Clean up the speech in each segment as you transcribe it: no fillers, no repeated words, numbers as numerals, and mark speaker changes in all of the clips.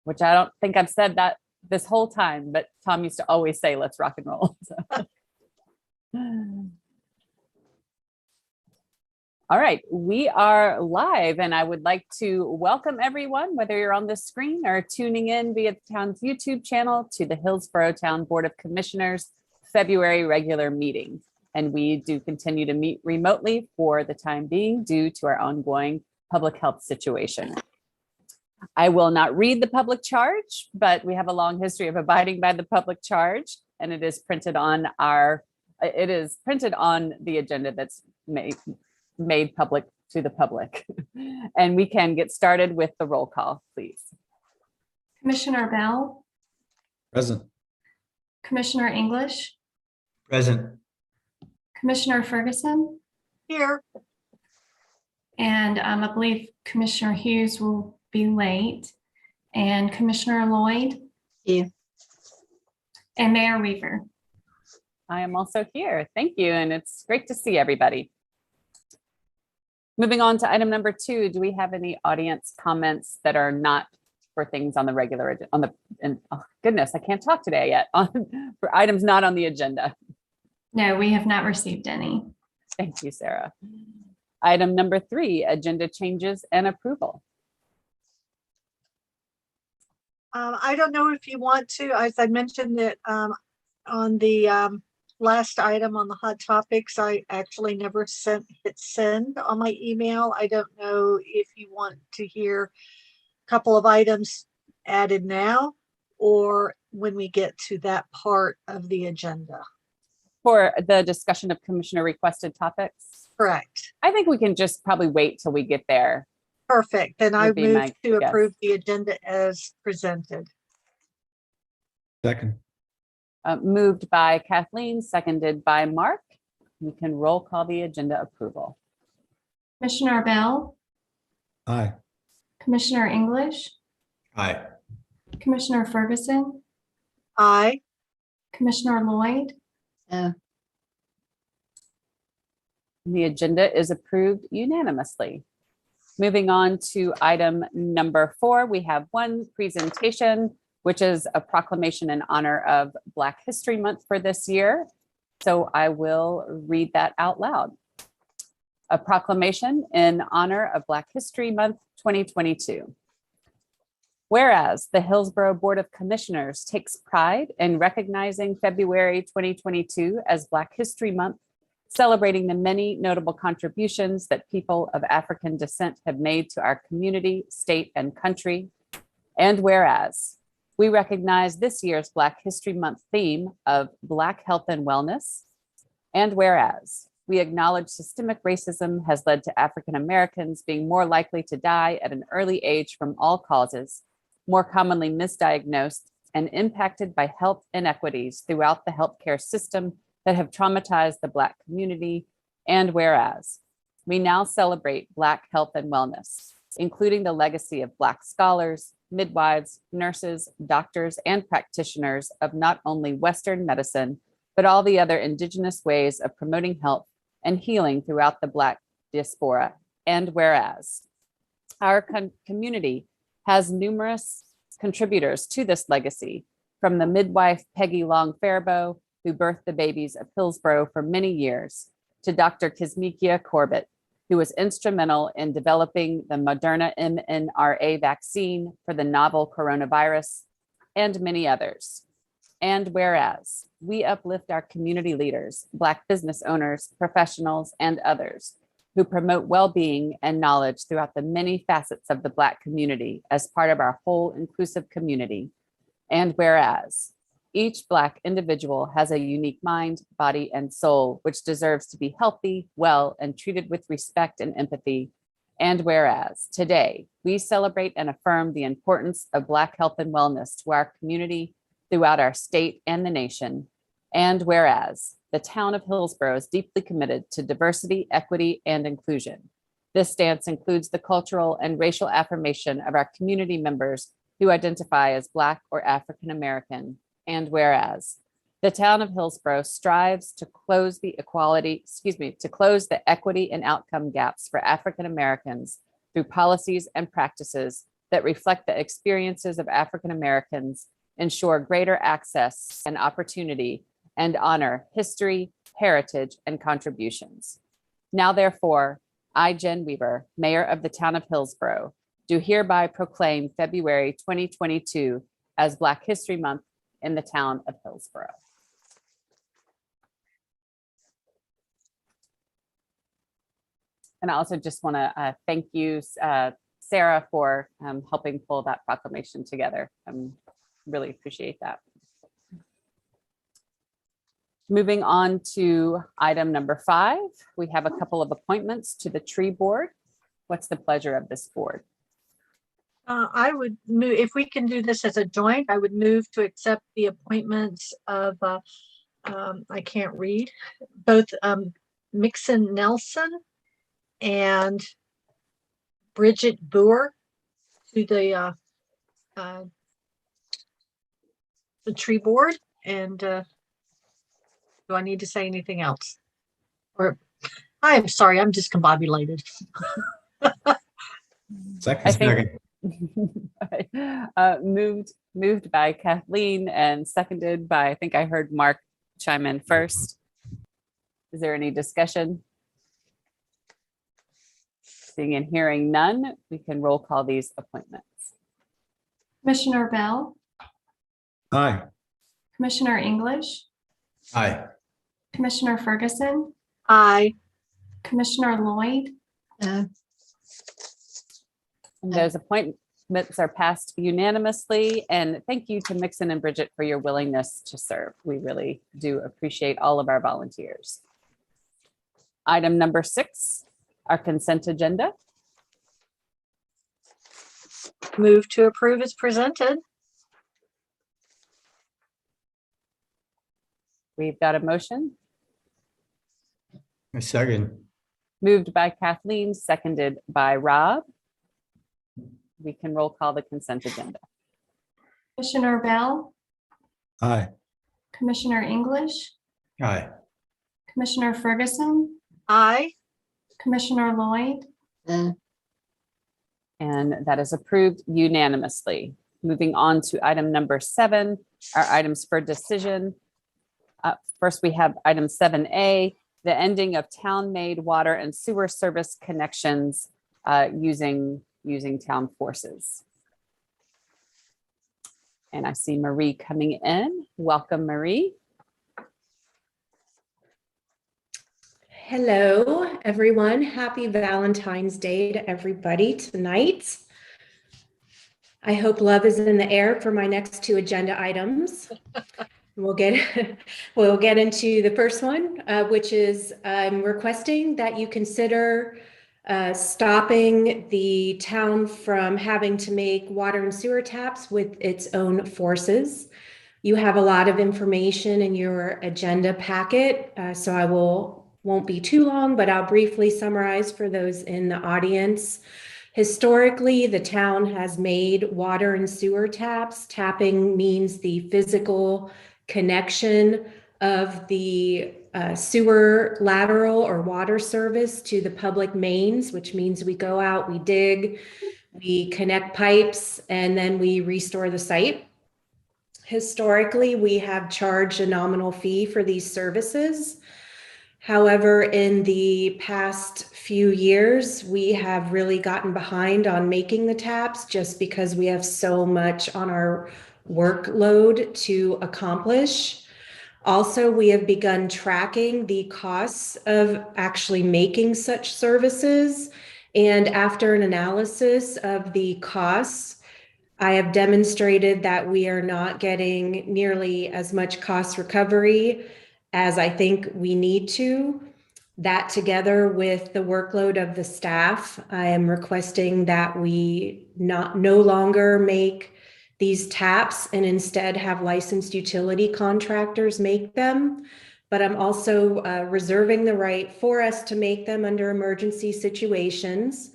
Speaker 1: which I don't think I've said that this whole time, but Tom used to always say, let's rock and roll. So. All right, we are live, and I would like to welcome everyone, whether you're on the screen or tuning in via the town's YouTube channel, to the Hillsborough Town Board of Commissioners February regular meeting. And we do continue to meet remotely for the time being due to our ongoing public health situation. I will not read the public charge, but we have a long history of abiding by the public charge, and it is printed on the agenda that's made public to the public. And we can get started with the roll call, please.
Speaker 2: Commissioner Bell.
Speaker 3: Present.
Speaker 2: Commissioner English.
Speaker 3: Present.
Speaker 2: Commissioner Ferguson.
Speaker 4: Here.
Speaker 2: And I believe Commissioner Hughes will be late. And Commissioner Lloyd.
Speaker 4: Here.
Speaker 2: And Mayor Weaver.
Speaker 1: I am also here. Thank you. And it's great to see everybody. Moving on to item number 2, do we have any audience comments that are not for things on the regular, oh goodness, I can't talk today yet, for items not on the agenda?
Speaker 2: No, we have not received any.
Speaker 1: Thank you, Sarah. Item number 3, agenda changes and approval.
Speaker 4: I don't know if you want to, as I mentioned that on the last item on the hot topics, I actually never hit send on my email. I don't know if you want to hear a couple of items added now or when we get to that part of the agenda.
Speaker 1: For the discussion of commissioner requested topics?
Speaker 4: Correct.
Speaker 1: I think we can just probably wait till we get there.
Speaker 4: Perfect. Then I
Speaker 1: Would be my
Speaker 4: move to
Speaker 1: guess.
Speaker 4: approve the agenda as presented.
Speaker 3: Second.
Speaker 1: Moved by Kathleen, seconded by Mark. We can roll call the agenda approval.
Speaker 2: Commissioner Bell.
Speaker 3: Aye.
Speaker 2: Commissioner English.
Speaker 3: Aye.
Speaker 2: Commissioner Ferguson.
Speaker 4: Aye.
Speaker 2: Commissioner Lloyd.
Speaker 1: The agenda is approved unanimously. Moving on to item number 4, we have one presentation, which is a proclamation in honor of Black History Month for this year. So I will read that out loud. A proclamation in honor of Black History Month 2022. Whereas the Hillsborough Board of Commissioners takes pride in recognizing February 2022 as Black History Month, celebrating the many notable contributions that people of African descent have made to our community, state, and country. And whereas we recognize this year's Black History Month theme of Black health and wellness. And whereas we acknowledge systemic racism has led to African Americans being more likely to die at an early age from all causes, more commonly misdiagnosed, and impacted by health inequities throughout the healthcare system that have traumatized the Black community. And whereas we now celebrate Black health and wellness, including the legacy of Black scholars, midwives, nurses, doctors, and practitioners of not only Western medicine, but all the other Indigenous ways of promoting health and healing throughout the Black diaspora. And whereas our community has numerous contributors to this legacy, from the midwife Peggy Long Faribault, who birthed the babies of Hillsborough for many years, to Dr. Kizzmekia Corbett, who was instrumental in developing the Moderna mRNA vaccine for the novel coronavirus, and many others. And whereas we uplift our community leaders, Black business owners, professionals, and others who promote well-being and knowledge throughout the many facets of the Black community as part of our whole inclusive community. And whereas each Black individual has a unique mind, body, and soul, which deserves to be healthy, well, and treated with respect and empathy. And whereas today we celebrate and affirm the importance of Black health and wellness to our community throughout our state and the nation. And whereas the town of Hillsborough is deeply committed to diversity, equity, and inclusion. This stance includes the cultural and racial affirmation of our community members who identify as Black or African American. And whereas the town of Hillsborough strives to close the equity and outcome gaps for African Americans through policies and practices that reflect the experiences of African Americans, ensure greater access and opportunity, and honor history, heritage, and contributions. Now, therefore, I, Jen Weaver, Mayor of the Town of Hillsborough, do hereby proclaim February 2022 as Black History Month in the Town of Hillsborough. And I also just want to thank you, Sarah, for helping pull that proclamation together. Really appreciate that. Moving on to item number 5, we have a couple of appointments to the tree board. What's the pleasure of this board?
Speaker 4: I would move, if we can do this as a joint, I would move to accept the appointments of, I can't read, both Mixon Nelson and Bridget Boer to the tree board. And do I need to say anything else? Or I'm sorry, I'm discombobulated.
Speaker 3: Second.
Speaker 1: I think-
Speaker 3: Second.
Speaker 1: Moved by Kathleen and seconded by, I think I heard Mark chime in first. Is there any discussion? Seeing and hearing none, we can roll call these appointments.
Speaker 2: Commissioner Bell,
Speaker 3: Aye.
Speaker 2: Commissioner English,
Speaker 3: Aye.
Speaker 2: Commissioner Ferguson,
Speaker 4: Aye.
Speaker 2: Commissioner Lloyd,
Speaker 1: And those appointments are passed unanimously. And thank you to Mixon and Bridget for your willingness to serve. We really do appreciate all of our volunteers. Item number 6, our consent agenda.
Speaker 4: Move to approve as presented.
Speaker 1: We've got a motion
Speaker 3: A second.
Speaker 1: moved by Kathleen, seconded by Rob. We can roll call the consent agenda.
Speaker 2: Commissioner Bell,
Speaker 3: Aye.
Speaker 2: Commissioner English,
Speaker 3: Aye.
Speaker 2: Commissioner Ferguson,
Speaker 4: Aye.
Speaker 2: Commissioner Lloyd,
Speaker 1: And that is approved unanimously. Moving on to item number 7, our items for decision. First, we have item 7A, the ending of town-made water and sewer service connections using town forces. And I see Marie coming in. Welcome, Marie.
Speaker 5: Hello, everyone. Happy Valentine's Day to everybody tonight. I hope love is in the air for my next 2 agenda items. We'll get into the first one, which is I'm requesting that you consider stopping the town from having to make water and sewer taps with its own forces. You have a lot of information in your agenda packet, so I won't be too long, but I'll briefly summarize for those in the audience. Historically, the town has made water and sewer taps. Tapping means the physical connection of the sewer lateral or water service to the public mains, which means we go out, we dig, we connect pipes, and then we restore the site. Historically, we have charged a nominal fee for these services. However, in the past few years, we have really gotten behind on making the taps just because we have so much on our workload to accomplish. Also, we have begun tracking the costs of actually making such services. And after an analysis of the costs, I have demonstrated that we are not getting nearly as much cost recovery as I think we need to. That together with the workload of the staff, I am requesting that we no longer make these taps and instead have licensed utility contractors make them. But I'm also reserving the right for us to make them under emergency situations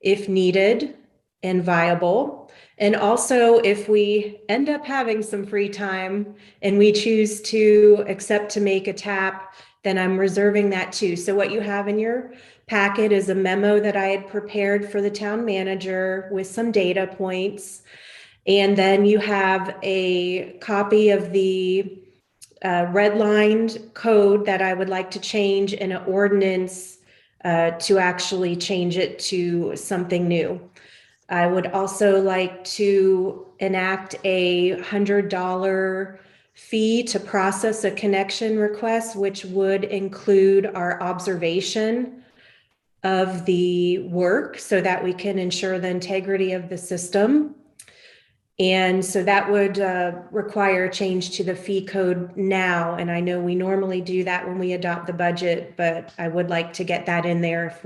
Speaker 5: if needed and viable. And also, if we end up having some free time and we choose to accept to make a tap then I'm reserving that too. So what you have in your packet is a memo that I had prepared for the town manager with some data points. And then you have a copy of the redlined code that I would like to change in an ordinance to actually change it to something new. I would also like to enact a $100 fee to process a connection request, which would include our observation of the work so that we can ensure the integrity of the system. And so that would require a change to the fee code now. And I know we normally do that when we adopt the budget, but I would like to get that in there if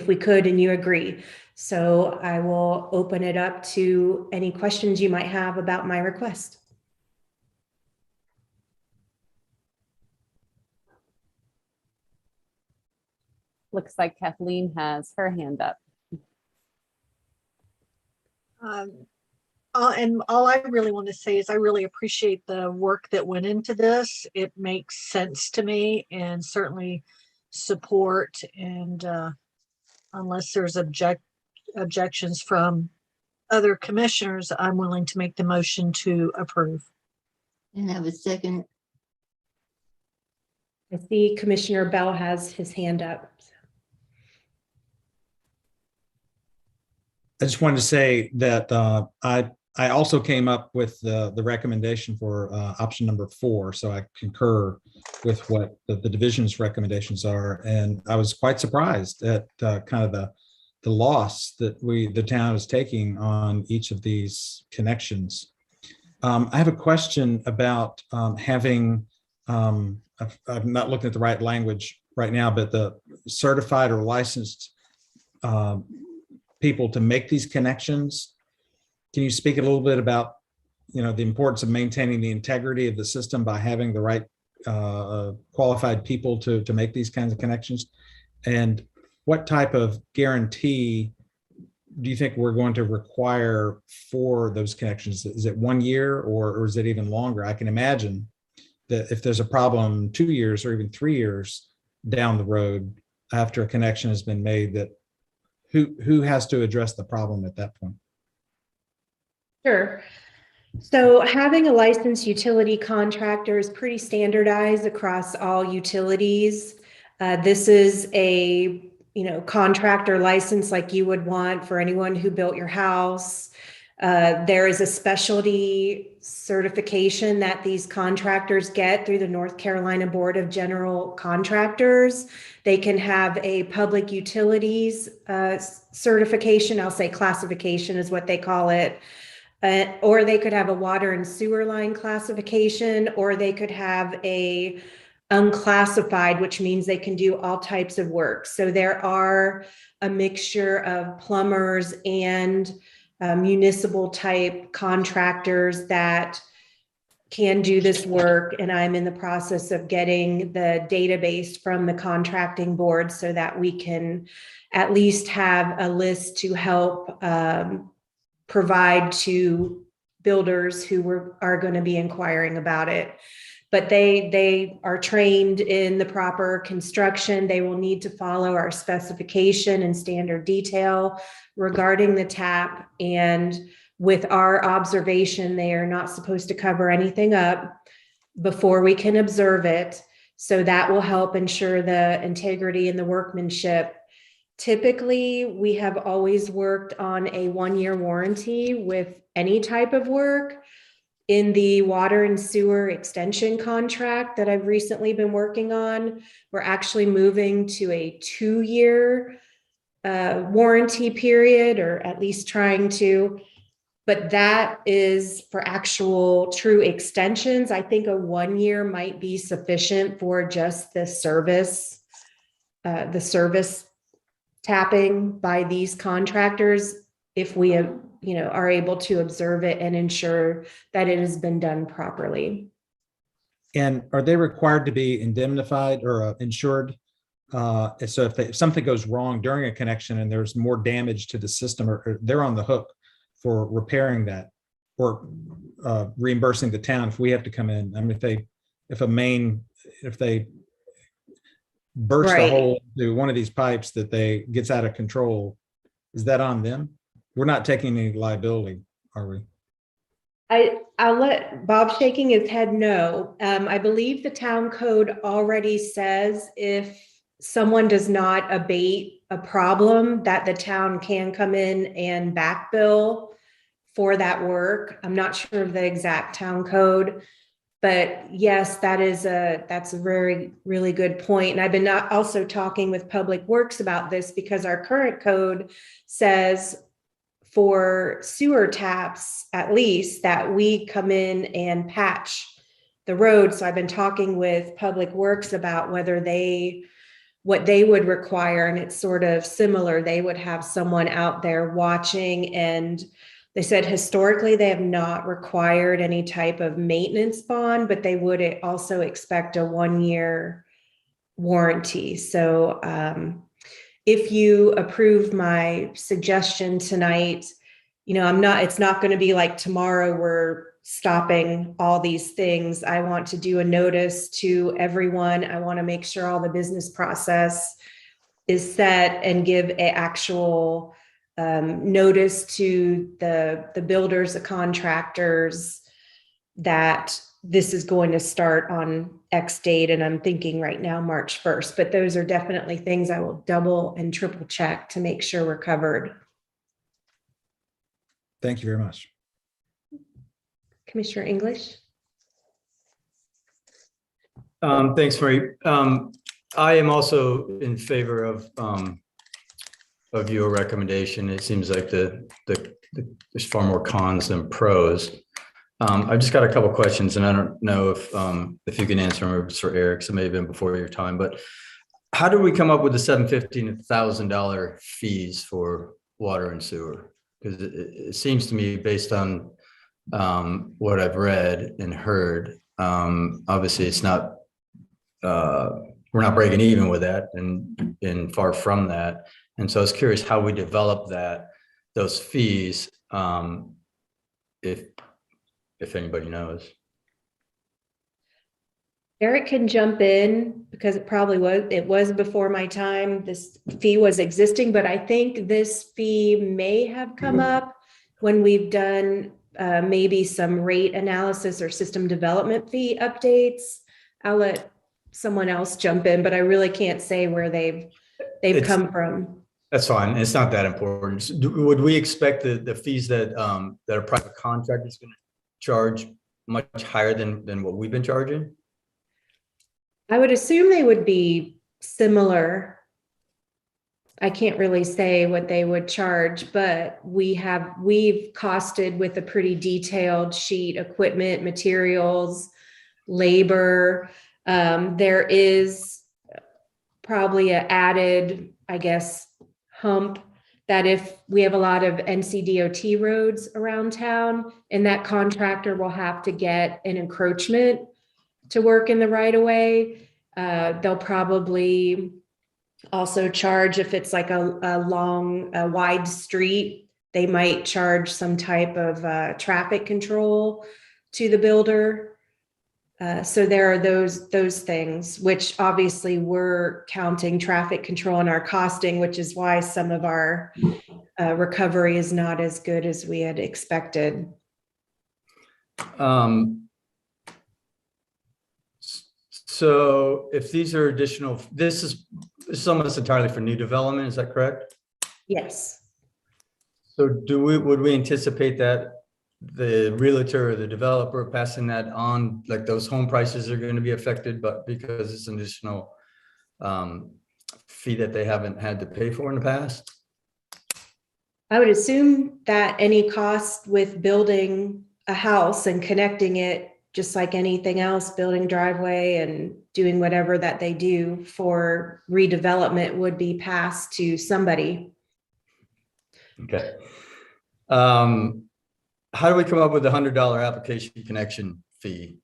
Speaker 5: we could and you agree. So I will open it up to any questions you might have about my request.
Speaker 1: Looks like Kathleen has her hand up.
Speaker 4: And all I really want to say is I really appreciate the work that went into this. It makes sense to me and certainly support. And unless there's objections from other commissioners, I'm willing to make the motion to approve.
Speaker 6: And have a second.
Speaker 5: I see Commissioner Bell has his hand up.
Speaker 3: I just wanted to say that I also came up with the recommendation for option number 4. So I concur with what the division's recommendations are. And I was quite surprised at kind of the loss that the town is taking on each of these connections. I have a question about having, I'm not looking at the right language right now, but the certified or licensed people to make these connections. Can you speak a little bit about, the importance of maintaining the integrity of the system by having the right qualified people to make these kinds of connections? And what type of guarantee do you think we're going to require for those connections? Is it 1 year or is it even longer? I can imagine that if there's a problem 2 years or even 3 years down the road after a connection has been made, that who has to address the problem at that point?
Speaker 5: Sure. So having a licensed utility contractor is pretty standardized across all utilities. This is a contractor license like you would want for anyone who built your house. There is a specialty certification that these contractors get through the North Carolina Board of General Contractors. They can have a public utilities certification. I'll say classification is what they call it. Or they could have a water and sewer line classification, or they could have a unclassified, which means they can do all types of work. So there are a mixture of plumbers and municipal type contractors that can do this work. And I'm in the process of getting the database from the contracting board so that we can at least have a list to help provide to builders who are going to be inquiring about it. But they are trained in the proper construction. They will need to follow our specification and standard detail regarding the tap. And with our observation, they are not supposed to cover anything up before we can observe it. So that will help ensure the integrity and the workmanship. Typically, we have always worked on a 1-year warranty with any type of work. In the water and sewer extension contract that I've recently been working on, we're actually moving to a 2-year warranty period, or at least trying to. But that is for actual true extensions. I think a 1 year might be sufficient for just the service tapping by these contractors, if we are able to observe it and ensure that it has been done properly.
Speaker 3: And are they required to be indemnified or insured? So if something goes wrong during a connection and there's more damage to the system, or they're on the hook for repairing that or reimbursing the town if we have to come in. I mean, if they burst a
Speaker 5: Right.
Speaker 3: hole through one of these pipes that they gets out of control, is that on them? We're not taking any liability, are we?
Speaker 5: I'll let Bob shaking his head no. I believe the town code already says if someone does not abate a problem, that the town can come in and back bill for that work. I'm not sure of the exact town code, but yes, that's a very, really good point. And I've been also talking with Public Works about this because our current code says for sewer taps, at least, that we come in and patch the road. So I've been talking with Public Works about what they would require, and it's sort of similar. They would have someone out there watching, and they said historically they have not required any type of maintenance bond, but they would also expect a 1-year warranty. So if you approve my suggestion tonight, it's not going to be like tomorrow we're stopping all these things. I want to do a notice to everyone. I want to make sure all the business process is set and give an actual notice to the builders, the contractors, that this is going to start on X date. And I'm thinking right now, March 1st, but those are definitely things I will double and triple check to make sure we're covered.
Speaker 3: Thank you very much.
Speaker 5: Commissioner English?
Speaker 7: Thanks, Marie. I am also in favor of your recommendation. It seems like there's far more cons than pros. I've just got a couple of questions, and I don't know if you can answer them, or it's for Eric, so it may have been before your time, but how did we come up with the $750 and $1,000 fees for water and sewer? Because it seems to me, based on what I've read and heard, obviously it's not, we're not breaking even with that, and far from that. And so I was curious how we develop those fees, if anybody knows.
Speaker 5: Eric can jump in because it was before my time. This fee was existing, but I think this fee may have come up when we've done maybe some rate analysis or system development fee updates. I'll let someone else jump in, but I really can't say where they've come from.
Speaker 7: That's fine. It's not that important. Would we expect the fees that a private contractor is going to charge much higher than what we've been charging?
Speaker 5: I would assume they would be similar. I can't really say what they would charge, but we've costed with a pretty detailed sheet, equipment, materials, labor. There is probably an added, I guess, hump that if we have a lot of NCDOT roads around town, and that contractor will have to get an encroachment to work in the right of way, they'll probably also charge, if it's like a wide street, they might charge some type of traffic control to the builder. So there are those things, which obviously we're counting traffic control in our costing, which is why some of our recovery is not as good as we had expected.
Speaker 7: So if these are additional, this is almost entirely for new development, is that correct?
Speaker 5: Yes.
Speaker 7: So would we anticipate that the realtor or the developer passing that on, like those home prices are going to be affected, but because it's an additional fee that they haven't had to pay for in the past?
Speaker 5: I would assume that any cost with building a house and connecting it, just like anything else, building driveway and doing whatever that they do for redevelopment, would be passed to somebody.
Speaker 7: Okay. How do we come up with the $100 application connection fee?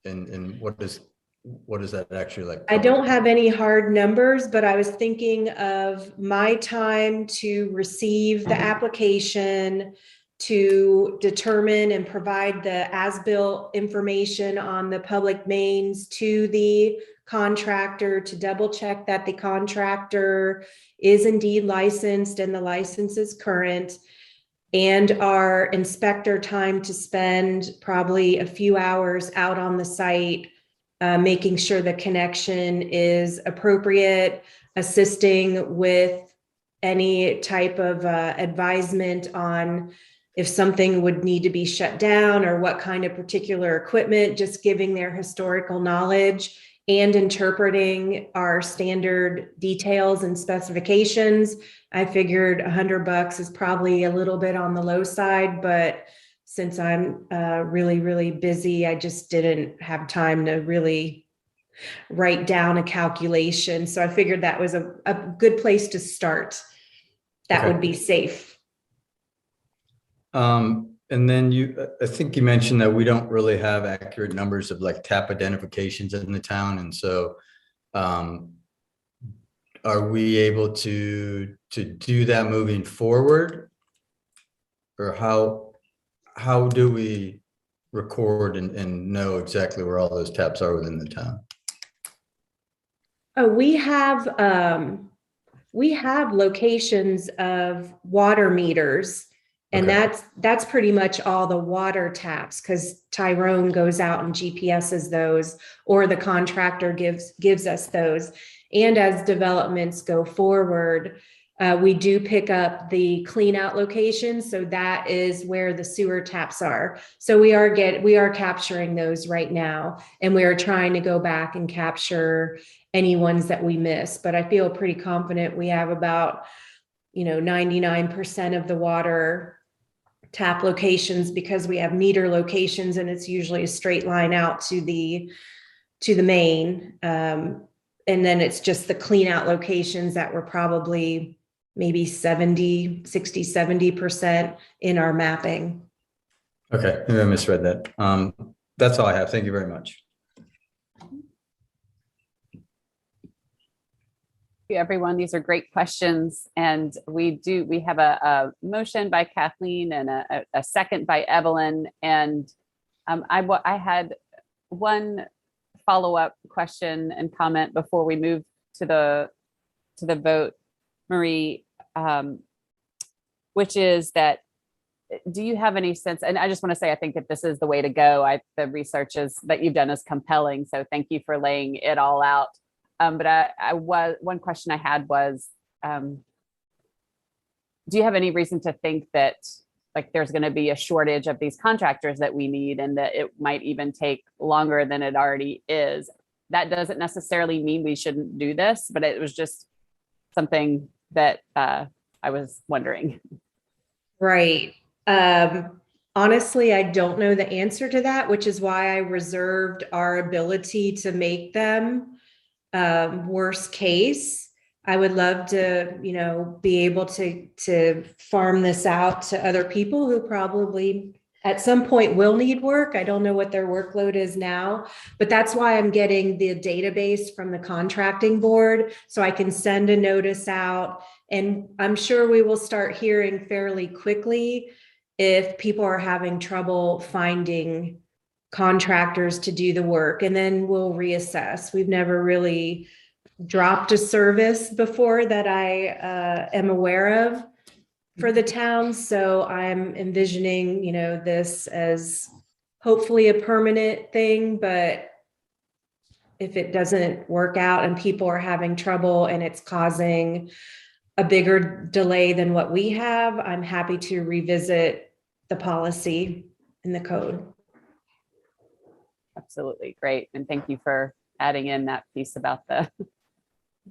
Speaker 7: And what does that actually like?
Speaker 5: I don't have any hard numbers, but I was thinking of my time to receive the application, to determine and provide the as-built information on the public mains to the contractor to double check that the contractor is indeed licensed and the license is current, and our inspector time to spend probably a few hours out on the site, making sure the connection is appropriate, assisting with any type of advisement on if something would need to be shut down or what kind of particular equipment, just giving their historical knowledge and interpreting our standard details and specifications. I figured $100 is probably a little bit on the low side, but since I'm really, really busy, I just didn't have time to really write down a calculation. So I figured that was a good place to start. That
Speaker 7: Okay.
Speaker 5: would be safe.
Speaker 7: And then I think you mentioned that we don't really have accurate numbers of like tap identifications in the town. And so, are we able to do that moving forward? Or how do we record and know exactly where all those taps are within the town?
Speaker 5: Oh, we have locations of water meters, and
Speaker 7: Okay.
Speaker 5: that's pretty much all the water taps, because Tyrone goes out and GPSs those, or the contractor gives us those. And as developments go forward, we do pick up the clean out locations. So that is where the sewer taps are. So we are capturing those right now, and we are trying to go back and capture any ones that we miss. But I feel pretty confident we have about 99% of the water tap locations, because we have meter locations and it's usually a straight line out to the main. And then it's just the clean out locations that were probably maybe 70% in our mapping.
Speaker 7: Okay, maybe I misread that. That's all I have. Thank you very much.
Speaker 1: You, everyone. These are great questions. And we have a motion by Kathleen and a second by Evelyn. And I had one follow-up question and comment before we move to the vote, Marie, which is that, do you have any sense, and I just want to say, I think that this is the way to go. The research that you've done is compelling. So thank you for laying it all out. But one question I had was, do you have any reason to think that like there's going to be a shortage of these contractors that we need, and that it might even take longer than it already is? That doesn't necessarily mean we shouldn't do this, but it was just something that I was wondering.
Speaker 5: Right. Honestly, I don't know the answer to that, which is why I reserved our ability to make them worst case. I would love to, be able to farm this out to other people who probably at some point will need work. I don't know what their workload is now, but that's why I'm getting the database from the contracting board so I can send a notice out. And I'm sure we will start hearing fairly quickly if people are having trouble finding contractors to do the work, and then we'll reassess. We've never really dropped a service before that I am aware of for the town. So I'm envisioning, this as hopefully a permanent thing, but if it doesn't work out and people are having trouble and it's causing a bigger delay than what we have, I'm happy to revisit the policy in the code.
Speaker 1: Absolutely. Great. And thank you for adding in that piece about the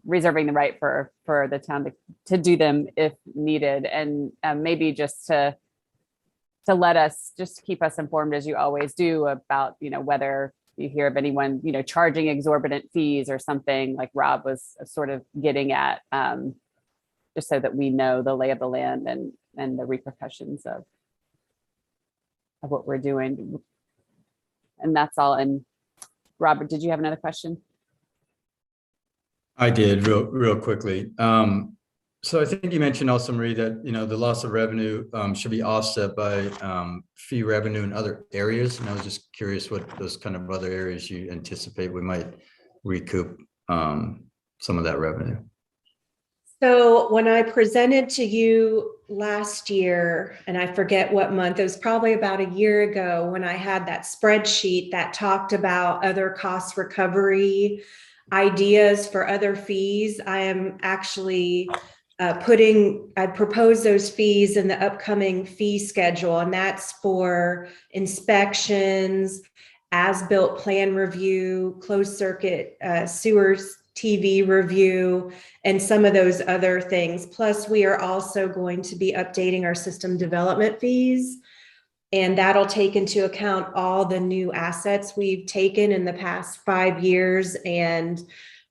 Speaker 1: reserving the right for the town to do them if needed. And maybe just to let us just keep us informed, as you always do, about, whether you hear of anyone, charging exorbitant fees or something like Rob was sort of getting at, just so that we know the lay of the land and the repercussions of what we're doing. And that's all. And Robert, did you have another question?
Speaker 7: I did real quickly. So I think you mentioned also, Marie, that, the loss of revenue should be offset by fee revenue in other areas. And I was just curious what those kind of other areas you anticipate we might recoup some of that revenue?
Speaker 5: So when I presented to you last year, and I forget what month, it was probably about a year ago when I had that spreadsheet that talked about other cost recovery ideas for other fees. I am actually I proposed those fees in the upcoming fee schedule, and that's for inspections, as-built plan review, closed circuit sewers TV review, and some of those other things. Plus, we are also going to be updating our system development fees, and that'll take into account all the new assets we've taken in the past 5 years and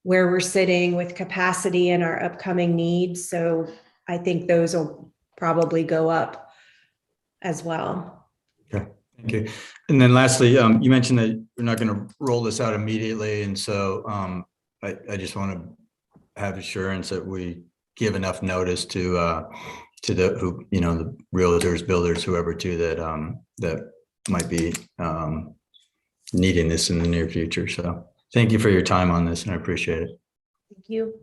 Speaker 5: where we're sitting with capacity and our upcoming needs. So I think those will probably go up as well.
Speaker 7: Okay, thank you. And then lastly, you mentioned that we're not going to roll this out immediately. And so I just want to have assurance that we give enough notice to the who, you know, the realtors, builders, whoever too, that might be needing this in the near future. So thank you for your time on this, and I appreciate it.
Speaker 5: Thank you.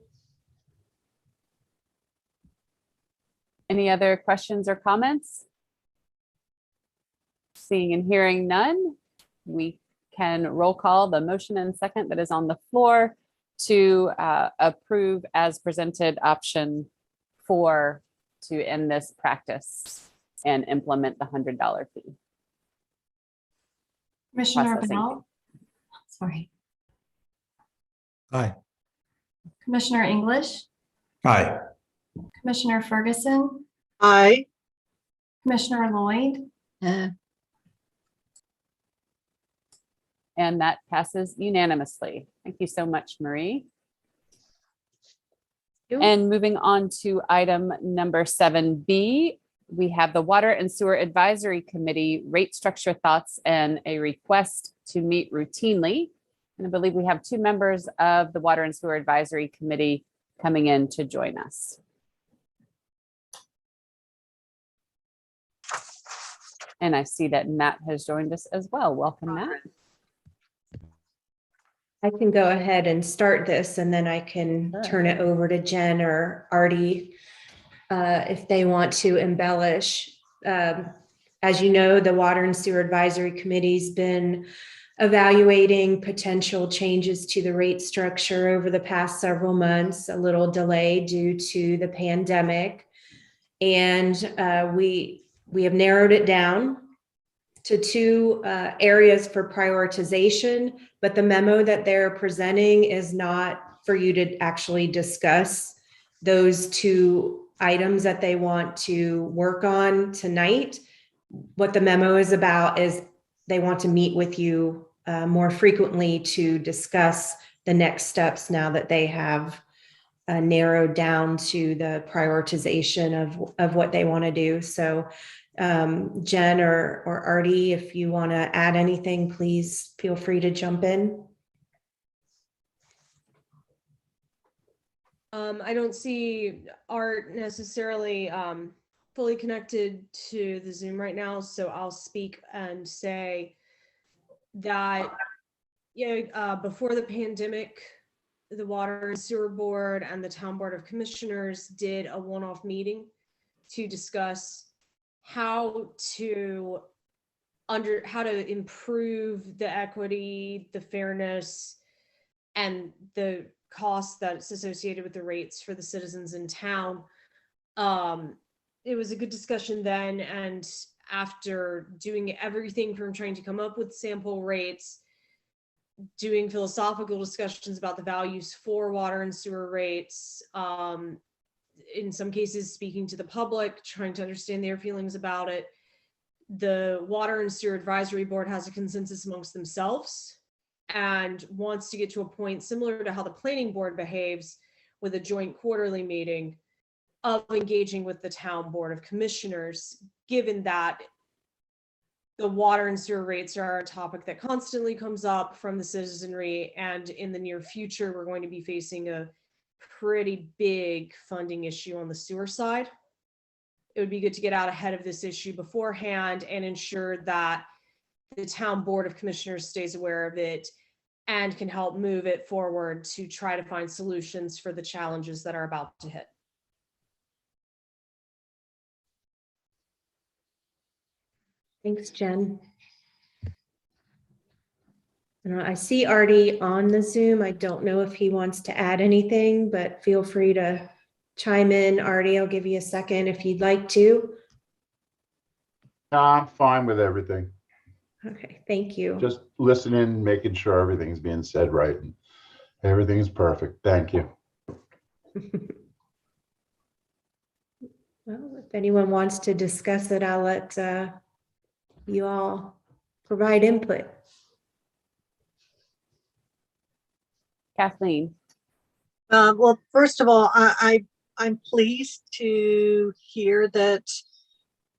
Speaker 1: Any other questions or comments? Seeing and hearing none, we can roll call the motion and second that is on the floor to approve as presented option 4 to end this practice and implement the $100 fee.
Speaker 2: Commissioner
Speaker 1: Processing.
Speaker 2: Bell. Sorry.
Speaker 3: Aye.
Speaker 2: Commissioner English,
Speaker 7: Hi.
Speaker 2: Commissioner Ferguson,
Speaker 4: Aye.
Speaker 2: Commissioner Lloyd,
Speaker 1: And that passes unanimously. Thank you so much, Marie. And moving on to item number 7B, we have the Water and Sewer Advisory Committee rate structure thoughts and a request to meet routinely. And I believe we have 2 members of the Water and Sewer Advisory Committee coming in to join us. And I see that Matt has joined us as well. Welcome, Matt.
Speaker 5: I can go ahead and start this, and then I can turn it over to Jen or Artie if they want to embellish. As you know, the Water and Sewer Advisory Committee's been evaluating potential changes to the rate structure over the past several months, a little delay due to the pandemic. And we have narrowed it down to 2 areas for prioritization, but the memo that they're presenting is not for you to actually discuss those 2 items that they want to work on tonight. What the memo is about is they want to meet with you more frequently to discuss the next steps now that they have narrowed down to the prioritization of what they want to do. So Jen or Artie, if you want to add anything, please feel free to jump in.
Speaker 8: I don't see Art necessarily fully connected to the Zoom right now, so I'll speak and say that before the pandemic, the Water and Sewer Board and the Town Board of Commissioners did a one-off meeting to discuss how to improve the equity, the fairness, and the cost that's associated with the rates for the citizens in town. It was a good discussion then, and after doing everything from trying to come up with sample rates, doing philosophical discussions about the values for water and sewer rates, in some cases speaking to the public, trying to understand their feelings about it, the Water and Sewer Advisory Board has a consensus amongst themselves and wants to get to a point similar to how the Planning Board behaves with a joint quarterly meeting of engaging with the Town Board of Commissioners, given that the water and sewer rates are a topic that constantly comes up from the citizenry, and in the near future, we're going to be facing a pretty big funding issue on the sewer side. It would be good to get out ahead of this issue beforehand and ensure that the Town Board of Commissioners stays aware of it and can help move it forward to try to find solutions for the challenges that are about to hit.
Speaker 5: Thanks, Jen. And I see Artie on the Zoom. I don't know if he wants to add anything, but feel free to chime in. Artie, I'll give you a second if you'd like to.
Speaker 9: No, I'm fine with everything.
Speaker 5: Okay, thank you.
Speaker 9: Just listening, making sure everything's being said right. And everything is perfect. Thank you.
Speaker 5: Well, if anyone wants to discuss it, I'll let you all provide input.
Speaker 1: Kathleen.
Speaker 4: Well, first of all, I'm pleased to hear that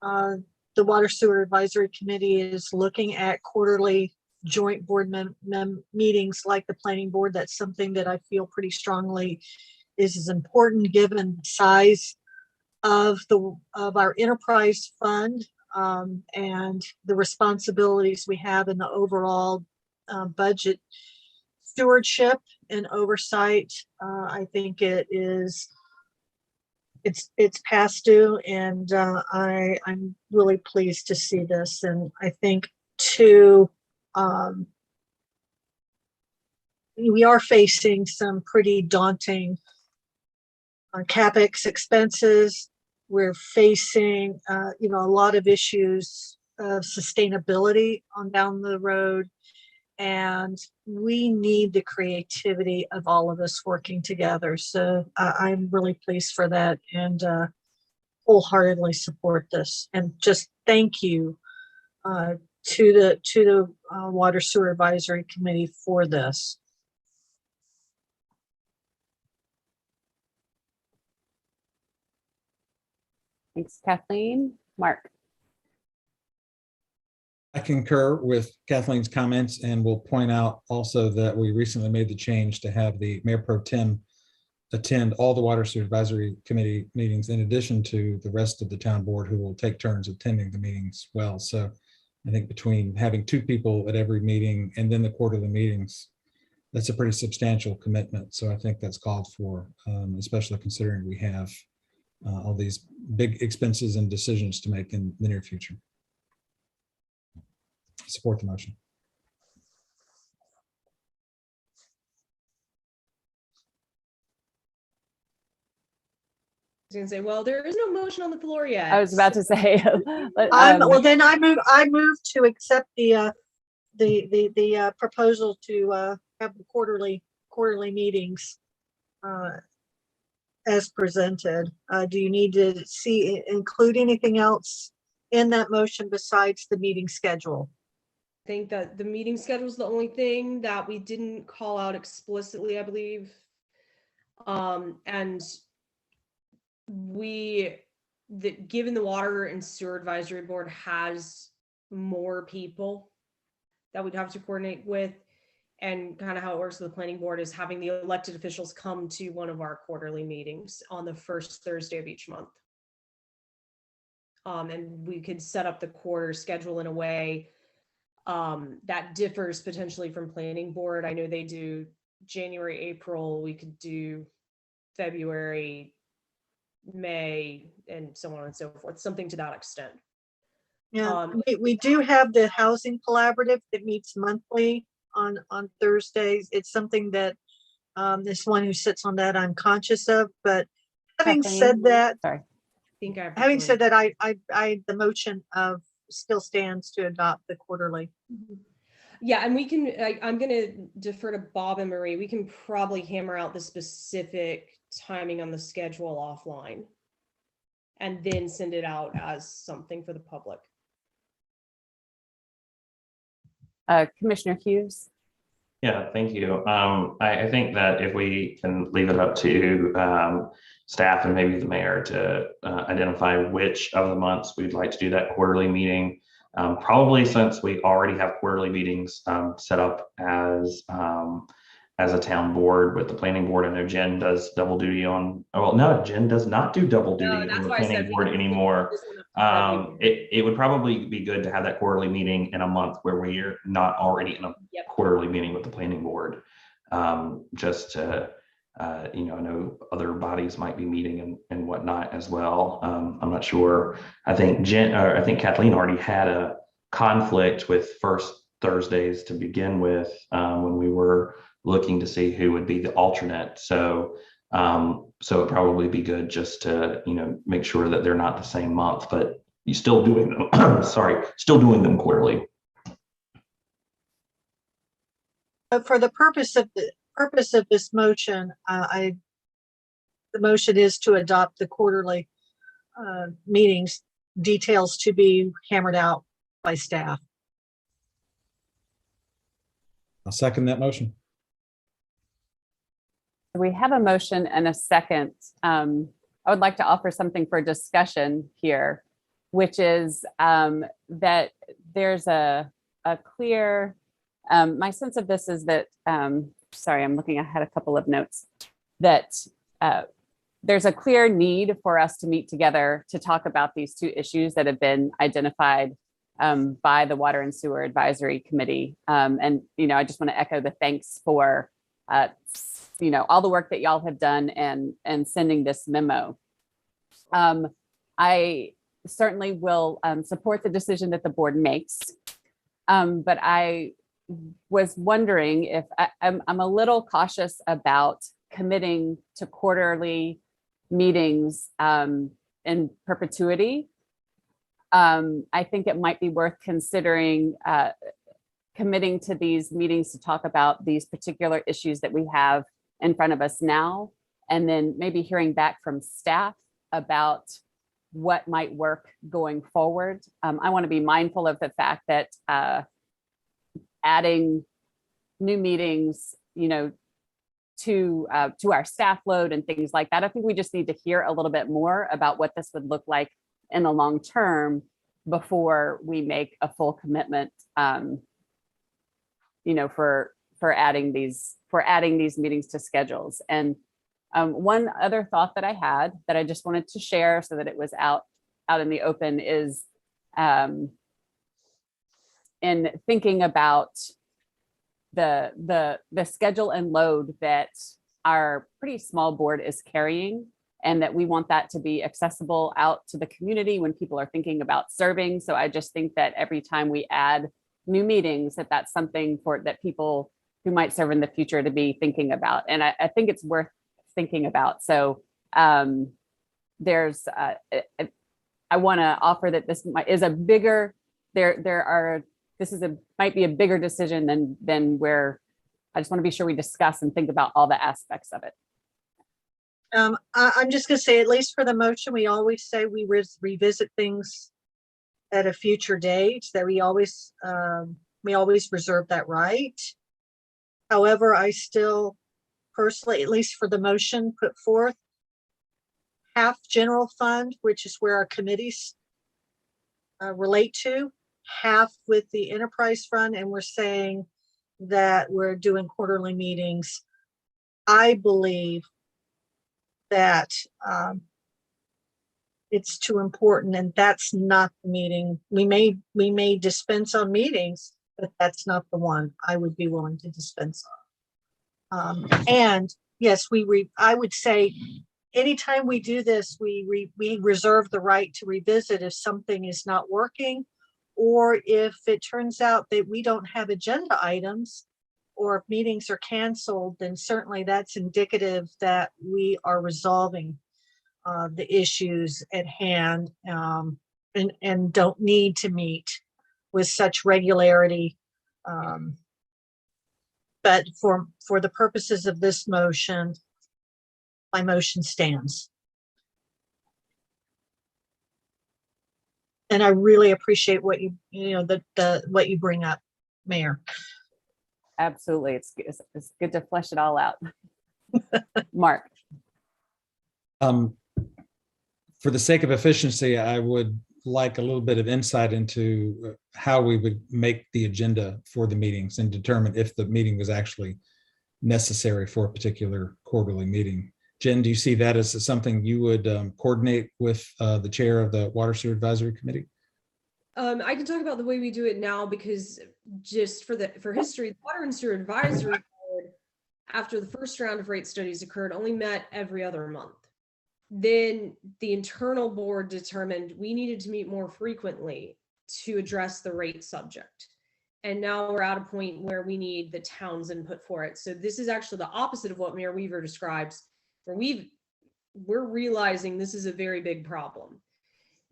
Speaker 4: the Water Sewer Advisory Committee is looking at quarterly joint board meetings like the planning board. That's something that I feel pretty strongly is important given the size of our enterprise fund and the responsibilities we have in the overall budget stewardship and oversight. I think it's past due, and I'm really pleased to see this. And I think too, we are facing some pretty daunting CapEx expenses. We're facing, a lot of issues of sustainability on down the road. And we need the creativity of all of us working together. So I'm really pleased for that and wholeheartedly support this. And just thank you to the Water Sewer Advisory Committee for this.
Speaker 1: Thanks, Kathleen. Mark.
Speaker 3: I concur with Kathleen's comments and will point out also that we recently made the change to have the Mayor Pro Tem attend all the Water Sewer Advisory Committee meetings in addition to the rest of the town board who will take turns attending the meetings well. So I think between having 2 people at every meeting and then the quarterly meetings, that's a pretty substantial commitment. So I think that's called for, especially considering we have all these big expenses and decisions to make in the near future. Support the motion.
Speaker 8: I was gonna say, well, there is no motion on the floor yet.
Speaker 1: I was about to say. But,
Speaker 4: Well, then I move to accept the proposal to have the quarterly meetings as presented. Do you need to include anything else in that motion besides the meeting schedule?
Speaker 8: I think that the meeting schedule is the only thing that we didn't call out explicitly, I believe. And given the Water and Sewer Advisory Board has more people that we'd have to coordinate with, and kind of how it works with the planning board is having the elected officials come to one of our quarterly meetings on the first Thursday of each month. And we could set up the quarter schedule in a way that differs potentially from planning board. I know they do January, April, we could do February, May, and so on and so forth, something to that extent.
Speaker 4: Yeah, we do have the housing collaborative that meets monthly on Thursdays. It's something that this one who sits on that I'm conscious of, but having said that,
Speaker 1: sorry.
Speaker 4: Having said that, the motion of still stands to adopt the quarterly.
Speaker 8: Yeah, and we can, I'm going to defer to Bob and Marie. We can probably hammer out the specific timing on the schedule offline and then send it out as something for the public.
Speaker 1: Commissioner Hughes.
Speaker 10: Yeah, thank you. I think that if we can leave it up to staff and maybe the mayor to identify which of the months we'd like to do that quarterly meeting, probably since we already have quarterly meetings set up as as a town board with the planning board. I know Jen does double duty on, oh, well, no, Jen does not do double duty on the planning board anymore. It would probably be good to have that quarterly meeting in a month where we're not already in a quarterly meeting with the planning board. Just to, I know other bodies might be meeting and whatnot as well. I'm not sure. I think Kathleen already had a conflict with first Thursdays to begin with, when we were looking to see who would be the alternate. So it'd probably be good just to, make sure that they're not the same month, but you still doing them, still doing them quarterly.
Speaker 4: But for the purpose of this motion, the motion is to adopt the quarterly meetings, details to be hammered out by staff.
Speaker 3: I'll second that motion.
Speaker 1: We have a motion and a second. I would like to offer something for discussion here, which is that there's a clear, my sense of this is that, sorry, I'm looking, I had a couple of notes, that there's a clear need for us to meet together to talk about these two issues that have been identified by the Water and Sewer Advisory Committee. And, I just want to echo the thanks for, all the work that y'all have done and sending this memo. I certainly will support the decision that the board makes. But I was wondering if I'm a little cautious about committing to quarterly meetings in perpetuity. I think it might be worth considering committing to these meetings to talk about these particular issues that we have in front of us now, and then maybe hearing back from staff about what might work going forward. I want to be mindful of the fact that adding new meetings, to our staff load and things like that. I think we just need to hear a little bit more about what this would look like in the long term before we make a full commitment, for adding these meetings to schedules. And one other thought that I had that I just wanted to share so that it was out in the open is in thinking about the schedule and load that our pretty small board is carrying, and that we want that to be accessible out to the community when people are thinking about serving. So I just think that every time we add new meetings, that's something that people who might serve in the future to be thinking about. And I think it's worth thinking about. So I want to offer that this is a bigger, might be a bigger decision than where I just want to be sure we discuss and think about all the aspects of it.
Speaker 4: I'm just going to say, at least for the motion, we always say we revisit things at a future date, that we always reserve that right. However, I still personally, at least for the motion put forth, half general fund, which is where our committees relate to, half with the enterprise fund, and we're saying that we're doing quarterly meetings. I believe that it's too important, and that's not the meeting. We may dispense on meetings, but that's not the one I would be willing to dispense on. And yes, I would say anytime we do this, we reserve the right to revisit if something is not working, or if it turns out that we don't have agenda items, or if meetings are canceled, then certainly that's indicative that we are resolving the issues at hand, and don't need to meet with such regularity. But for the purposes of this motion, my motion stands. And I really appreciate what what you bring up, Mayor.
Speaker 1: Absolutely. It's good to flesh it all out. Mark.
Speaker 3: For the sake of efficiency, I would like a little bit of insight into how we would make the agenda for the meetings and determine if the meeting was actually necessary for a particular quarterly meeting. Jen, do you see that as something you would coordinate with the chair of the Water Sewer Advisory Committee?
Speaker 8: I can talk about the way we do it now, because just for history, the Water and Sewer Advisory Board, after the first round of rate studies occurred, only met every other month. Then the internal board determined we needed to meet more frequently to address the rate subject. And now we're at a point where we need the town's input for it. So this is actually the opposite of what Mayor Weaver describes, where we're realizing this is a very big problem.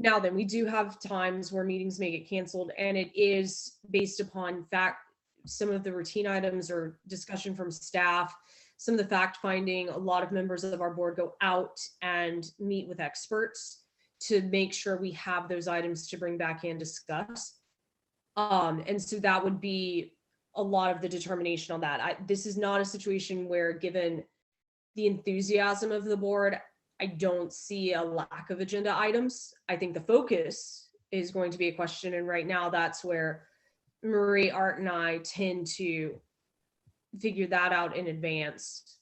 Speaker 8: Now then, we do have times where meetings may get canceled, and it is based upon some of the routine items or discussion from staff, some of the fact finding. A lot of members of our board go out and meet with experts to make sure we have those items to bring back and discuss. And so that would be a lot of the determination on that. This is not a situation where, given the enthusiasm of the board, I don't see a lack of agenda items. I think the focus is going to be a question. And right now that's where Marie, Art, and I tend to figure that out in advance.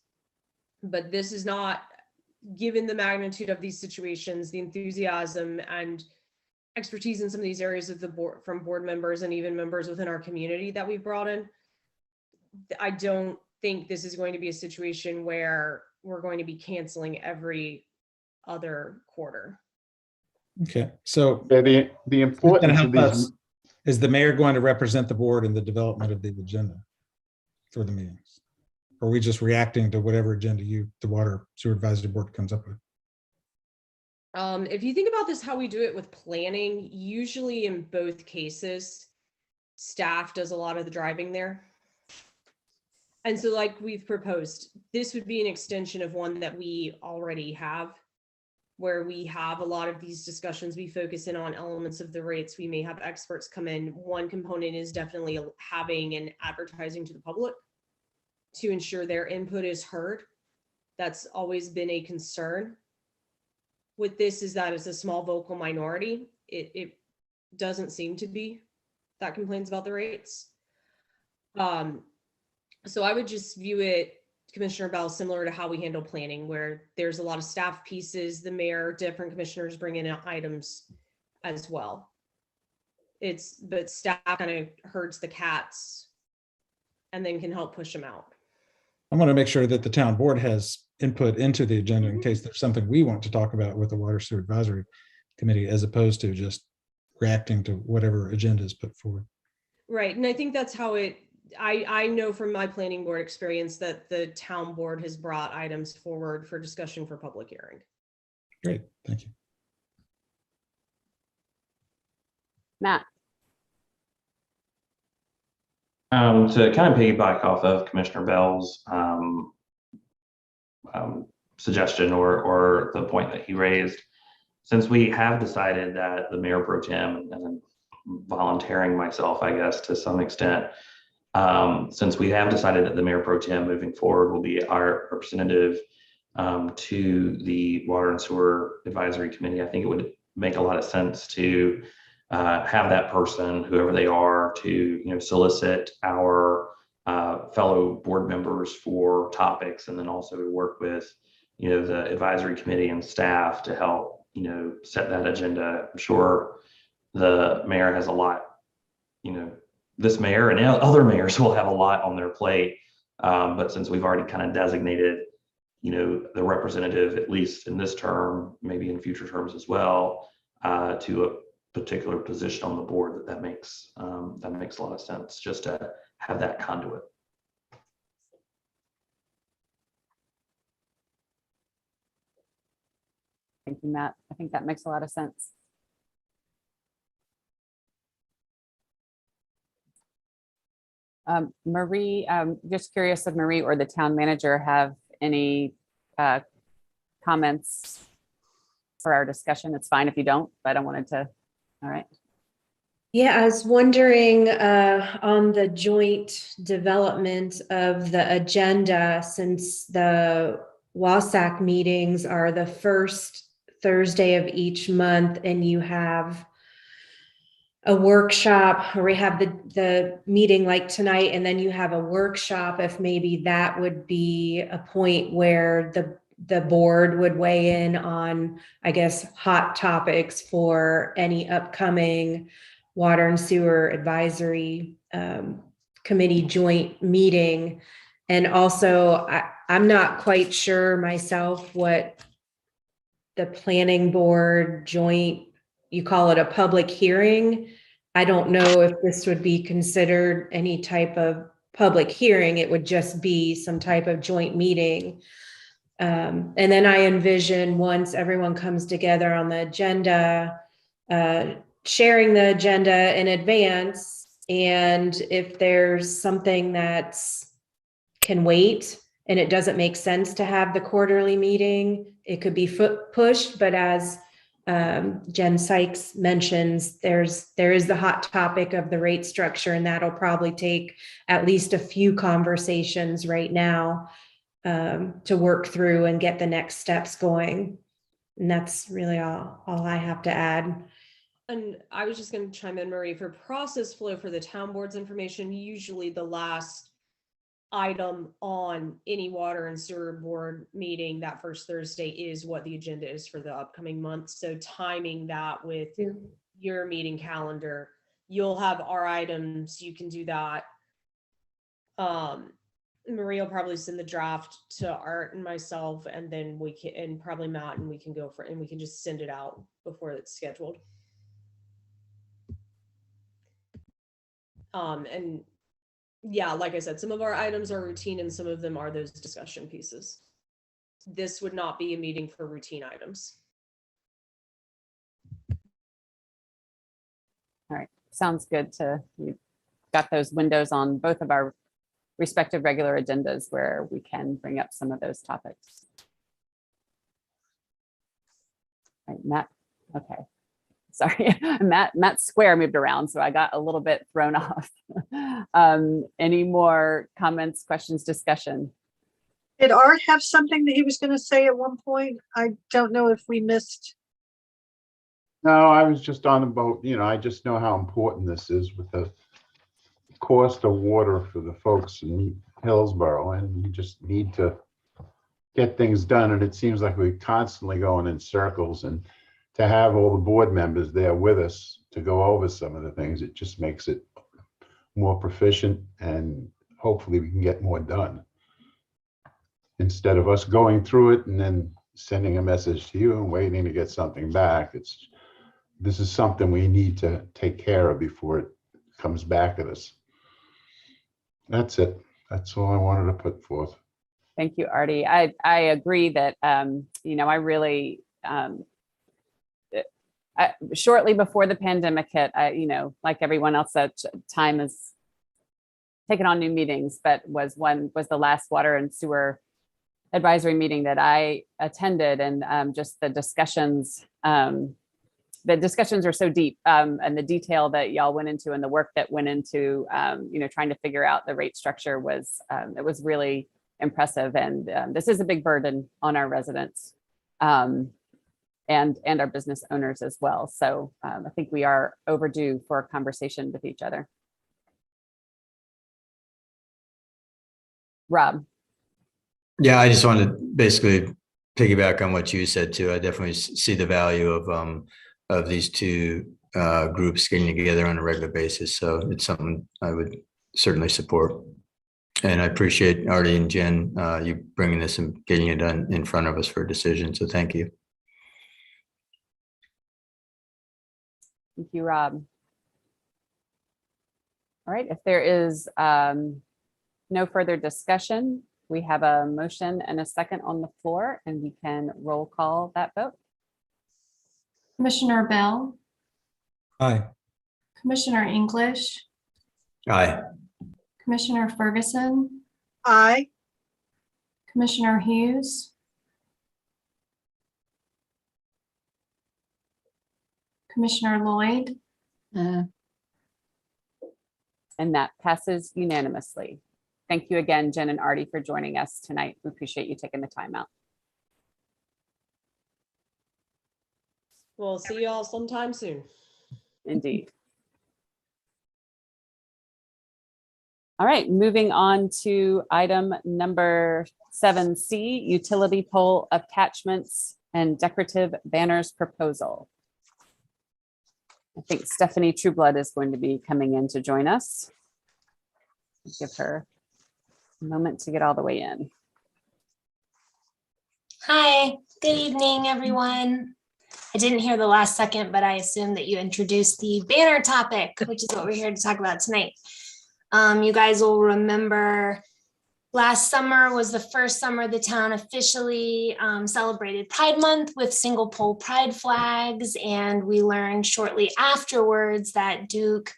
Speaker 8: But this is not, given the magnitude of these situations, the enthusiasm and expertise in some of these areas of the board from board members and even members within our community that we've brought in. I don't think this is going to be a situation where we're going to be canceling every other quarter.
Speaker 3: Okay, so
Speaker 9: Yeah, the importance of these.
Speaker 3: Is the mayor going to represent the board in the development of the agenda for the meetings? Or are we just reacting to whatever agenda the Water Sewer Advisory Board comes up with?
Speaker 8: If you think about this, how we do it with planning, usually in both cases, staff does a lot of the driving there. And so like we've proposed, this would be an extension of one that we already have, where we have a lot of these discussions. We focus in on elements of the rates. We may have experts come in. One component is definitely having and advertising to the public to ensure their input is heard. That's always been a concern with this, is that it's a small vocal minority. It doesn't seem to be that complains about the rates. So I would just view it, Commissioner Bell, similar to how we handle planning, where there's a lot of staff pieces, the mayor, different commissioners bring in items as well. But staff kind of herds the cats and then can help push them out.
Speaker 3: I want to make sure that the town board has input into the agenda in case there's something we want to talk about with the Water Sewer Advisory Committee, as opposed to just reacting to whatever agenda is put forward.
Speaker 8: Right. And I think that's how I know from my planning board experience that the town board has brought items forward for discussion for public hearing.
Speaker 3: Great, thank you.
Speaker 1: Matt.
Speaker 10: To kind of piggyback off of Commissioner Bell's suggestion or the point that he raised, since we have decided that the mayor pro tem, and volunteering myself, I guess, to some extent, since we have decided that the mayor pro tem moving forward will be our representative to the Water and Sewer Advisory Committee, I think it would make a lot of sense to have that person, whoever they are, to solicit our fellow board members for topics, and then also work with the advisory committee and staff to help set that agenda. I'm sure the mayor has a lot, this mayor and other mayors will have a lot on their plate, but since we've already kind of designated the representative, at least in this term, maybe in future terms as well, to a particular position on the board, that makes a lot of sense, just to have that conduit.
Speaker 1: Thank you, Matt. I think that makes a lot of sense. Marie, just curious if Marie or the town manager have any comments for our discussion. It's fine if you don't, but I wanted to. All right.
Speaker 5: Yeah, I was wondering on the joint development of the agenda, since the WASAC meetings are the first Thursday of each month, and you have a workshop, or we have the meeting like tonight, and then you have a workshop, if maybe that would be a point where the board would weigh in on, I guess, hot topics for any upcoming water and sewer advisory committee joint meeting. And also, I'm not quite sure myself what the planning board joint, you call it a public hearing. I don't know if this would be considered any type of public hearing. It would just be some type of joint meeting. And then I envision, once everyone comes together on the agenda, sharing the agenda in advance. And if there's something that's can wait and it doesn't make sense to have the quarterly meeting, it could be pushed. But as Jen Sykes mentions, there is the hot topic of the rate structure, and that'll probably take at least a few conversations right now to work through and get the next steps going. And that's really all I have to add.
Speaker 8: And I was just going to chime in, Marie, for process flow for the town board's information, usually the last item on any water and sewer board meeting that first Thursday is what the agenda is for the upcoming month. So timing that with your meeting calendar, you'll have our items, you can do that. Marie will probably send the draft to Art and myself, and then we can, and probably Matt, and we can go for it, and we can just send it out before it's scheduled. And yeah, like I said, some of our items are routine and some of them are those discussion pieces. This would not be a meeting for routine items.
Speaker 1: All right, sounds good. We've got those windows on both of our respective regular agendas where we can bring up some of those topics. All right, Matt, okay. Sorry, Matt's square moved around, so I got a little bit thrown off. Any more comments, questions, discussion?
Speaker 4: Did Art have something that he was going to say at one point? I don't know if we missed.
Speaker 9: No, I was just on the boat. I just know how important this is with the cost of water for the folks in Hillsborough, and you just need to get things done. And it seems like we're constantly going in circles, and to have all the board members there with us to go over some of the things, it just makes it more proficient, and hopefully we can get more done. Instead of us going through it and then sending a message to you and waiting to get something back, this is something we need to take care of before it comes back at us. That's it. That's all I wanted to put forth.
Speaker 1: Thank you, Artie. I agree that, I really, shortly before the pandemic hit, like everyone else, that time has taken on new meetings, but was the last water and sewer advisory meeting that I attended, and just the discussions are so deep, and the detail that y'all went into and the work that went into, trying to figure out the rate structure was really impressive. And this is a big burden on our residents. And our business owners as well. So I think we are overdue for a conversation with each other. Rob.
Speaker 7: Yeah, I just wanted to basically piggyback on what you said too. I definitely see the value of these two groups getting together on a regular basis. So it's something I would certainly support. And I appreciate Artie and Jen, you bringing this and getting it done in front of us for a decision. So thank you.
Speaker 1: Thank you, Rob. All right, if there is no further discussion, we have a motion and a second on the floor, and we can roll call that vote.
Speaker 2: Commissioner Bell,
Speaker 3: Aye.
Speaker 2: Commissioner English,
Speaker 7: Aye.
Speaker 2: Commissioner Ferguson,
Speaker 4: Aye.
Speaker 2: Commissioner Hughes, Commissioner Lloyd,
Speaker 6: Uh,
Speaker 1: And that passes unanimously. Thank you again, Jen and Artie, for joining us tonight. We appreciate you taking the time out.
Speaker 8: We'll see you all sometime soon.
Speaker 1: Indeed. All right, moving on to item number 7C, utility pole attachments and decorative banners proposal. I think Stephanie Trueblood is going to be coming in to join us. Give her a moment to get all the way in.
Speaker 11: Hi, good evening, everyone. I didn't hear the last second, but I assume that you introduced the banner topic, which is what we're here to talk about tonight. You guys will remember last summer was the first summer the town officially celebrated Pride Month with single pole pride flags. And we learned shortly afterwards that Duke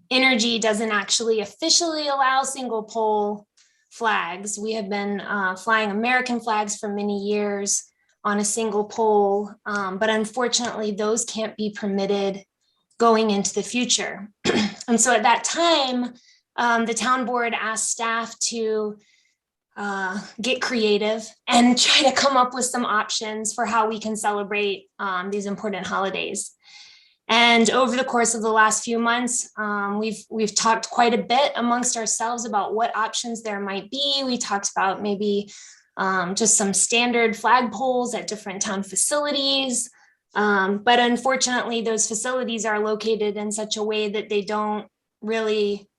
Speaker 11: Energy doesn't actually officially allow single pole flags. We have been flying American flags for many years on a single pole, but unfortunately those can't be permitted going into the future. And so at that time, the town board asked staff to get creative and try to come up with some options for how we can celebrate these important holidays. And over the course of the last few months, we've talked quite a bit amongst ourselves about what options there might be. We talked about maybe just some standard flagpoles at different town facilities. But unfortunately, those facilities are located in such a way that they don't really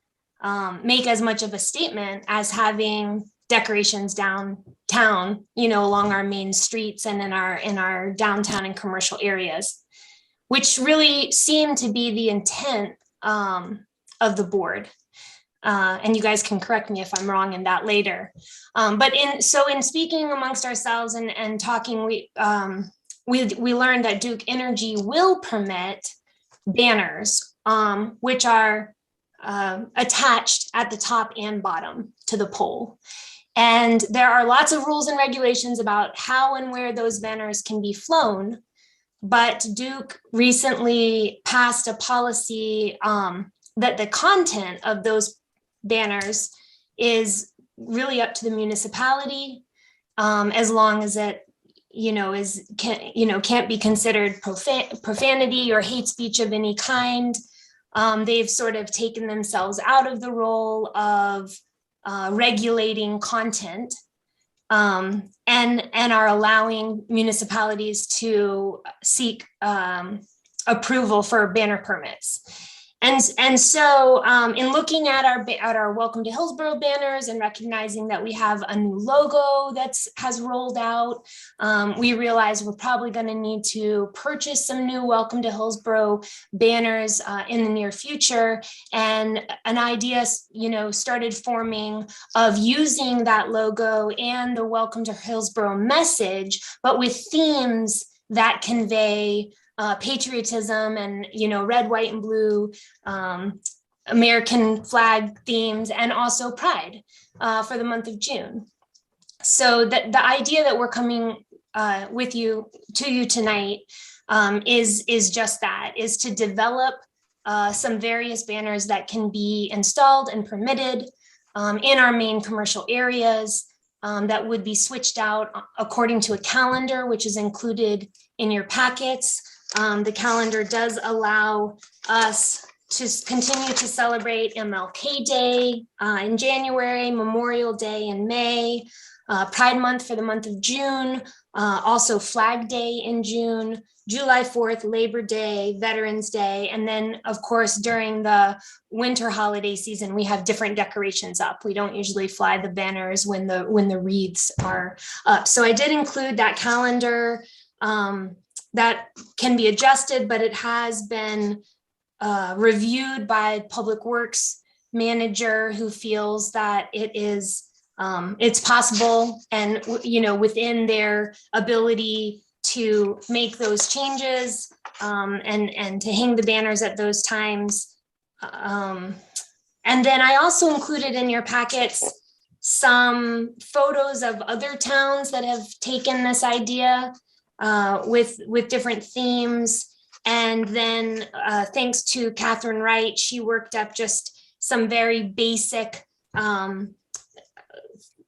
Speaker 11: make as much of a statement as having decorations downtown, along our main streets and in our downtown and commercial areas, which really seemed to be the intent of the board. And you guys can correct me if I'm wrong in that later. But in speaking amongst ourselves and talking, we learned that Duke Energy will permit banners, which are attached at the top and bottom to the pole. And there are lots of rules and regulations about how and where those banners can be flown. But Duke recently passed a policy that the content of those banners is really up to the municipality, as long as it, can't be considered profanity or hate speech of any kind. They've sort of taken themselves out of the role of regulating content, and are allowing municipalities to seek approval for banner permits. And so in looking at our Welcome to Hillsborough banners and recognizing that we have a new logo has rolled out, we realize we're probably going to need to purchase some new Welcome to Hillsborough banners in the near future. And an idea, started forming of using that logo and the Welcome to Hillsborough message, but with themes that convey patriotism and, red, white, and blue, American flag themes, and also pride for the month of June. So the idea that we're coming to you tonight is just that, is to develop some various banners that can be installed and permitted in our main commercial areas, that would be switched out according to a calendar, which is included in your packets. The calendar does allow us to continue to celebrate MLK Day in January, Memorial Day in May, Pride Month for the month of June, also Flag Day in June, July 4th, Labor Day, Veterans Day, and then, of course, during the winter holiday season, we have different decorations up. We don't usually fly the banners when the wreaths are up. So I did include that calendar. That can be adjusted, but it has been reviewed by Public Works manager who feels that it's possible and within their ability to make those changes and to hang the banners at those times. And then I also included in your packets some photos of other towns that have taken this idea with different themes. And then thanks to Catherine Wright, she worked up just some very basic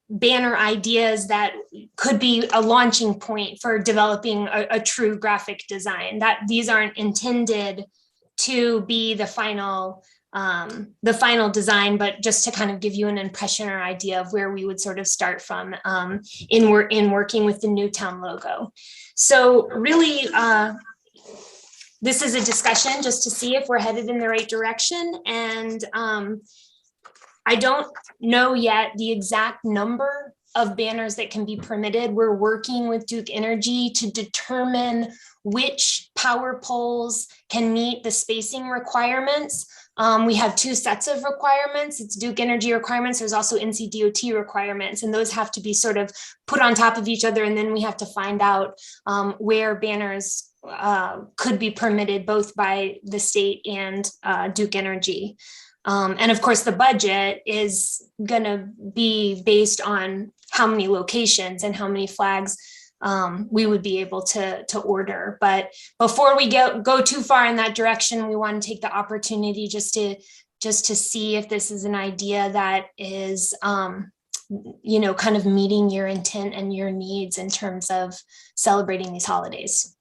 Speaker 11: banner ideas that could be a launching point for developing a true graphic design. That these aren't intended to be the final the final design, but just to kind of give you an impression or idea of where we would sort of start from in working with the new town logo. So really, this is a discussion just to see if we're headed in the right direction. And I don't know yet the exact number of banners that can be permitted. We're working with Duke Energy to determine which power poles can meet the spacing requirements. We have two sets of requirements. It's Duke Energy requirements. There's also NCDOT requirements, and those have to be sort of put on top of each other. And then we have to find out where banners could be permitted both by the state and Duke Energy. And of course, the budget is going to be based on how many locations and how many flags we would be able to order. But before we go too far in that direction, we want to take the opportunity just to see if this is an idea that is, you know, kind of meeting your intent and your needs in terms of celebrating these holidays.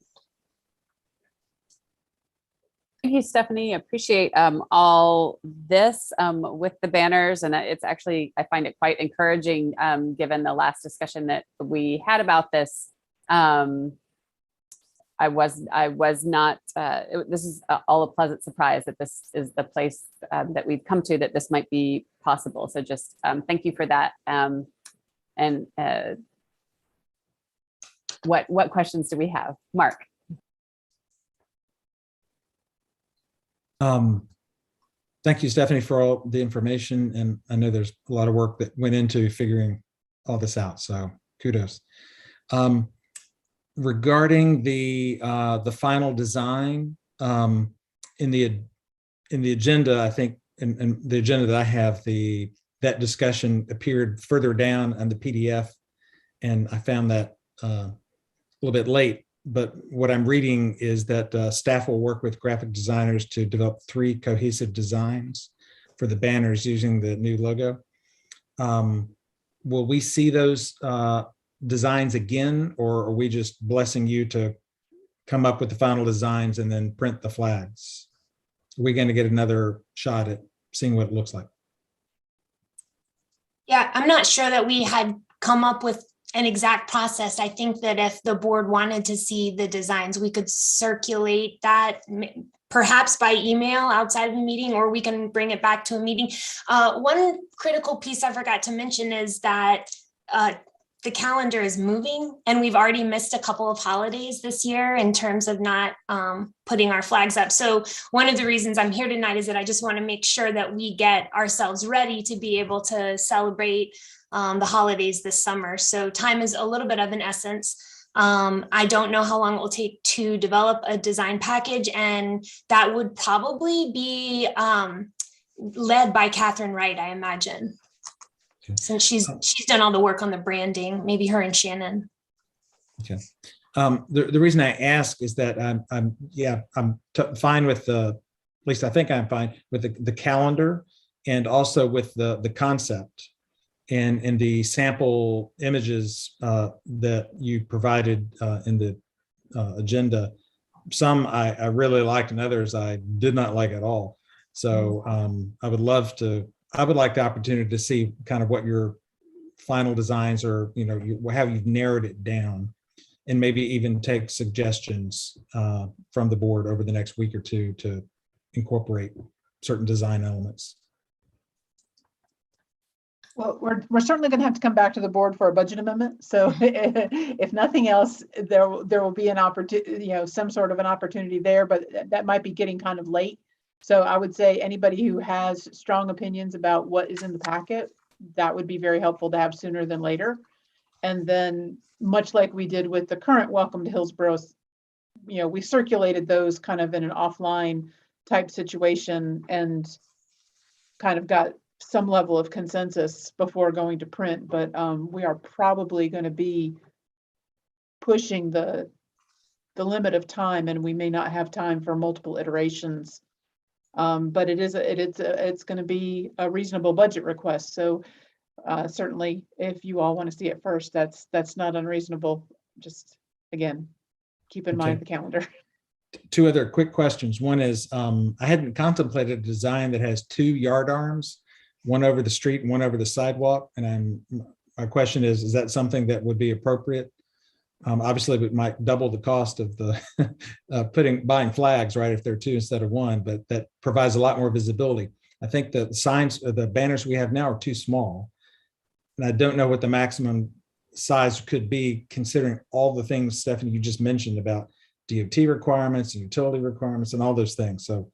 Speaker 1: Thank you, Stephanie. Appreciate all this with the banners. And it's actually, I find it quite encouraging given the last discussion that we had about this. I was not, this is all a pleasant surprise that this is the place that we've come to, that this might be possible. So just thank you for that. And what questions do we have? Mark.
Speaker 3: Thank you, Stephanie, for all the information. And I know there's a lot of work that went into figuring all this out. So kudos. Regarding the final design, in the agenda, I think in the agenda that I have, that discussion appeared further down on the PDF, and I found that a little bit late. But what I'm reading is that staff will work with graphic designers to develop 3 cohesive designs for the banners using the new logo. Will we see those designs again, or are we just blessing you to come up with the final designs and then print the flags? Are we going to get another shot at seeing what it looks like?
Speaker 11: Yeah, I'm not sure that we had come up with an exact process. I think that if the board wanted to see the designs, we could circulate that perhaps by email outside of the meeting, or we can bring it back to a meeting. One critical piece I forgot to mention is that the calendar is moving, and we've already missed a couple of holidays this year in terms of not putting our flags up. So one of the reasons I'm here tonight is that I just want to make sure that we get ourselves ready to be able to celebrate the holidays this summer. So time is a little bit of an essence. I don't know how long it will take to develop a design package, and that would probably be led by Catherine Wright, I imagine. Okay. Since she's done all the work on the branding, maybe her and Shannon.
Speaker 3: Okay. The reason I ask is that I'm fine with at least I think I'm fine with the calendar, and also with the concept. And in the sample images that you provided in the agenda, some I really liked and others I did not like at all. So I would like the opportunity to see kind of what your final designs are, how you've narrowed it down, and maybe even take suggestions from the board over the next week or two to incorporate certain design elements.
Speaker 12: Well, we're certainly going to have to come back to the board for a budget amendment. So if nothing else, there will be an opportunity, some sort of an opportunity there, but that might be getting kind of late. So I would say anybody who has strong opinions about what is in the packet, that would be very helpful to have sooner than later. And then much like we did with the current Welcome to Hillsborough, we circulated those kind of in an offline type situation and kind of got some level of consensus before going to print, but we are probably going to be pushing the limit of time, and we may not have time for multiple iterations. But it's going to be a reasonable budget request. So certainly, if you all want to see it first, that's not unreasonable. Just again, keep in mind the calendar.
Speaker 3: Two other quick questions. One is, I hadn't contemplated a design that has 2 yard arms, one over the street and one over the sidewalk. And my question is that something that would be appropriate? Obviously, it might double the cost of the buying flags, right, if they're 2 instead of 1, but that provides a lot more visibility. I think the signs, the banners we have now are too small. And I don't know what the maximum size could be, considering all the things, Stephanie, you just mentioned about DOT requirements and utility requirements and all those things. So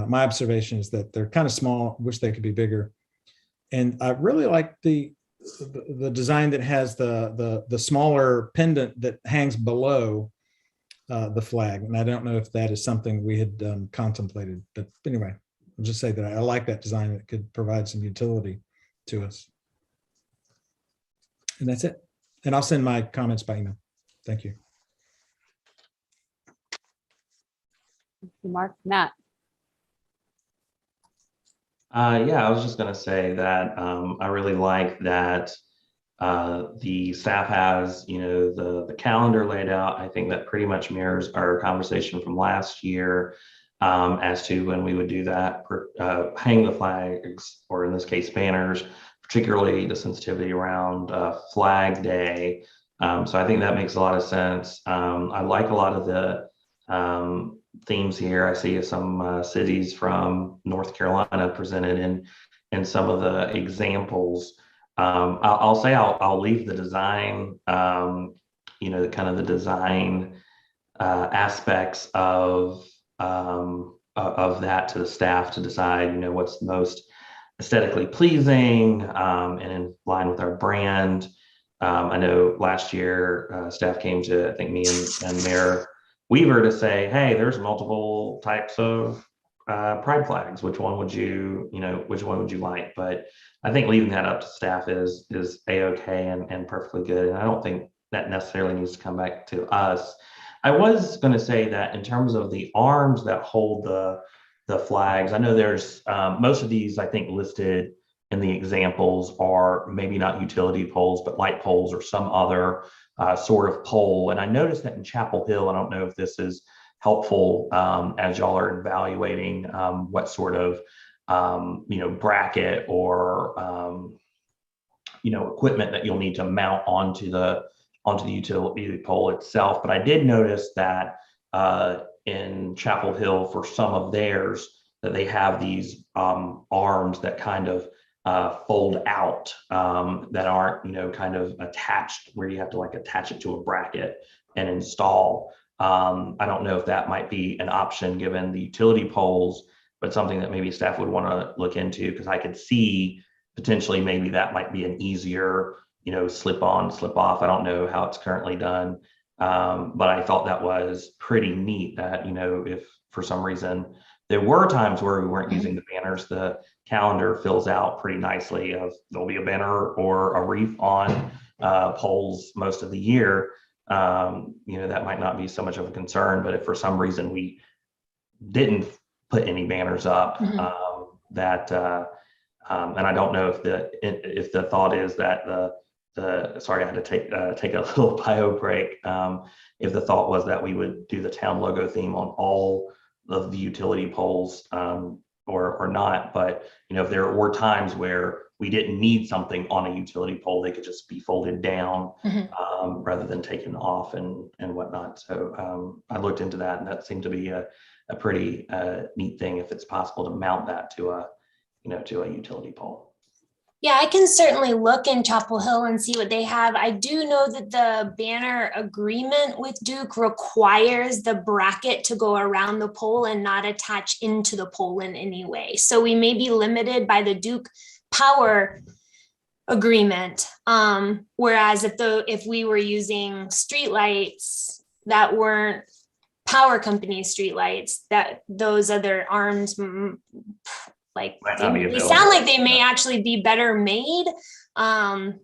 Speaker 3: my observation is that they're kind of small, wish they could be bigger. And I really like the design that has the smaller pendant that hangs below the flag. And I don't know if that is something we had contemplated, but anyway, I'll just say that I like that design. That could provide some utility to us. And that's it. And I'll send my comments by email. Thank you.
Speaker 1: Mark, Matt.
Speaker 10: Yeah, I was just going to say that I really like that the staff has, the calendar laid out. I think that pretty much mirrors our conversation from last year as to when we would do that, hang the flags, or in this case, banners, particularly the sensitivity around Flag Day. So I think that makes a lot of sense. I like a lot of the themes here. I see some cities from North Carolina presented in some of the examples. I'll say I'll leave the design, kind of the design aspects of that to the staff to decide, what's most aesthetically pleasing and in line with our brand. I know last year staff came to, I think, me and Mayor Weaver to say, hey, there's multiple types of pride flags. Which one would you like? But I think leaving that up to staff is a-okay and perfectly good. And I don't think that necessarily needs to come back to us. I was going to say that in terms of the arms that hold the flags, I know there's most of these, I think, listed in the examples are maybe not utility poles, but light poles or some other sort of pole. And I noticed that in Chapel Hill, I don't know if this is helpful as y'all are evaluating what sort of bracket or equipment that you'll need to mount onto the utility pole itself. But I did notice that in Chapel Hill, for some of theirs, that they have these arms that kind of fold out that aren't, kind of attached, where you have to attach it to a bracket and install. I don't know if that might be an option given the utility poles, but something that maybe staff would want to look into, because I could see potentially maybe that might be an easier, slip on, slip off. I don't know how it's currently done, but I thought that was pretty neat that, if for some reason there were times where we weren't using the banners, the calendar fills out pretty nicely of there'll be a banner or a wreath on poles most of the year. That might not be so much of a concern, but if for some reason we didn't put any banners up, and I don't know if the thought is that sorry, I had to take a little bio break. If the thought was that we would do the town logo theme on all of the utility poles or not, but if there were times where we didn't need something on a utility pole, they could just be folded down rather than taken off and whatnot. So I looked into that, and that seemed to be a pretty neat thing if it's possible to mount that to a utility pole.
Speaker 11: Yeah, I can certainly look in Chapel Hill and see what they have. I do know that the banner agreement with Duke requires the bracket to go around the pole and not attach into the pole in any way. So we may be limited by the Duke power agreement. Whereas if we were using streetlights that weren't power company streetlights, that those other arms they sound like they may actually be better made. I'll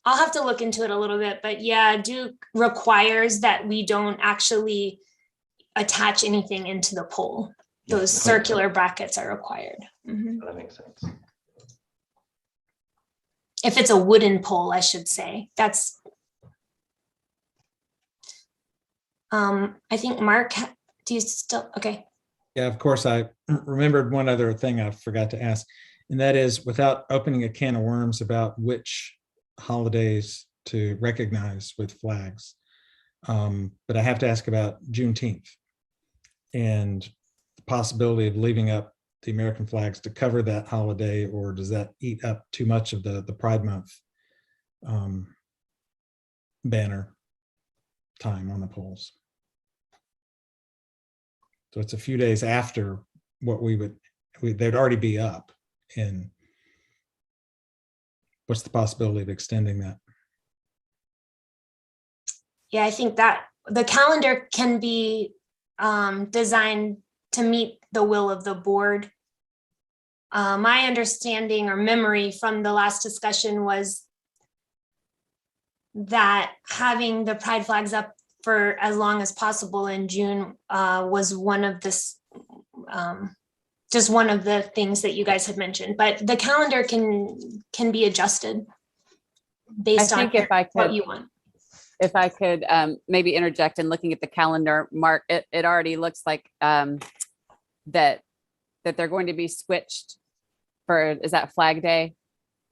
Speaker 11: have to look into it a little bit, but yeah, Duke requires that we don't actually attach anything into the pole. Those circular brackets are required.
Speaker 10: That makes sense.
Speaker 11: If it's a wooden pole, I should say. That's I think Mark Do you still, okay.
Speaker 3: Yeah, of course, I remembered one other thing I forgot to ask, and that is without opening a can of worms about which holidays to recognize with flags. But I have to ask about Juneteenth and the possibility of leaving up the American flags to cover that holiday, or does that eat up too much of the Pride Month banner time on the polls? So it's a few days after what they'd already be up. And what's the possibility of extending that?
Speaker 11: Yeah, I think that the calendar can be designed to meet the will of the board. My understanding or memory from the last discussion was that having the pride flags up for as long as possible in June was one of this, just one of the things that you guys had mentioned, but the calendar can be adjusted based on what you want.
Speaker 1: If I could maybe interject in looking at the calendar, Mark, it already looks like that they're going to be switched for, is that Flag Day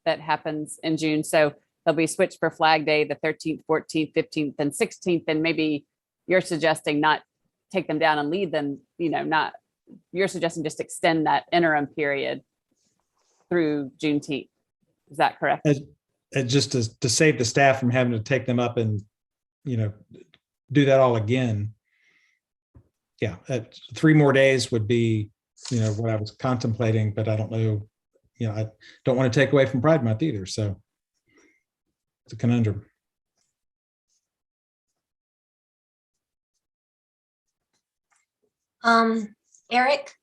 Speaker 1: that happens in June? So they'll be switched for Flag Day, the 13th, 14th, 15th, and 16th. And maybe you're suggesting not take them down and leave them, you're suggesting just extend that interim period through Juneteenth. Is that correct?
Speaker 3: And just to save the staff from having to take them up and, do that all again. Yeah, 3 more days would be, what I was contemplating, but I don't know, I don't want to take away from Pride Month either. So it's a conundrum.
Speaker 11: Eric?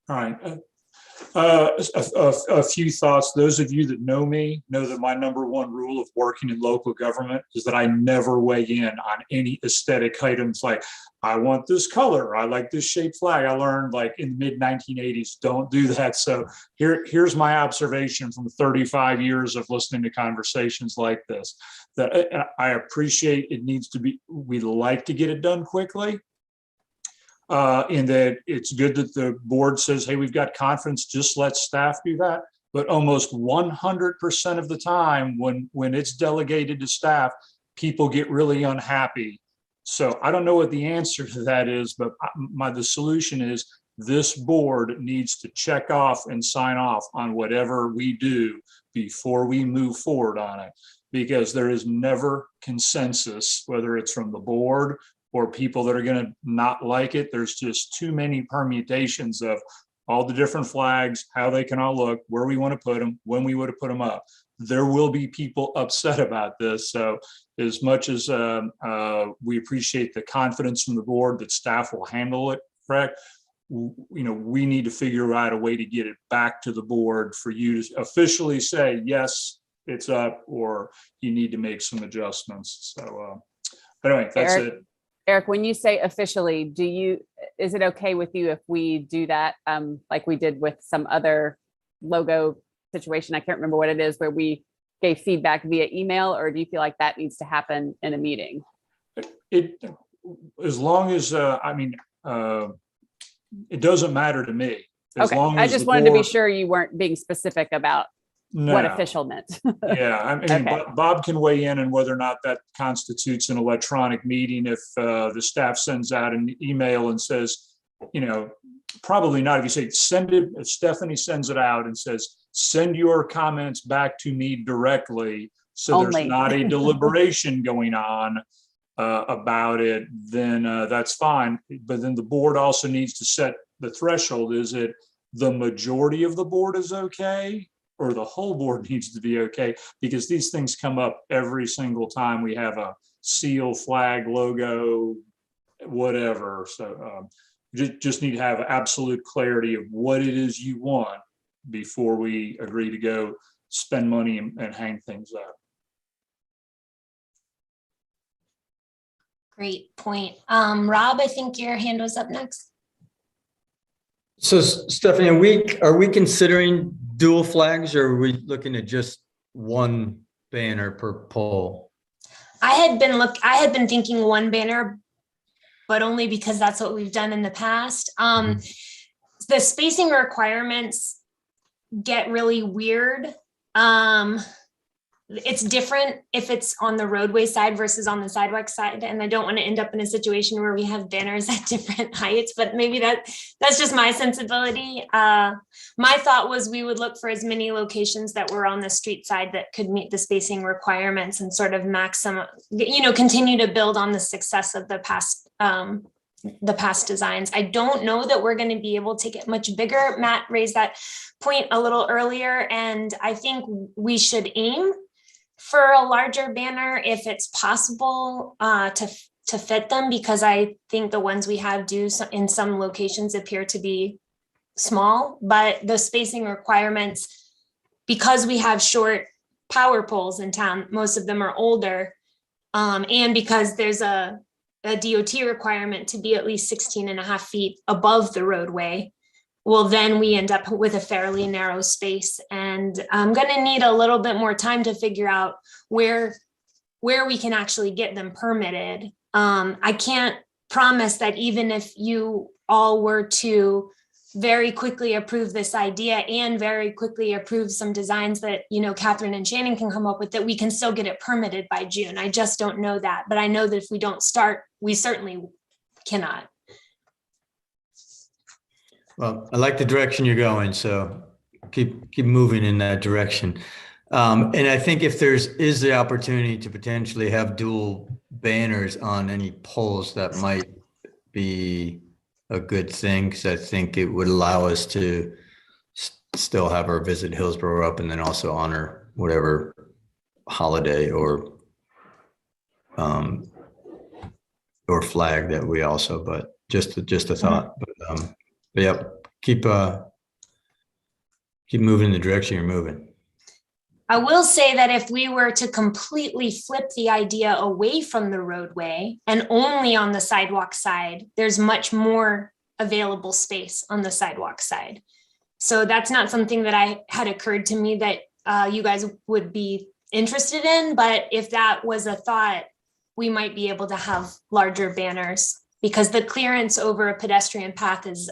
Speaker 13: All right. A few thoughts. Those of you that know me know that my number one rule of working in local government is that I never weigh in on any aesthetic items like, I want this color, I like this shaped flag. I learned like in the mid 1980s, don't do that. So here's my observation from 35 years of listening to conversations like this, that I appreciate it needs to be, we'd like to get it done quickly. In that it's good that the board says, hey, we've got confidence, just let staff do that. But almost 100% of the time when it's delegated to staff, people get really unhappy. So I don't know what the answer to that is, but the solution is this board needs to check off and sign off on whatever we do before we move forward on it, because there is never consensus, whether it's from the board or people that are going to not like it. There's just too many permutations of all the different flags, how they can all look, where we want to put them, when we would have put them up. There will be people upset about this. So as much as we appreciate the confidence from the board that staff will handle it correct, we need to figure out a way to get it back to the board for you to officially say, yes, it's up, or you need to make some adjustments. So anyway, that's it.
Speaker 1: Eric, when you say officially, is it okay with you if we do that like we did with some other logo situation? I can't remember what it is, where we gave feedback via email, or do you feel like that needs to happen in a meeting?
Speaker 13: As long as, it doesn't matter to me. As
Speaker 1: okay,
Speaker 13: long
Speaker 1: I
Speaker 13: as
Speaker 1: just
Speaker 13: the
Speaker 1: wanted to be
Speaker 13: board-
Speaker 1: sure you weren't being specific about what official meant.
Speaker 13: Yeah, I mean,
Speaker 1: Okay.
Speaker 13: Bob can weigh in on whether or not that constitutes an electronic meeting if the staff sends out an email and says, probably not. If you say send it, if Stephanie sends it out and says, send your comments back to me directly, so
Speaker 1: Only.
Speaker 13: there's not a deliberation going on about it, then that's fine. But then the board also needs to set the threshold. Is it the majority of the board is okay, or the whole board needs to be okay? Because these things come up every single time we have a seal, flag, logo, whatever. So just need to have absolute clarity of what it is you want before we agree to go spend money and hang things up.
Speaker 11: Great point. Rob, I think your hand was up next.
Speaker 7: So Stephanie, are we considering dual flags, or are we looking at just one banner per pole?
Speaker 11: I had been thinking one banner, but only because that's what we've done in the past. The spacing requirements get really weird. It's different if it's on the roadway side versus on the sidewalk side. And I don't want to end up in a situation where we have banners at different heights, but maybe that's just my sensibility. My thought was we would look for as many locations that were on the street side that could meet the spacing requirements and sort of continue to build on the success of the past designs. I don't know that we're going to be able to get much bigger. Matt raised that point a little earlier, and I think we should aim for a larger banner if it's possible to fit them, because I think the ones we have in some locations appear to be small, but the spacing requirements, because we have short power poles in town, most of them are older, and because there's a DOT requirement to be at least 16.5 feet above the roadway, well, then we end up with a fairly narrow space. And I'm going to need a little bit more time to figure out where we can actually get them permitted. I can't promise that even if you all were to very quickly approve this idea and very quickly approve some designs that, Catherine and Shannon can come up with, that we can still get it permitted by June. I just don't know that. But I know that if we don't start, we certainly cannot.
Speaker 7: Well, I like the direction you're going, so keep moving in that direction. And I think if is the opportunity to potentially have dual banners on any poles, that might be a good thing, because I think it would allow us to still have our Visit Hillsborough up and then also honor whatever holiday or flag that we also, but just a thought. But yep, keep moving in the direction you're moving.
Speaker 11: I will say that if we were to completely flip the idea away from the roadway and only on the sidewalk side, there's much more available space on the sidewalk side. So that's not something that had occurred to me that you guys would be interested in, but if that was a thought, we might be able to have larger banners, because the clearance over a pedestrian path is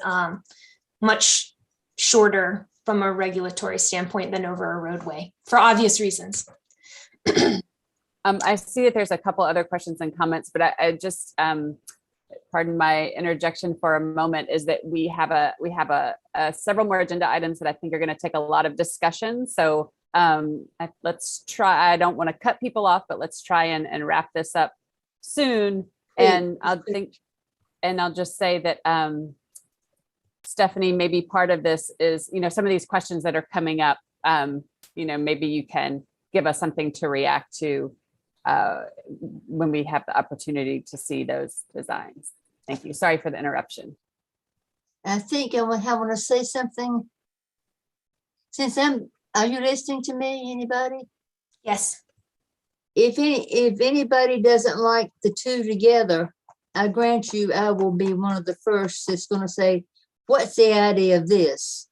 Speaker 11: much shorter from a regulatory standpoint than over a roadway, for obvious reasons.
Speaker 1: I see that there's a couple other questions and comments, but I just, pardon my interjection for a moment, is that we have several more agenda items that I think are going to take a lot of discussion. So let's try, I don't want to cut people off, but let's try and wrap this up soon. And I'll just say that, Stephanie, maybe part of this is, some of these questions that are coming up, maybe you can give us something to react to when we have the opportunity to see those designs. Thank you. Sorry for the interruption.
Speaker 6: I think I want to say something. Are you listening to me, anybody?
Speaker 11: Yes.
Speaker 6: If anybody doesn't like the two together, I grant you, I will be one of the first that's going to say, what's the idea of this?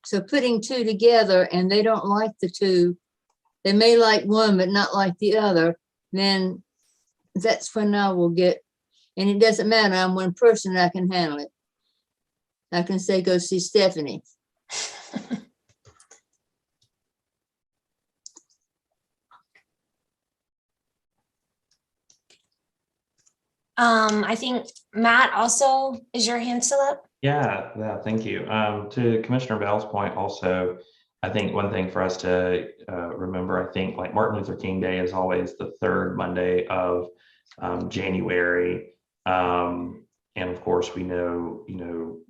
Speaker 6: So putting two together and they don't like the two, they may like one, but not like the other, then that's when I will get, and it doesn't matter, I'm one person, I can handle it. I can say, go see Stephanie.
Speaker 11: I think Matt also, is your hand still up?
Speaker 10: Yeah, thank you. To Commissioner Bell's point also, I think one thing for us to remember, I think like Martin Luther King Day is always the third Monday of January. And of course, we know,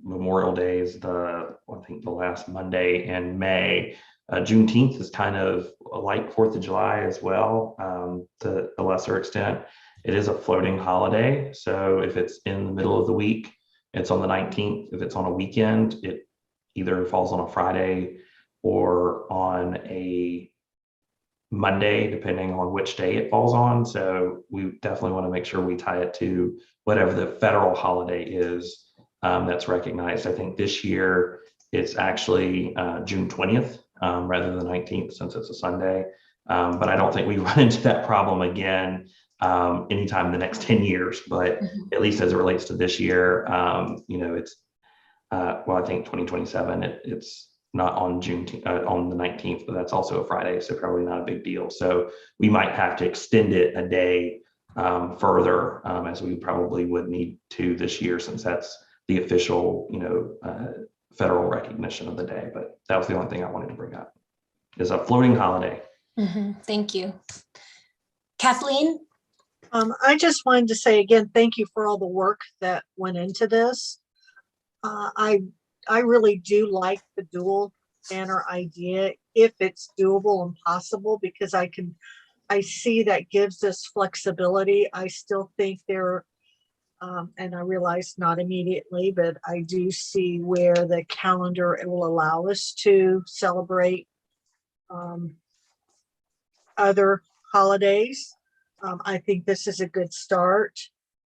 Speaker 10: Memorial Day is I think the last Monday in May. Juneteenth is kind of like 4th of July as well, to a lesser extent. It is a floating holiday. So if it's in the middle of the week, it's on the 19th. If it's on a weekend, it either falls on a Friday or on a Monday, depending on which day it falls on. So we definitely want to make sure we tie it to whatever the federal holiday is that's recognized. I think this year it's actually June 20th rather than the 19th, since it's a Sunday. But I don't think we run into that problem again anytime in the next 10 years. But at least as it relates to this year, it's well, I think 2027. It's not on on the 19th, but that's also a Friday, so probably not a big deal. So we might have to extend it a day further, as we probably would need to this year, since that's the official, federal recognition of the day. But that was the only thing I wanted to bring up, is a floating holiday.
Speaker 11: Thank you. Kathleen?
Speaker 4: I just wanted to say again, thank you for all the work that went into this. I really do like the dual banner idea if it's doable and possible, because I see that gives us flexibility. I still think there, and I realize not immediately, but I do see where the calendar will allow us to celebrate other holidays. I think this is a good start.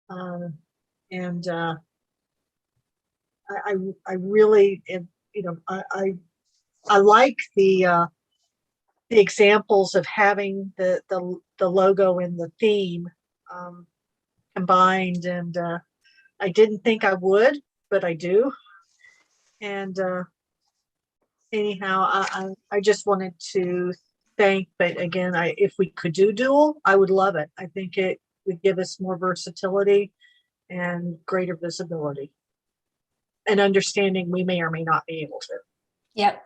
Speaker 4: I really, I like the examples of having the logo and the theme combined, and I didn't think I would, but I do. And anyhow, I just wanted to thank, but again, if we could do dual, I would love it. I think it would give us more versatility and greater visibility and understanding we may or may not be able to.
Speaker 11: Yep.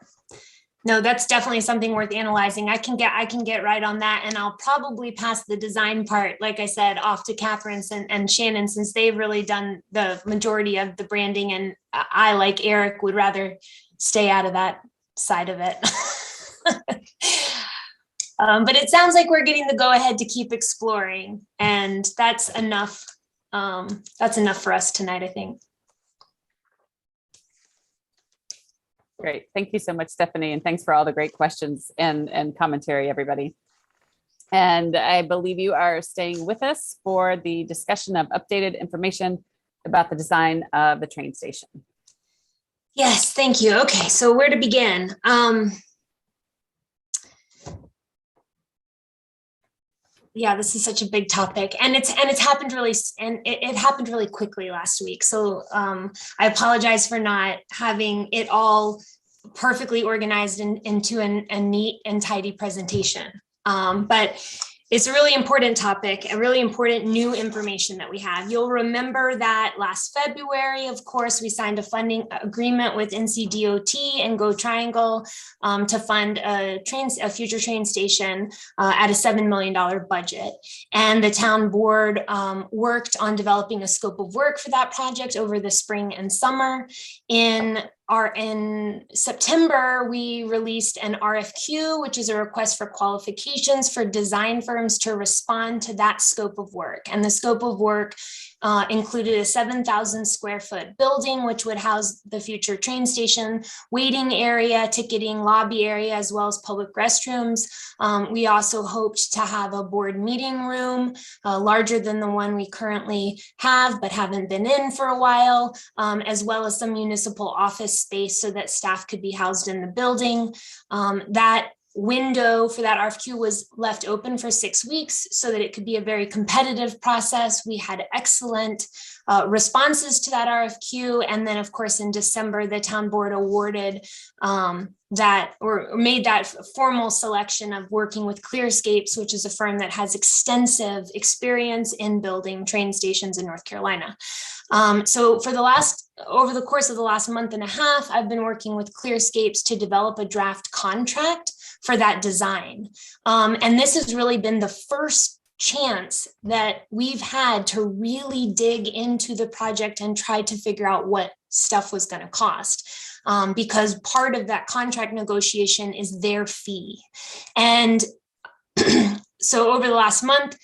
Speaker 11: No, that's definitely something worth analyzing. I can get right on that, and I'll probably pass the design part, like I said, off to Catherine and Shannon, since they've really done the majority of the branding, and I, like Eric, would rather stay out of that side of it. But it sounds like we're getting the go ahead to keep exploring, and that's enough. That's enough for us tonight, I think.
Speaker 1: Great. Thank you so much, Stephanie. And thanks for all the great questions and commentary, everybody. And I believe you are staying with us for the discussion of updated information about the design of the train station.
Speaker 11: Yes, thank you. Okay, so where to begin? Yeah, this is such a big topic, and it happened really quickly last week. So I apologize for not having it all perfectly organized into a neat and tidy presentation. But it's a really important topic, a really important new information that we have. You'll remember that last February, of course, we signed a funding agreement with NCDOT and Go Triangle to fund a future train station at a $7 million budget. And the town board worked on developing a scope of work for that project over the spring and summer. In September, we released an RFQ, which is a request for qualifications for design firms to respond to that scope of work. And the scope of work included a 7,000 square foot building, which would house the future train station, waiting area, ticketing, lobby area, as well as public restrooms. We also hoped to have a board meeting room larger than the one we currently have, but haven't been in for a while, as well as some municipal office space so that staff could be housed in the building. That window for that RFQ was left open for 6 weeks so that it could be a very competitive process. We had excellent responses to that RFQ. And then, of course, in December, the town board awarded made that formal selection of working with Clearscapes, which is a firm that has extensive experience in building train stations in North Carolina. So over the course of the last month and a half, I've been working with Clearscapes to develop a draft contract for that design. And this has really been the first chance that we've had to really dig into the project and try to figure out what stuff was going to cost. Because part of that contract negotiation is their fee. And so over the last month,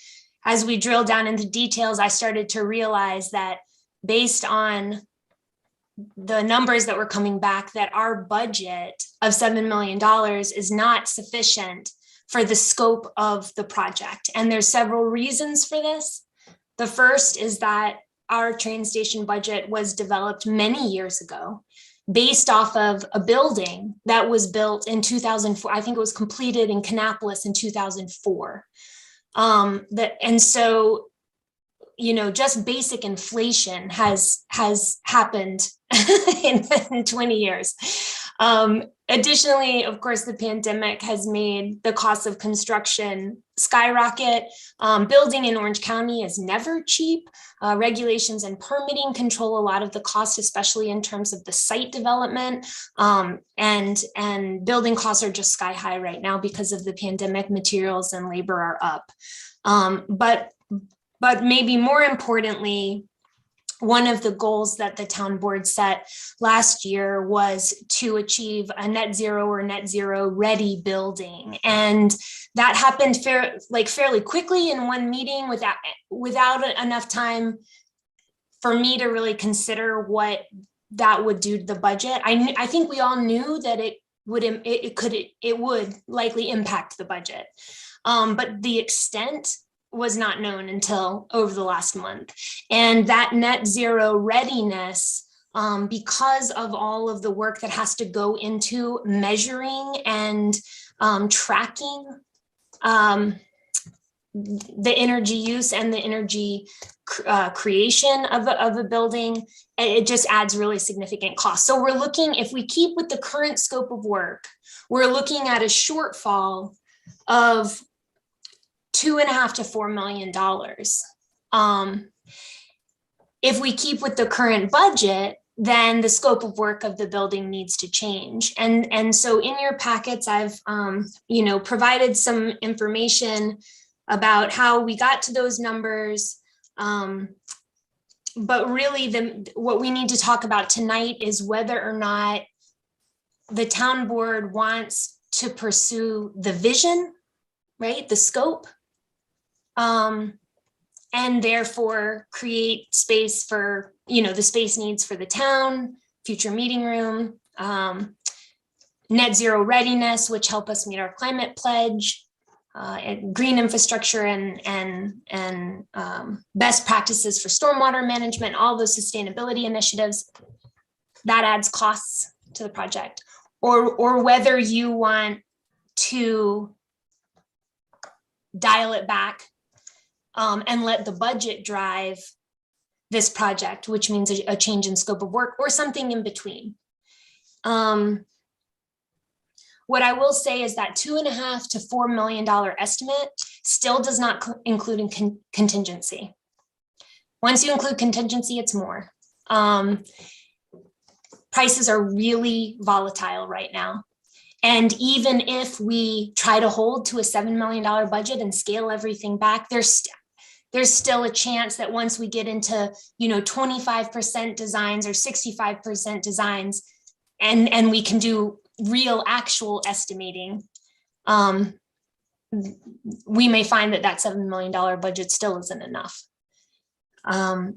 Speaker 11: as we drill down into details, I started to realize that based on the numbers that were coming back, that our budget of $7 million is not sufficient for the scope of the project. And there's several reasons for this. The first is that our train station budget was developed many years ago. based off of a building that was built in 2004. I think it was completed in Kannapolis in 2004. And so, you know, just basic inflation has happened in 20 years. Additionally, of course, the pandemic has made the cost of construction skyrocket. Building in Orange County is never cheap. Regulations and permitting control a lot of the cost, especially in terms of the site development. And building costs are just sky high right now because of the pandemic. Materials and labor are up. But maybe more importantly, one of the goals that the town board set last year was to achieve a net zero or net zero ready building. And that happened fairly quickly in one meeting without enough time for me to really consider what that would do to the budget. I think we all knew that it would likely impact the budget. But the extent was not known until over the last month. And that net zero readiness, because of all of the work that has to go into measuring and tracking the energy use and the energy creation of a building, it just adds really significant costs. So we're looking, if we keep with the current scope of work, we're looking at a shortfall of $2.5 to $4 million. If we keep with the current budget, then the scope of work of the building needs to change. And so in your packets, I've provided some information about how we got to those numbers. But really, what we need to talk about tonight is whether or not the town board wants to pursue the vision, right, the scope, and therefore create space for, the space needs for the town, future meeting room, net zero readiness, which help us meet our climate pledge, and green infrastructure and best practices for stormwater management, all those sustainability initiatives. That adds costs to the project, or whether you want to dial it back and let the budget drive this project, which means a change in scope of work or something in between. What I will say is that $2.5 to $4 million estimate still does not include contingency. Once you include contingency, it's more. Prices are really volatile right now. And even if we try to hold to a $7 million budget and scale everything back, there's still a chance that once we get into 25% designs or 65% designs, and we can do real actual estimating, we may find that $7 million budget still isn't enough. The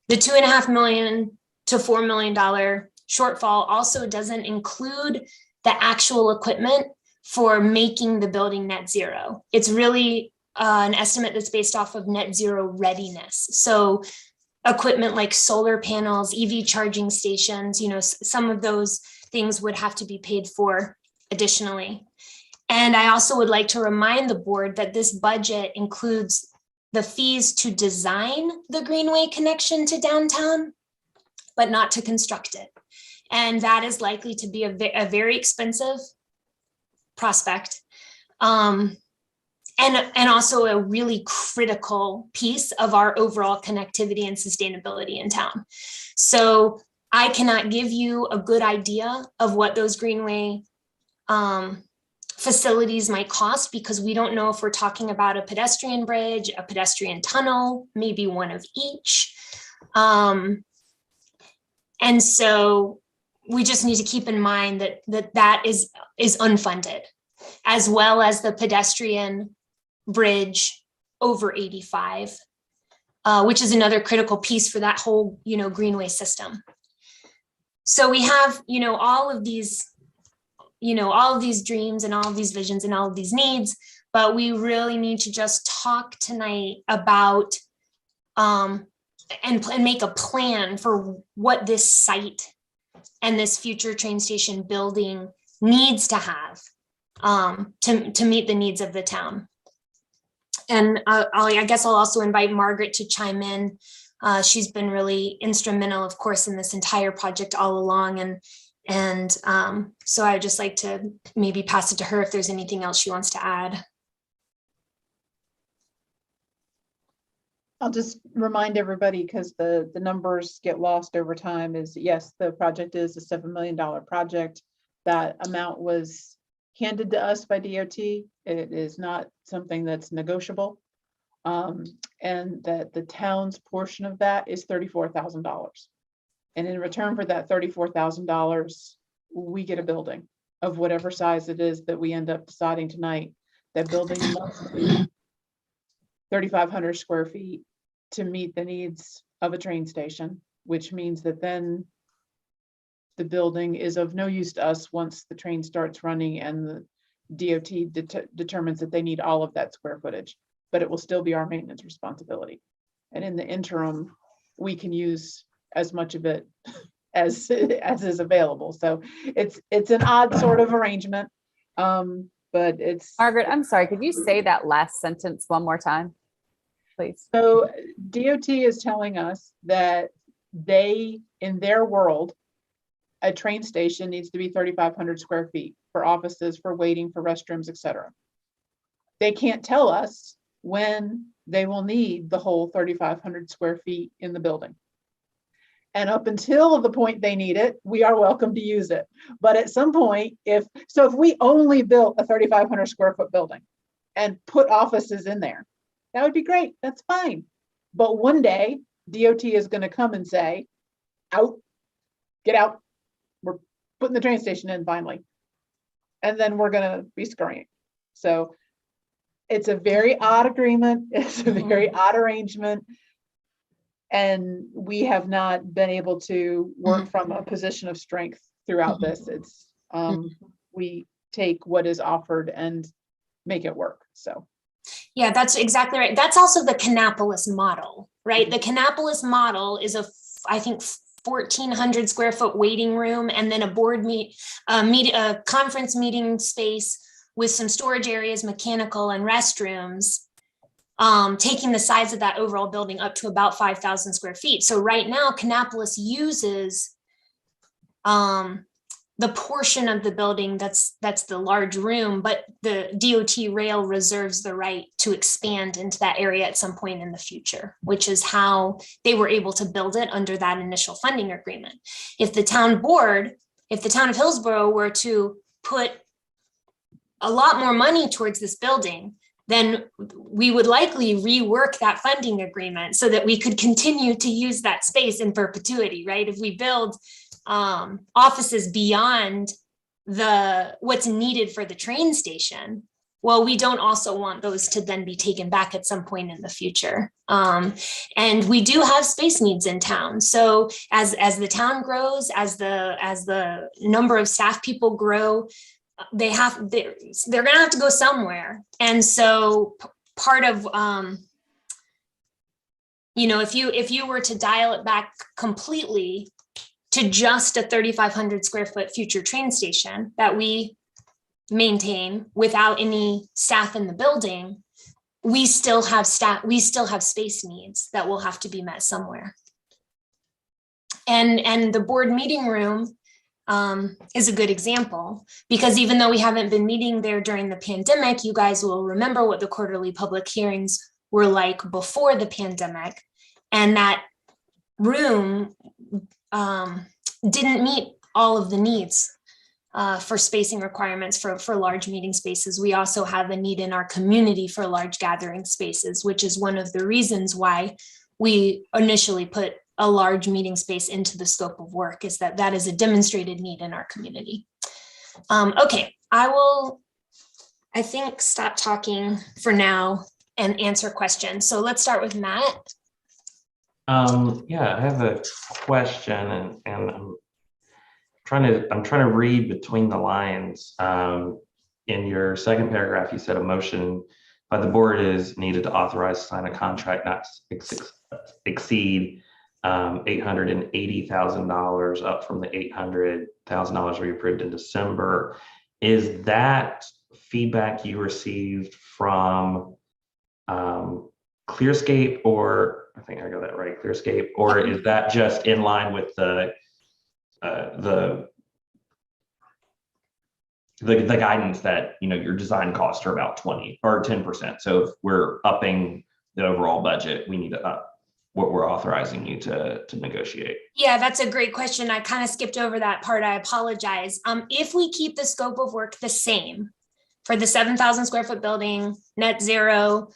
Speaker 11: $2.5 million to $4 million shortfall also doesn't include the actual equipment for making the building net zero. It's really an estimate that's based off of net zero readiness. So equipment like solar panels, EV charging stations, some of those things would have to be paid for additionally. And I also would like to remind the board that this budget includes the fees to design the Greenway connection to downtown, but not to construct it. And that is likely to be a very expensive prospect. And also a really critical piece of our overall connectivity and sustainability in town. So I cannot give you a good idea of what those Greenway facilities might cost, because we don't know if we're talking about a pedestrian bridge, a pedestrian tunnel, maybe one of each. And so we just need to keep in mind that is unfunded, as well as the pedestrian bridge over 85, which is another critical piece for that whole, Greenway system. So we have, all of these dreams and all of these visions and all of these needs, but we really need to just talk tonight about and make a plan for what this site and this future train station building needs to have to meet the needs of the town. And I guess I'll also invite Margaret to chime in. She's been really instrumental, of course, in this entire project all along. And so I'd just like to maybe pass it to her if there's anything else she wants to add.
Speaker 12: I'll just remind everybody, because the numbers get lost over time, is yes, the project is a $7 million project. That amount was handed to us by DOT. It is not something that's negotiable. And that the town's portion of that is $34,000. And in return for that $34,000, we get a building of whatever size it is that we end up deciding tonight. That building must be 3,500 square feet to meet the needs of a train station, which means that then the building is of no use to us once the train starts running and the DOT determines that they need all of that square footage, but it will still be our maintenance responsibility. And in the interim, we can use as much of it as is available. So it's an odd sort of arrangement, but it's.
Speaker 1: Margaret, I'm sorry, could you say that last sentence one more time, please?
Speaker 12: So DOT is telling us that they, in their world, a train station needs to be 3,500 square feet for offices, for waiting, for restrooms, etc. They can't tell us when they will need the whole 3,500 square feet in the building. And up until the point they need it, we are welcome to use it. But at some point, if we only built a 3,500 square foot building and put offices in there, that would be great. That's fine. But one day DOT is going to come and say, out, get out. We're putting the train station in finally. And then we're going to be scurrying. So it's a very odd agreement. It's a very odd arrangement. And we have not been able to work from a position of strength throughout this. It's we take what is offered and make it work. So
Speaker 11: yeah, that's exactly right. That's also the Kannapolis model, right? The Kannapolis model is I think 1,400 square foot waiting room, and then a conference meeting space with some storage areas, mechanical and restrooms, taking the size of that overall building up to about 5,000 square feet. So right now, Kannapolis uses the portion of the building that's the large room, but the DOT rail reserves the right to expand into that area at some point in the future, which is how they were able to build it under that initial funding agreement. If the town of Hillsborough were to put a lot more money towards this building, then we would likely rework that funding agreement so that we could continue to use that space in perpetuity, right? If we build offices beyond what's needed for the train station, well, we don't also want those to then be taken back at some point in the future. And we do have space needs in town. So as the town grows, as the number of staff people grow, they're gonna have to go somewhere. And so part of if you were to dial it back completely to just a 3,500 square foot future train station that we maintain without any staff in the building, we still have space needs that will have to be met somewhere. And the board meeting room is a good example, because even though we haven't been meeting there during the pandemic, you guys will remember what the quarterly public hearings were like before the pandemic. And that room didn't meet all of the needs for spacing requirements for large meeting spaces. We also have a need in our community for large gathering spaces, which is one of the reasons why we initially put a large meeting space into the scope of work, is that is a demonstrated need in our community. Okay, I think, stop talking for now and answer questions. So let's start with Matt.
Speaker 10: Yeah, I have a question, and I'm trying to read between the lines. In your second paragraph, you said a motion by the board is needed to authorize sign a contract not exceed $880,000 up from the $800,000 we approved in December. Is that feedback you received from Clearscape, or I think I got that right, Clearscape, or is that just in line with the guidance that, you know, your design costs are about 20 or 10%. So if we're upping the overall budget, we need to up what we're authorizing you to negotiate.
Speaker 11: Yeah, that's a great question. I kind of skipped over that part. I apologize. If we keep the scope of work the same for the 7,000 square foot building, net zero,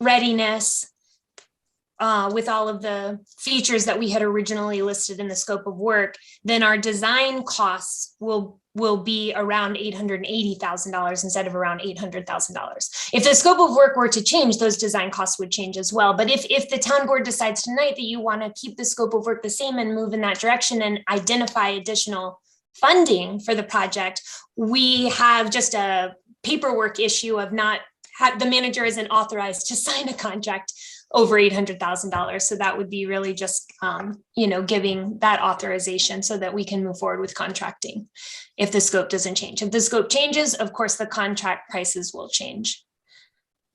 Speaker 11: readiness, with all of the features that we had originally listed in the scope of work, then our design costs will be around $880,000 instead of around $800,000. If the scope of work were to change, those design costs would change as well. But if the town board decides tonight that you want to keep the scope of work the same and move in that direction and identify additional funding for the project, we have just a paperwork issue of not the manager isn't authorized to sign a contract over $800,000. So that would be really just, giving that authorization so that we can move forward with contracting if the scope doesn't change. If the scope changes, of course, the contract prices will change.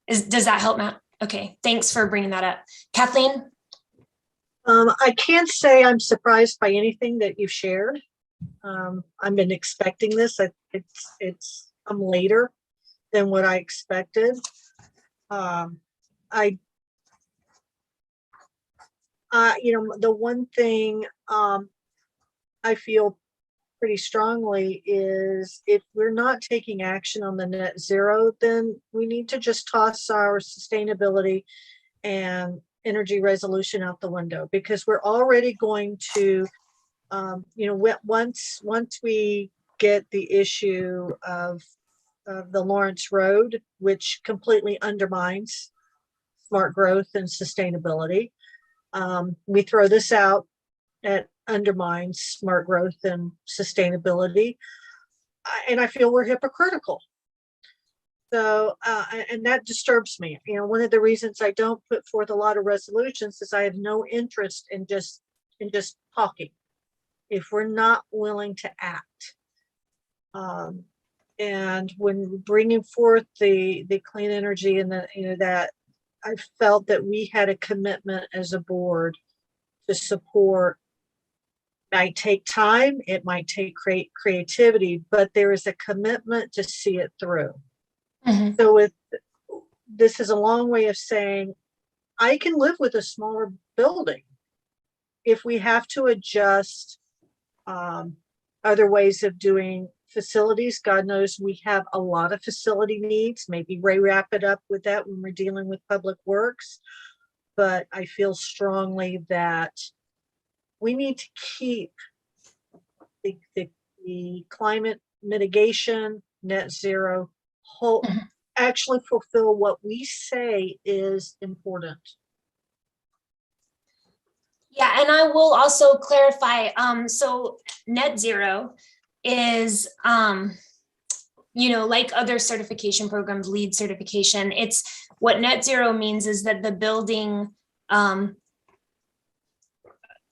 Speaker 11: Does that help, Matt? Okay, thanks for bringing that up. Kathleen?
Speaker 4: I can't say I'm surprised by anything that you've shared. I've been expecting this. It's come later than what I expected. The one thing I feel pretty strongly is if we're not taking action on the net zero, then we need to just toss our sustainability and energy resolution out the window, because we're already going to, once we get the issue of the Lawrence Road, which completely undermines smart growth and sustainability. We throw this out, it undermines smart growth and sustainability. And I feel we're hypocritical. So, and that disturbs me. One of the reasons I don't put forth a lot of resolutions is I have no interest in just talking if we're not willing to act. And when bringing forth the clean energy and that I felt that we had a commitment as a board to support. It might take time, it might take creativity, but there is a commitment to see it through. Mm-hmm. So this is a long way of saying, I can live with a smaller building if we have to adjust other ways of doing facilities. God knows we have a lot of facility needs. Maybe wrap it up with that when we're dealing with public works. But I feel strongly that we need to keep the climate mitigation, net zero, actually fulfill what we say is important.
Speaker 11: Yeah, and I will also clarify, so net zero is, like other certification programs, LEED certification, it's what net zero means is that the building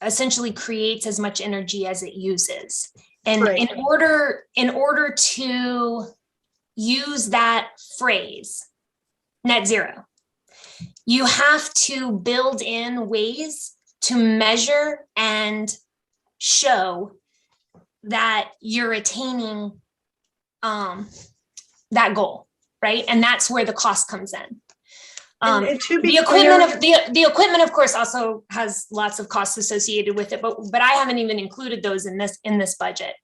Speaker 11: essentially creates as much energy as it uses. And right. in order to use that phrase, net zero, you have to build in ways to measure and show that you're attaining that goal, right? And that's where the cost comes in. The equipment, of course, also has lots of costs associated with it, but I haven't even included those in this budget.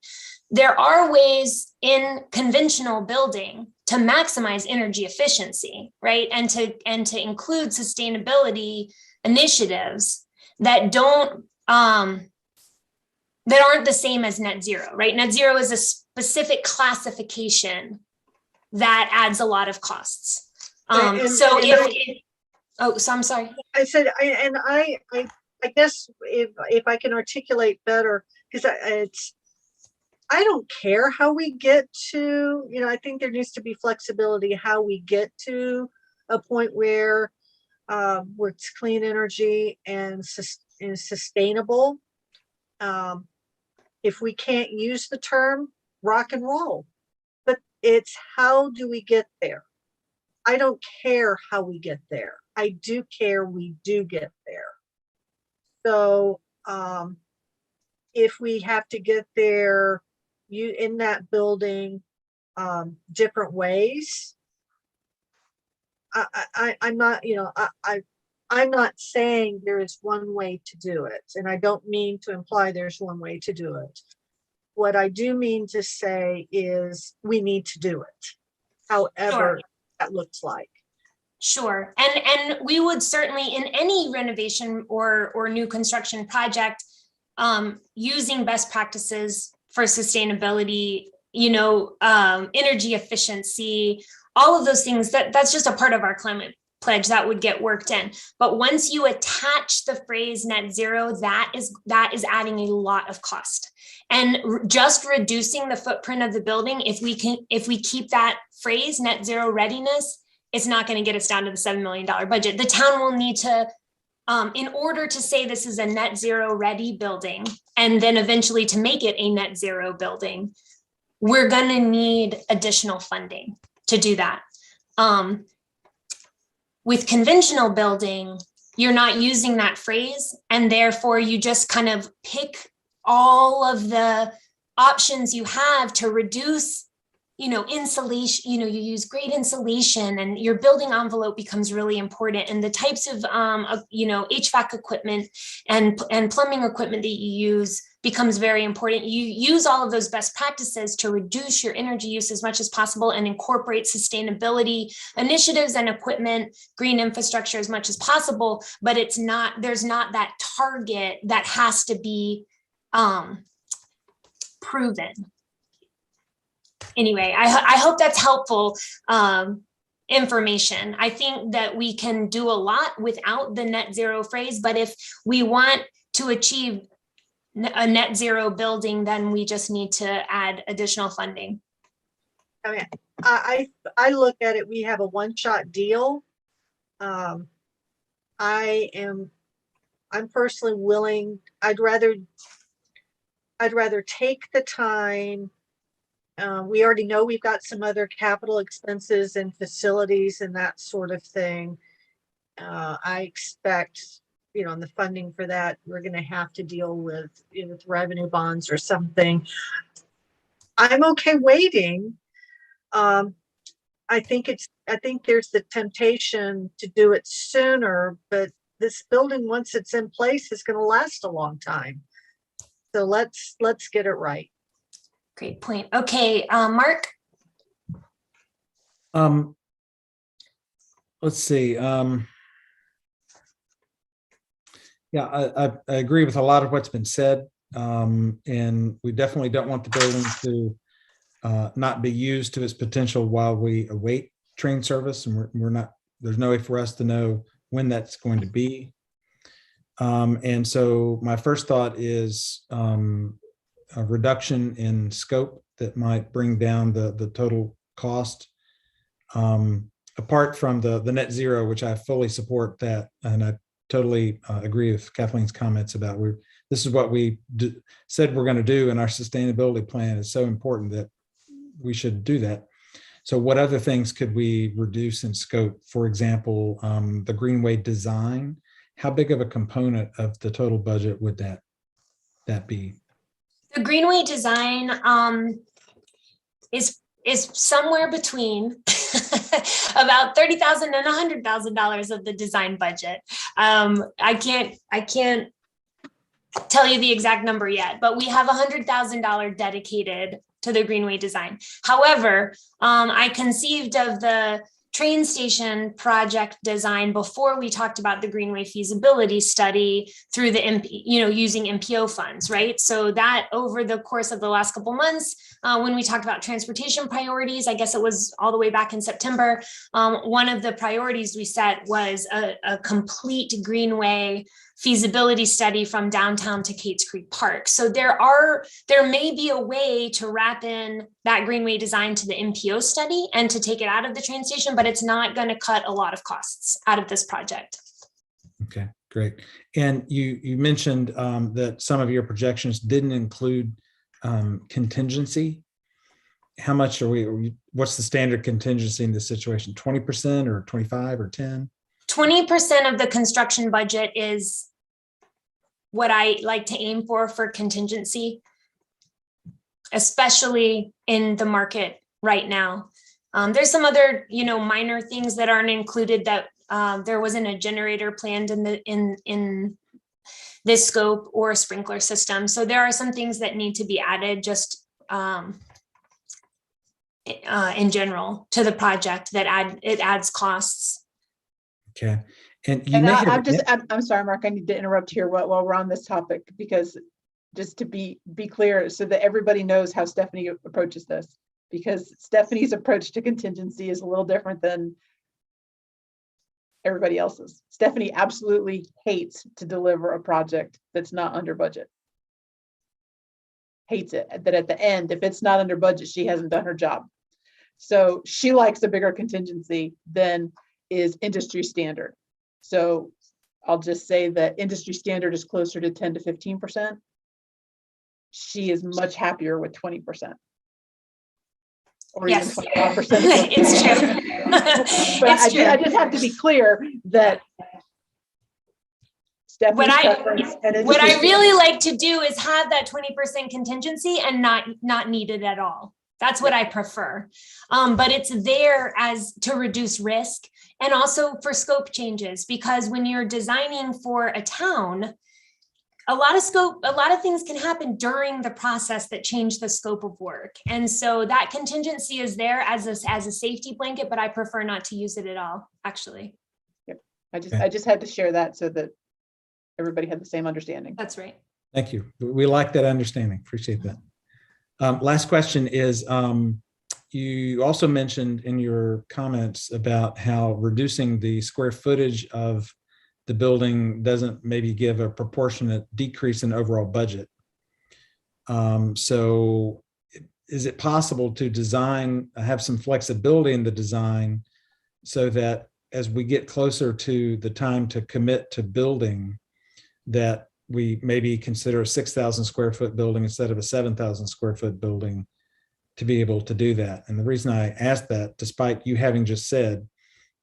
Speaker 11: There are ways in conventional building to maximize energy efficiency, right? And to include sustainability initiatives that aren't the same as net zero, right? Net zero is a specific classification that adds a lot of costs. I'm sorry.
Speaker 4: I said, I guess if I can articulate better, because I don't care how we get to, I think there needs to be flexibility how we get to a point where it's clean energy and and sustainable. If we can't use the term rock and roll, but it's how do we get there? I don't care how we get there. I do care we do get there. So if we have to get there, you in that building different ways. I'm not, you know, I'm not saying there is one way to do it, and I don't mean to imply there's one way to do it. What I do mean to say is we need to do it, however that looks like.
Speaker 11: Sure. And we would certainly, in any renovation or new construction project, using best practices for sustainability, you know, energy efficiency, all of those things, that's just a part of our climate pledge that would get worked in. But once you attach the phrase net zero, that is adding a lot of cost. And just reducing the footprint of the building, if we keep that phrase net zero readiness, it's not going to get us down to the $7 million budget. The town will need to, in order to say this is a net zero ready building, and then eventually to make it a net zero building, we're going to need additional funding to do that. With conventional building, you're not using that phrase, and therefore you just kind of pick all of the options you have to reduce, you know, insulation, you know, you use great insulation, and your building envelope becomes really important, and the types of, you know, HVAC equipment and plumbing equipment that you use becomes very important. You use all of those best practices to reduce your energy use as much as possible and incorporate sustainability initiatives and equipment, green infrastructure as much as possible, but there's not that target that has to be proven. Anyway, I hope that's helpful information. I think that we can do a lot without the net zero phrase, but if we want to achieve a net zero building, then we just need to add additional funding.
Speaker 4: I mean, I look at it, we have a one-shot deal. I'm personally willing, I'd rather take the time. We already know we've got some other capital expenses and facilities and that sort of thing. I expect, you know, the funding for that, we're going to have to deal with, you know, with revenue bonds or something. I'm okay waiting. I think there's the temptation to do it sooner, but this building, once it's in place, is going to last a long time. So let's get it right.
Speaker 11: Great point. Okay, Mark.
Speaker 3: Let's see. Yeah, I agree with a lot of what's been said. And we definitely don't want the building to not be used to its potential while we await train service. And there's no way for us to know when that's going to be. And so my first thought is a reduction in scope that might bring down the total cost. Apart from the net zero, which I fully support that, and I totally agree with Kathleen's comments about this is what we said we're going to do, and our sustainability plan is so important that we should do that. So what other things could we reduce in scope? For example, the Greenway design. How big of a component of the total budget would that be?
Speaker 11: The Greenway design is somewhere between about $30,000 and $100,000 of the design budget. I can't tell you the exact number yet, but we have $100,000 dedicated to the Greenway design. However, I conceived of the train station project design before we talked about the Greenway feasibility study through the using MPO funds, right? So that over the course of the last couple months, when we talked about transportation priorities, I guess it was all the way back in September, one of the priorities we set was a complete Greenway feasibility study from downtown to Kates Creek Park. So there may be a way to wrap in that Greenway design to the MPO study and to take it out of the train station, but it's not going to cut a lot of costs out of this project.
Speaker 3: Okay. Great. And you mentioned that some of your projections didn't include contingency. How much what's the standard contingency in this situation? 20% or 25 or 10?
Speaker 11: 20% of the construction budget is what I like to aim for contingency, especially in the market right now. There's some other, minor things that aren't included, that there wasn't a generator planned in this scope, or a sprinkler system. So there are some things that need to be added just in general to the project that adds costs.
Speaker 3: Okay. And you
Speaker 12: And
Speaker 3: may
Speaker 12: I'm sorry, Mark, I need to interrupt here while we're on this topic, because just to be clear, so that everybody knows how Stephanie approaches this, because Stephanie's approach to contingency is a little different than everybody else's. Stephanie absolutely hates to deliver a project that's not under budget. Hates it, that at the end, if it's not under budget, she hasn't done her job. So she likes a bigger contingency than is industry standard. So I'll just say that industry standard is closer to 10 to 15%. She is much happier with 20%. Or
Speaker 11: Yes.
Speaker 12: even 25%.
Speaker 11: It's true.
Speaker 12: But
Speaker 11: It's true.
Speaker 12: I just have to be clear that
Speaker 11: What
Speaker 12: Stephanie's
Speaker 11: I really like to do is have that 20% contingency and not need it at all. That's what I prefer. But it's there as to reduce risk, and also for scope changes, because when you're designing for a town, a lot of things can happen during the process that change the scope of work. And so that contingency is there as a safety blanket, but I prefer not to use it at all, actually.
Speaker 12: Yep. I just had to share that so that everybody had the same understanding.
Speaker 11: That's right.
Speaker 3: Thank you. We like that understanding. Appreciate that. Last question is, you also mentioned in your comments about how reducing the square footage of the building doesn't maybe give a proportionate decrease in overall budget. So is it possible to have some flexibility in the design so that as we get closer to the time to commit to building, that we maybe consider a 6,000 square foot building instead of a 7,000 square foot building to be able to do that? And the reason I asked that, despite you having just said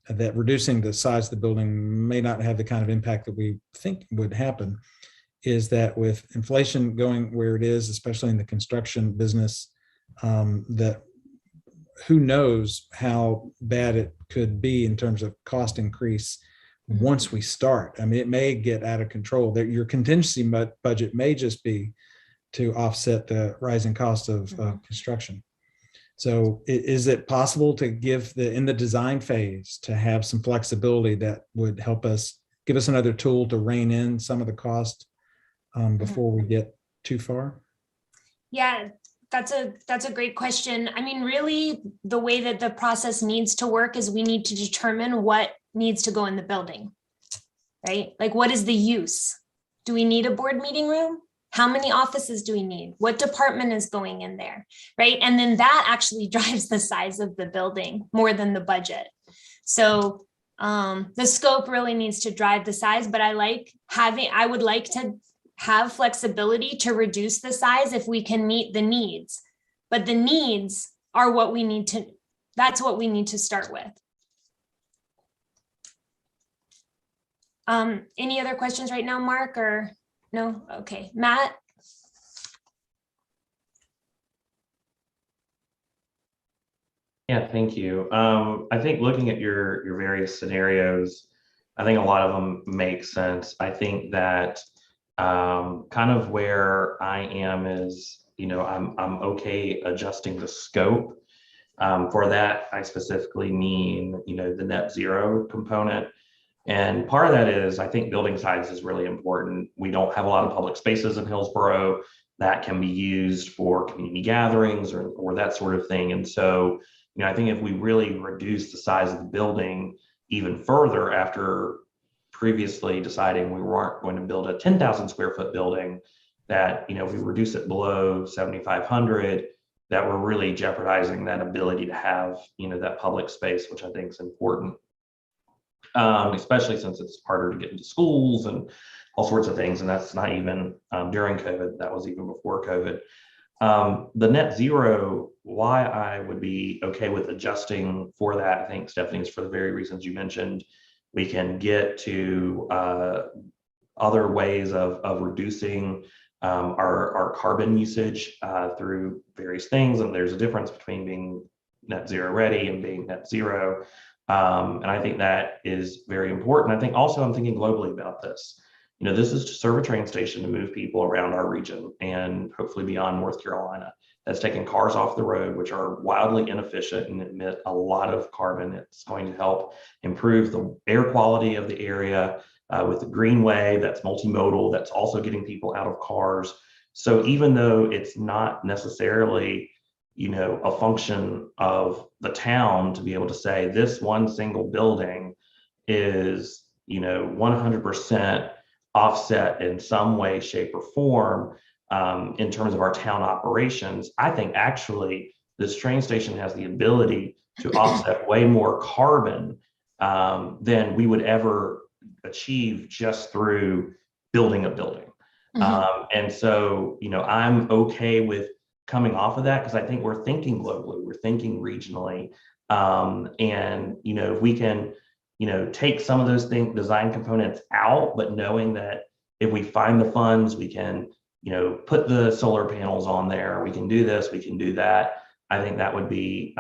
Speaker 3: that reducing the size of the building may not have the kind of impact that we think would happen, is that with inflation going where it is, especially in the construction business, that who knows how bad it could be in terms of cost increase once we start. I mean, it may get out of control. That your contingency budget may just be to offset the rising cost of construction. So is it possible to in the design phase to have some flexibility that would help us, give us another tool to rein in some of the cost before we get too far?
Speaker 11: Yeah, that's a great question. I mean, really, the way that the process needs to work is we need to determine what needs to go in the building, right? Like, what is the use? Do we need a board meeting room? How many offices do we need? What department is going in there, right? And then that actually drives the size of the building more than the budget. So the scope really needs to drive the size, but I would like to have flexibility to reduce the size if we can meet the needs. But the needs are what we need to, that's what we need to start with. Any other questions right now, Mark, or no? Okay, Matt?
Speaker 10: Yeah, thank you. I think looking at your various scenarios, I think a lot of them make sense. I think that kind of where I am is, I'm okay adjusting the scope. For that, I specifically mean, the net zero component. And part of that is, I think building size is really important. We don't have a lot of public spaces in Hillsborough that can be used for community gatherings or that sort of thing. And so, I think if we really reduce the size of the building even further after previously deciding we weren't going to build a 10,000 square foot building, that, if we reduce it below 7,500, that we're really jeopardizing that ability to have, that public space, which I think is important. especially since it's harder to get into schools and all sorts of things. And that's not even during COVID, that was even before COVID. The net zero, why I would be okay with adjusting for that, I think, Stephanie, is for the very reasons you mentioned. We can get to other ways of reducing our carbon usage through various things. And there's a difference between being net zero ready and being net zero. And I think that is very important. I think also I'm thinking globally about this. You know, this is to serve a train station to move people around our region and hopefully beyond North Carolina. That's taking cars off the road, which are wildly inefficient and emit a lot of carbon. It's going to help improve the air quality of the area with the greenway that's multimodal, that's also getting people out of cars. So even though it's not necessarily, you know, a function of the town to be able to say this one single building is, you know, 100% offset in some way, shape, or form in terms of our town operations, I think actually this train station has the ability to offset way more carbon than we would ever achieve just through building a building. And so, you know, I'm okay with coming off of that because I think we're thinking globally, we're thinking regionally. And, you know, if we can, you know, take some of those design components out, but knowing that if we find the funds, we can, you know, put the solar panels on there, we can do this, we can do that. I think that would be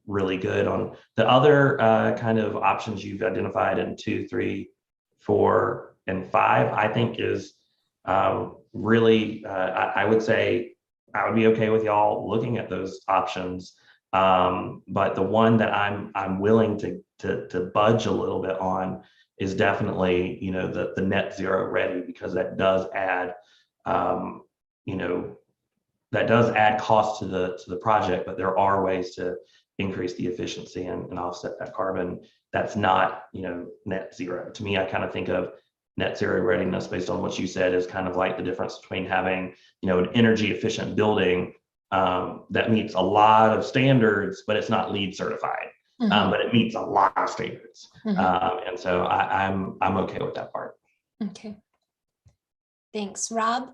Speaker 10: really good. On the other kind of options you've identified in 2, 3, 4, and 5, I think is really, I would say I would be okay with y'all looking at those options. But the one that I'm willing to budge a little bit on is definitely, you know, the net zero ready, because that does add, you know, that does add cost to the project, but there are ways to increase the efficiency and offset that carbon. That's not, you know, net zero. To me, I kind of think of net zero readiness based on what you said is kind of like the difference between having, you know, an energy efficient building that meets a lot of standards, but it's not LEED certified, but it meets a lot of standards. And so I'm okay with that part.
Speaker 11: Okay. Thanks, Rob.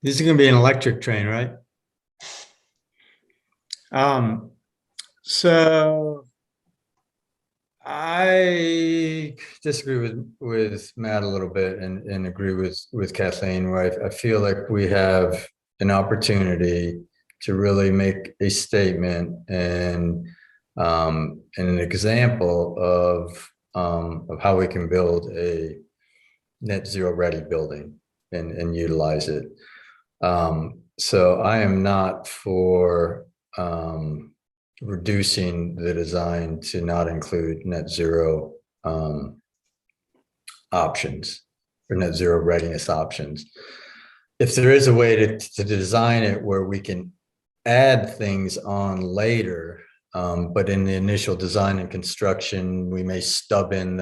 Speaker 7: This is going to be an electric train, right? So I disagree with Matt a little bit and agree with Kathleen, where I feel like we have an opportunity to really make a statement and an example of how we can build a net zero ready building and utilize it. So I am not for reducing the design to not include net zero options or net zero readiness options. If there is a way to design it where we can add things on later, but in the initial design and construction, we may stub in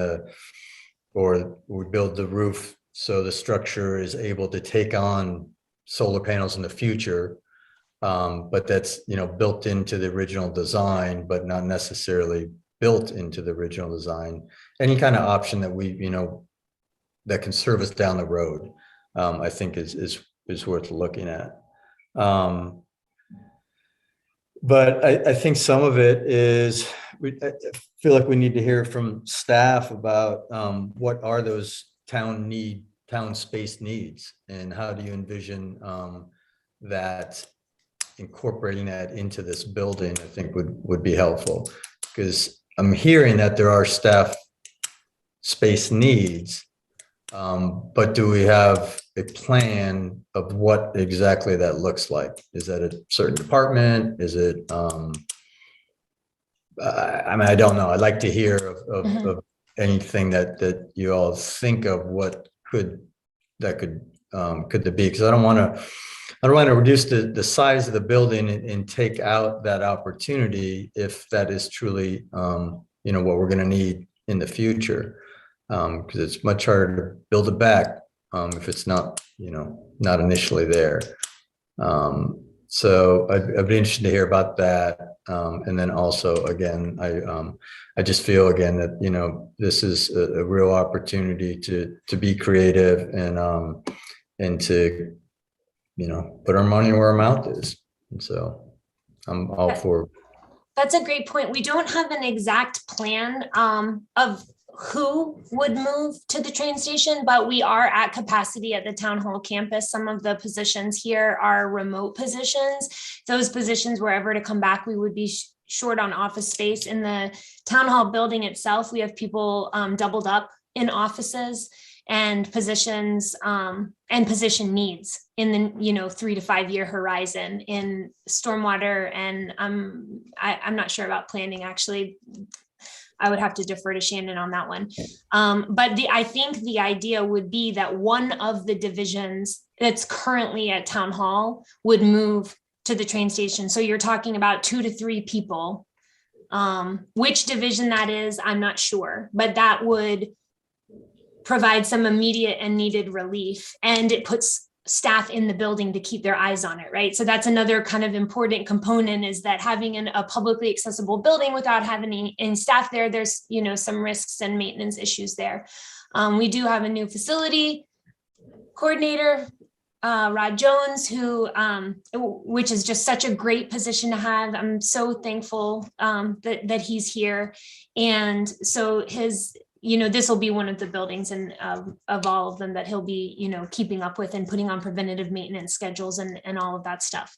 Speaker 7: or we build the roof so the structure is able to take on solar panels in the future. But that's, you know, built into the original design, but not necessarily built into the original design. Any kind of option that we, you know, that can serve us down the road, I think is worth looking at. But I think some of it is, I feel like we need to hear from staff about what are those town space needs, and how do you envision that incorporating that into this building, I think would be helpful, because I'm hearing that there are staff space needs, but do we have a plan of what exactly that looks like? Is that a certain department? Is it, I mean, I don't know. I'd like to hear of anything that you all think of what could there be, because I don't want to reduce the size of the building and take out that opportunity if that is truly, you know, what we're going to need in the future, because it's much harder to build it back if it's not, you know, not initially there. So I'd be interested to hear about that. And then also, again, I just feel again that, you know, this is a real opportunity to be creative and to, you know, put our money where our mouth is. And so I'm all for.
Speaker 11: That's a great point. We don't have an exact plan of who would move to the train station, but we are at capacity at the town hall campus. Some of the positions here are remote positions. Those positions were ever to come back, we would be short on office space. In the town hall building itself, we have people doubled up in offices and positions and position needs in the 3 to 5 year horizon in stormwater. And I'm not sure about planning, actually. I would have to defer to Shannon on that one. But I think the idea would be that one of the divisions that's currently at town hall would move to the train station. So you're talking about 2 to 3 people. Which division that is, I'm not sure, but that would provide some immediate and needed relief. And it puts staff in the building to keep their eyes on it, right? So that's another kind of important component, is that having a publicly accessible building without having any staff there, there's, you know, some risks and maintenance issues there. We do have a new facility coordinator, Rod Jones, which is just such a great position to have. I'm so thankful that he's here. And so this will be one of the buildings and of all of them that he'll be, you know, keeping up with and putting on preventative maintenance schedules and all of that stuff.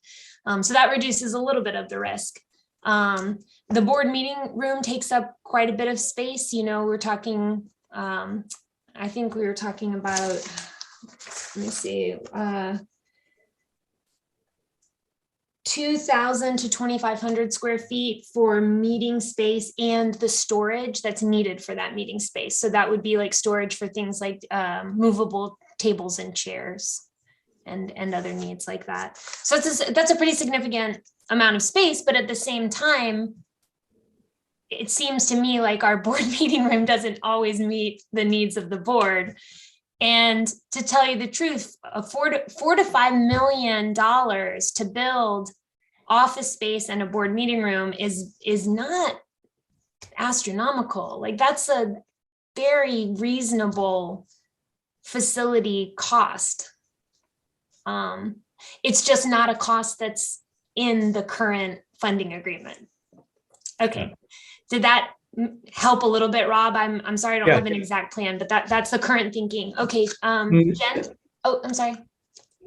Speaker 11: So that reduces a little bit of the risk. The board meeting room takes up quite a bit of space. You know, we're talking, I think we were talking about, let me see, 2,000 to 2,500 square feet for meeting space and the storage that's needed for that meeting space. So that would be like storage for things like movable tables and chairs and other needs like that. So that's a pretty significant amount of space, but at the same time, it seems to me like our board meeting room doesn't always meet the needs of the board. And to tell you the truth, $4 to $5 million to build office space and a board meeting room is not astronomical. Like, that's a very reasonable facility cost. It's just not a cost that's in the current funding agreement. Okay, did that help a little bit, Rob? I'm sorry, I don't have an exact plan, but that's the current thinking. Okay, Jen. Oh, I'm sorry.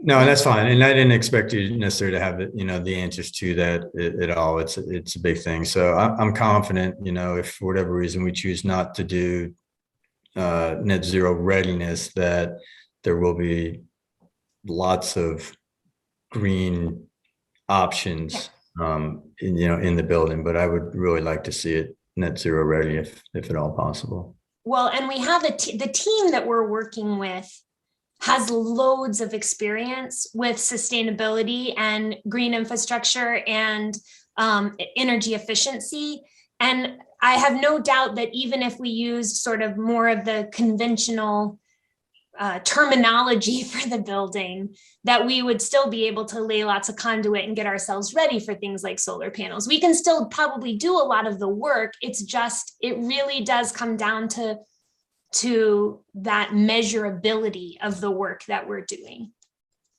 Speaker 7: No, that's fine. And I didn't expect you necessarily to have the answers to that at all. It's a big thing. So I'm confident, if for whatever reason we choose not to do net zero readiness, that there will be lots of green options in the building. But I would really like to see it net zero ready if at all possible.
Speaker 11: Well, and we have the team that we're working with has loads of experience with sustainability and green infrastructure and energy efficiency. And I have no doubt that even if we used sort of more of the conventional terminology for the building, that we would still be able to lay lots of conduit and get ourselves ready for things like solar panels. We can still probably do a lot of the work. It's just, it really does come down to that measurability of the work that we're doing.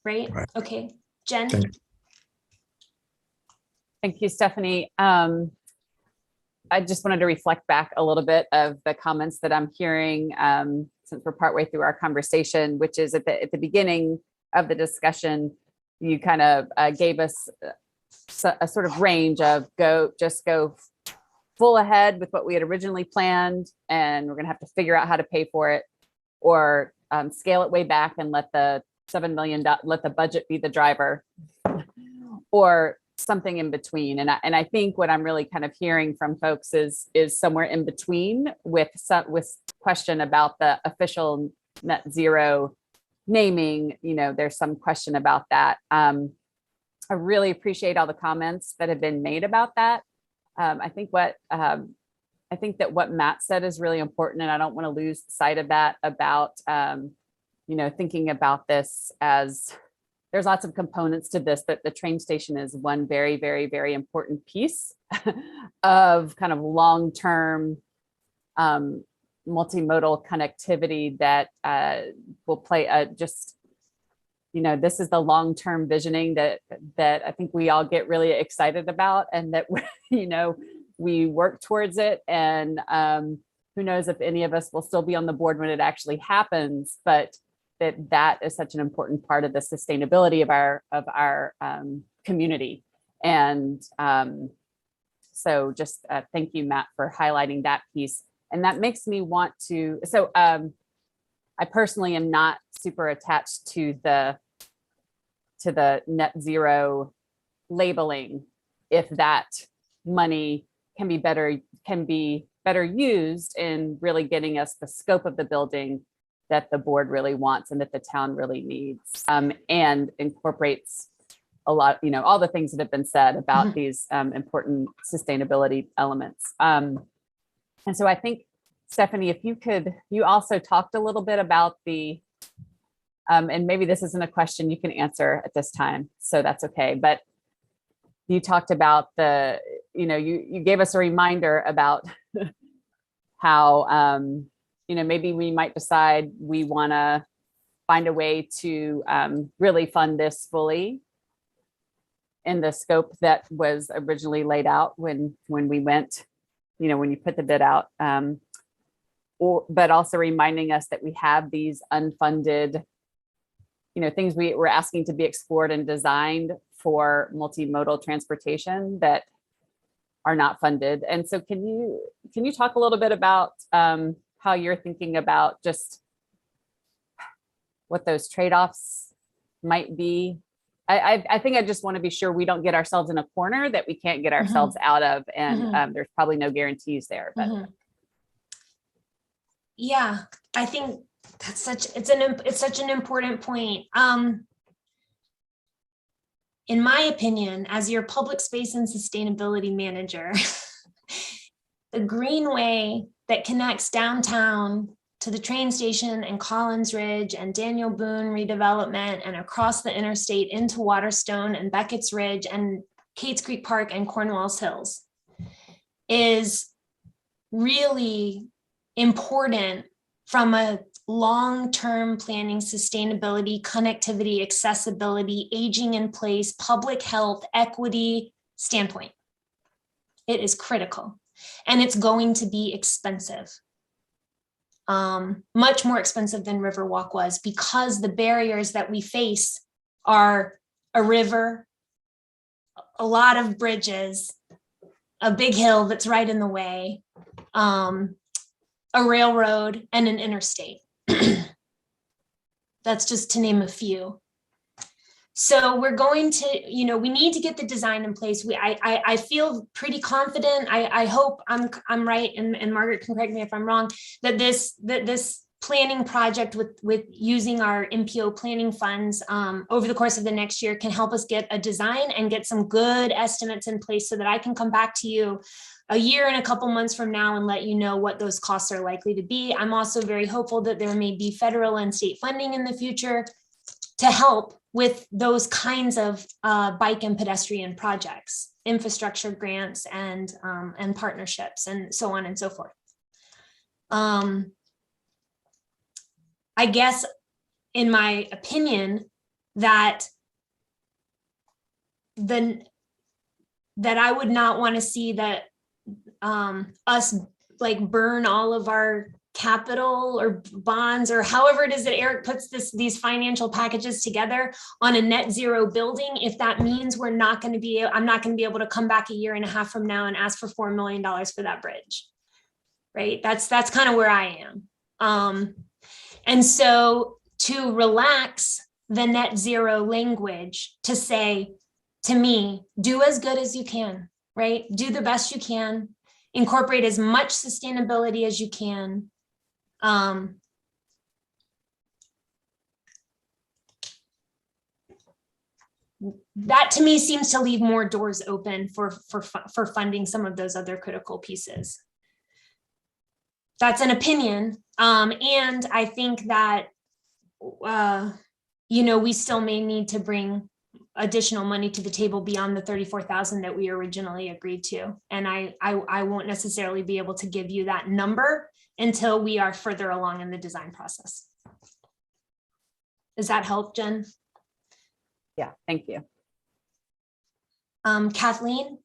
Speaker 11: Right? Okay, Jen.
Speaker 1: Thank you, Stephanie. I just wanted to reflect back a little bit of the comments that I'm hearing since we're partway through our conversation, which is at the beginning of the discussion, you kind of gave us a sort of range of just go full ahead with what we had originally planned, and we're going to have to figure out how to pay for it, or scale it way back and let the $7 million, let the budget be the driver, or something in between. And I think what I'm really kind of hearing from folks is somewhere in between, with question about the official net zero naming. There's some question about that. I really appreciate all the comments that have been made about that. I think that what Matt said is really important, and I don't want to lose sight of that, about thinking about this as there's lots of components to this, but the train station is one very, very, very important piece of kind of long-term multimodal connectivity that will play this is the long-term visioning that I think we all get really excited about, and that we work towards it. And who knows if any of us will still be on the board when it actually happens, but that is such an important part of the sustainability of our community. And so just thank you, Matt, for highlighting that piece. And that makes me want to, I personally am not super attached to the net zero labeling, if that money can be better used in really getting us the scope of the building that the board really wants and that the town really needs, and incorporates a lot, all the things that have been said about these important sustainability elements. And so I think, Stephanie, if you also talked a little bit about and maybe this isn't a question you can answer at this time, so that's okay, but you talked about you gave us a reminder about how, maybe we might decide we want to find a way to really fund this fully in the scope that was originally laid out when we went, when you put the bid out, but also reminding us that we have these unfunded, things we were asking to be explored and designed for multimodal transportation that are not funded. And so can you talk a little bit about how you're thinking about just what those trade-offs might be? I think I just want to be sure we don't get ourselves in a corner that we can't get ourselves out of, and there's probably no guarantees there. But
Speaker 11: yeah, I think that's such an important point. In my opinion, as your public space and sustainability manager, the greenway that connects downtown to the train station and Collins Ridge and Daniel Boone redevelopment and across the interstate into Waterstone and Beckett's Ridge and Cates Creek Park and Cornwalls Hills is really important from a long-term planning, sustainability, connectivity, accessibility, aging in place, public health, equity standpoint. It is critical, and it's going to be expensive. Much more expensive than Riverwalk was, because the barriers that we face are a river, a lot of bridges, a big hill that's right in the way, a railroad, and an interstate. That's just to name a few. So we're going to, we need to get the design in place. I feel pretty confident. I hope I'm right, and Margaret can correct me if I'm wrong, that this planning project with using our MPO planning funds over the course of the next year can help us get a design and get some good estimates in place so that I can come back to you a year and a couple months from now and let you know what those costs are likely to be. I'm also very hopeful that there may be federal and state funding in the future to help with those kinds of bike and pedestrian projects, infrastructure grants and partnerships and so on and so forth. I guess, in my opinion, that I would not want to see that us burn all of our capital or bonds or however it is that Eric puts these financial packages together on a net zero building, if that means I'm not going to be able to come back a year and a half from now and ask for $4 million for that bridge, right? That's kind of where I am. And so to relax the net zero language, to say to me, do as good as you can, right? Do the best you can, incorporate as much sustainability as you can. That to me seems to leave more doors open for funding some of those other critical pieces. That's an opinion. And I think that we still may need to bring additional money to the table beyond the 34,000 that we originally agreed to. And I won't necessarily be able to give you that number until we are further along in the design process. Does that help, Jen?
Speaker 1: Yeah, thank you.
Speaker 11: Kathleen?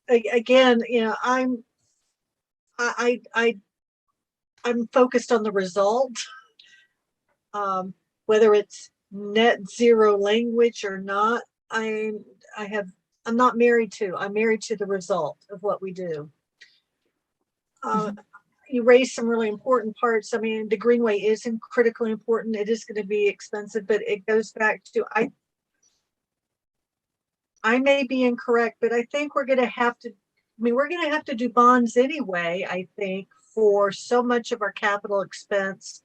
Speaker 4: Again, I'm focused on the result. Whether it's net zero language or not, I'm not married to. I'm married to the result of what we do. You raised some really important parts. I mean, the Greenway is critically important. It is going to be expensive, but it goes back to I may be incorrect, but I think we're going to have to. We're going to have to do bonds anyway. I think for so much of our capital expense,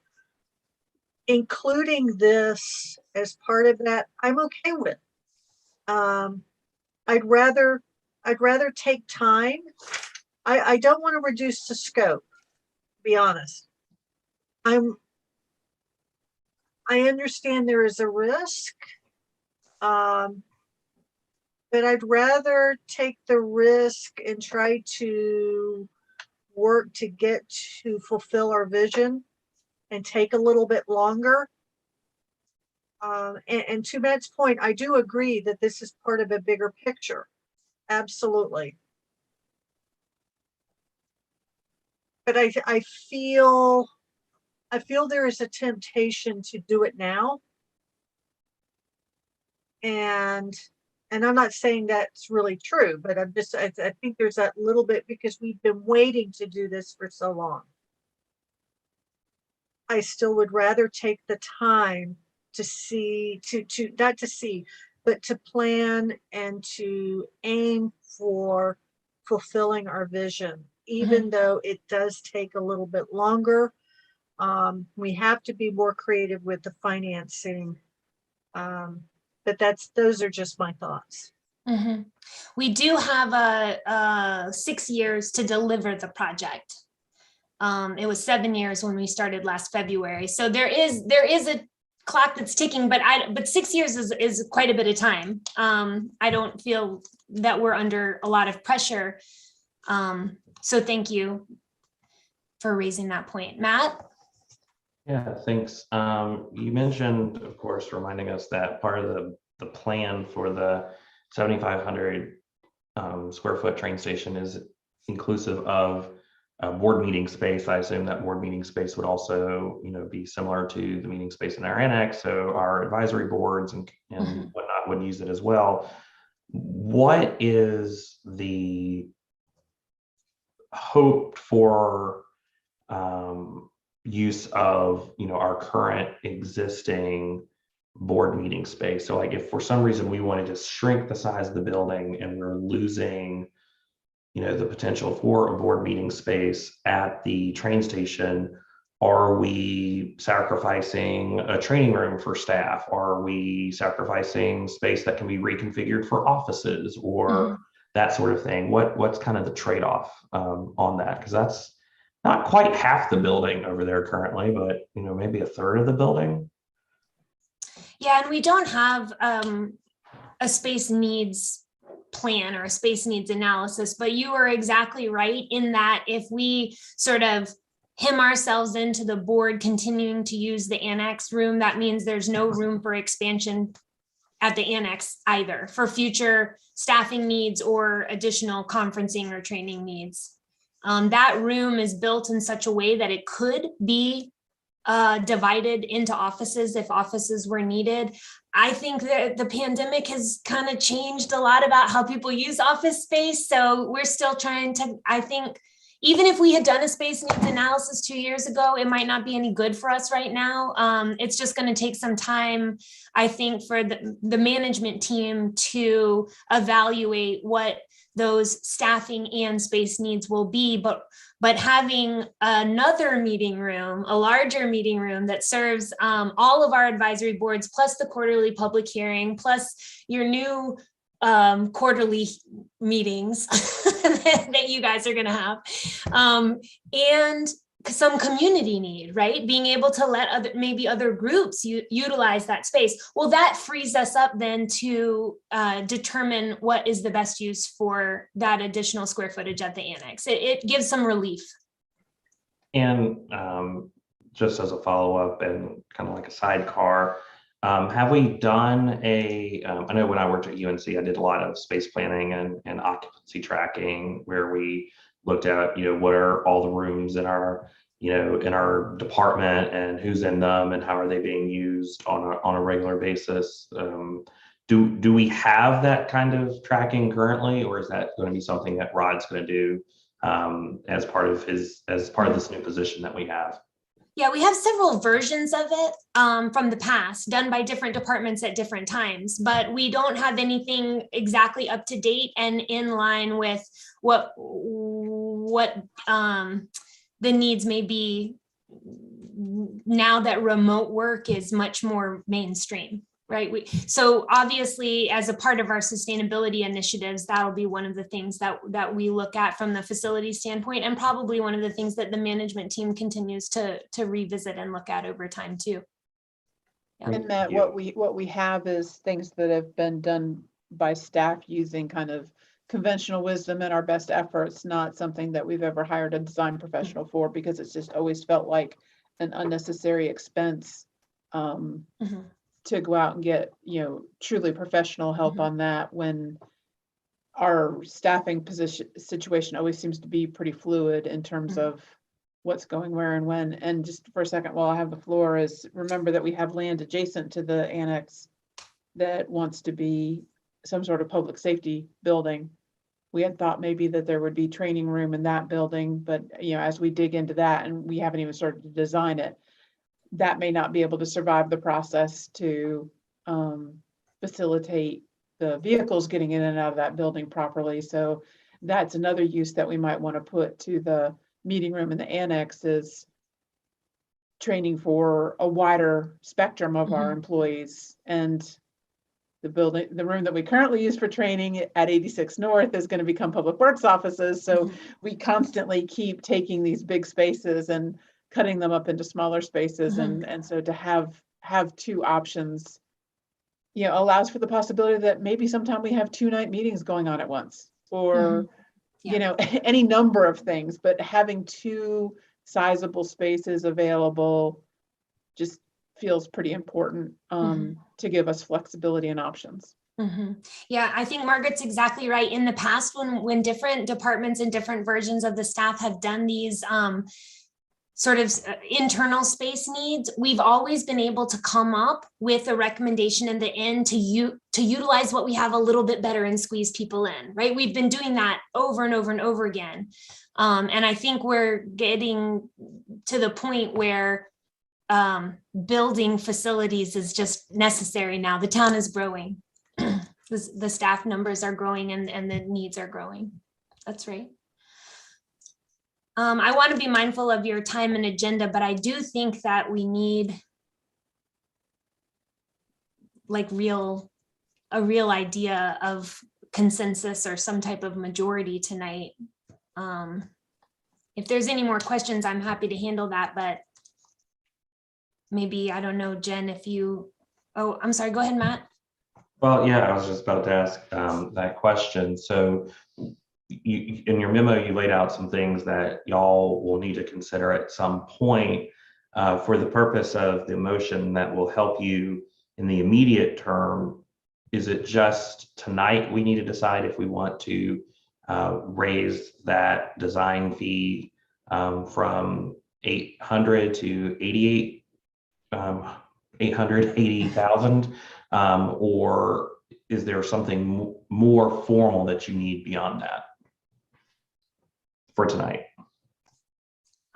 Speaker 4: including this as part of that, I'm okay with. I'd rather take time. I don't want to reduce the scope, to be honest. I understand there is a risk, but I'd rather take the risk and try to work to get to fulfill our vision and take a little bit longer. And to Matt's point, I do agree that this is part of a bigger picture. Absolutely. But I feel there is a temptation to do it now. And I'm not saying that's really true, but I think there's that little bit because we've been waiting to do this for so long. I still would rather take the time to but to plan and to aim for fulfilling our vision, even though it does take a little bit longer. We have to be more creative with the financing. But those are just my thoughts.
Speaker 11: We do have 6 years to deliver the project. It was 7 years when we started last February. So there is a clock that's ticking, but 6 years is quite a bit of time. I don't feel that we're under a lot of pressure. So thank you for raising that point. Matt?
Speaker 10: Yeah, thanks. You mentioned, of course, reminding us that part of the plan for the 7,500 square foot train station is inclusive of board meeting space. I assume that board meeting space would also, be similar to the meeting space in our annex. So our advisory boards and whatnot would use it as well. What is the hope for use of our current existing board meeting space? So like if for some reason we wanted to shrink the size of the building and we're losing the potential for a board meeting space at the train station, are we sacrificing a training room for staff? Are we sacrificing space that can be reconfigured for offices or that sort of thing? What's kind of the trade-off on that? Because that's not quite half the building over there currently, but maybe a third of the building.
Speaker 11: Yeah, and we don't have a space needs plan or a space needs analysis, but you are exactly right in that if we sort of hem ourselves into the board continuing to use the annex room, that means there's no room for expansion at the annex either for future staffing needs or additional conferencing or training needs. That room is built in such a way that it could be divided into offices if offices were needed. I think that the pandemic has kind of changed a lot about how people use office space. So we're still trying to, I think, even if we had done a space needs analysis 2 years ago, it might not be any good for us right now. It's just going to take some time, I think, for the management team to evaluate what those staffing and space needs will be. But having another meeting room, a larger meeting room that serves all of our advisory boards, plus the quarterly public hearing, plus your new quarterly meetings that you guys are going to have, and some community need, right? Being able to let maybe other groups utilize that space. Well, that frees us up then to determine what is the best use for that additional square footage at the annex. It gives some relief.
Speaker 10: And just as a follow-up and kind of like a sidecar, have we done I know when I worked at UNC, I did a lot of space planning and occupancy tracking where we looked at, what are all the rooms in our, in our department and who's in them and how are they being used on a regular basis. Do we have that kind of tracking currently, or is that going to be something that Rod's going to do as part of this new position that we have?
Speaker 11: Yeah, we have several versions of it from the past done by different departments at different times, but we don't have anything exactly up to date and in line with what the needs may be now that remote work is much more mainstream. Right. So obviously, as a part of our sustainability initiatives, that'll be one of the things that we look at from the facility standpoint, and probably one of the things that the management team continues to revisit and look at over time too. Yeah.
Speaker 12: And Matt, what we have is things that have been done by staff using kind of conventional wisdom and our best efforts, not something that we've ever hired a design professional for, because it's just always felt like an unnecessary expense. To go out and get, truly professional help on that, when our staffing situation always seems to be pretty fluid in terms of what's going where and when. And just for a second, while I have the floor, is remember that we have land adjacent to the annex that wants to be some sort of public safety building. We had thought maybe that there would be training room in that building, but as we dig into that, and we haven't even started to design it, that may not be able to survive the process to facilitate the vehicles getting in and out of that building properly. So that's another use that we might want to put to the meeting room in the annex, is training for a wider spectrum of our employees. And the room that we currently use for training at 86 North is going to become public works offices. So we constantly keep taking these big spaces and cutting them up into smaller spaces. And so to have two options, allows for the possibility that maybe sometime we have 2 night meetings going on at once, or, any number of things, but having 2 sizable spaces available just feels pretty important to give us flexibility and options.
Speaker 11: Yeah, I think Margaret's exactly right. In the past, when different departments and different versions of the staff have done these sort of internal space needs, we've always been able to come up with a recommendation in the end to utilize what we have a little bit better and squeeze people in, right? We've been doing that over and over and over again. And I think we're getting to the point where building facilities is just necessary now. The town is growing. The staff numbers are growing and the needs are growing. That's right. I want to be mindful of your time and agenda, but I do think that we need like a real idea of consensus or some type of majority tonight. If there's any more questions, I'm happy to handle that, but maybe, I don't know, Jen, if you, oh, I'm sorry, go ahead, Matt.
Speaker 10: Well, yeah, I was just about to ask that question. So in your memo, you laid out some things that y'all will need to consider at some point for the purpose of the motion that will help you in the immediate term. Is it just tonight we need to decide if we want to raise that design fee from 800 to 880,000, or is there something more formal that you need beyond that for tonight?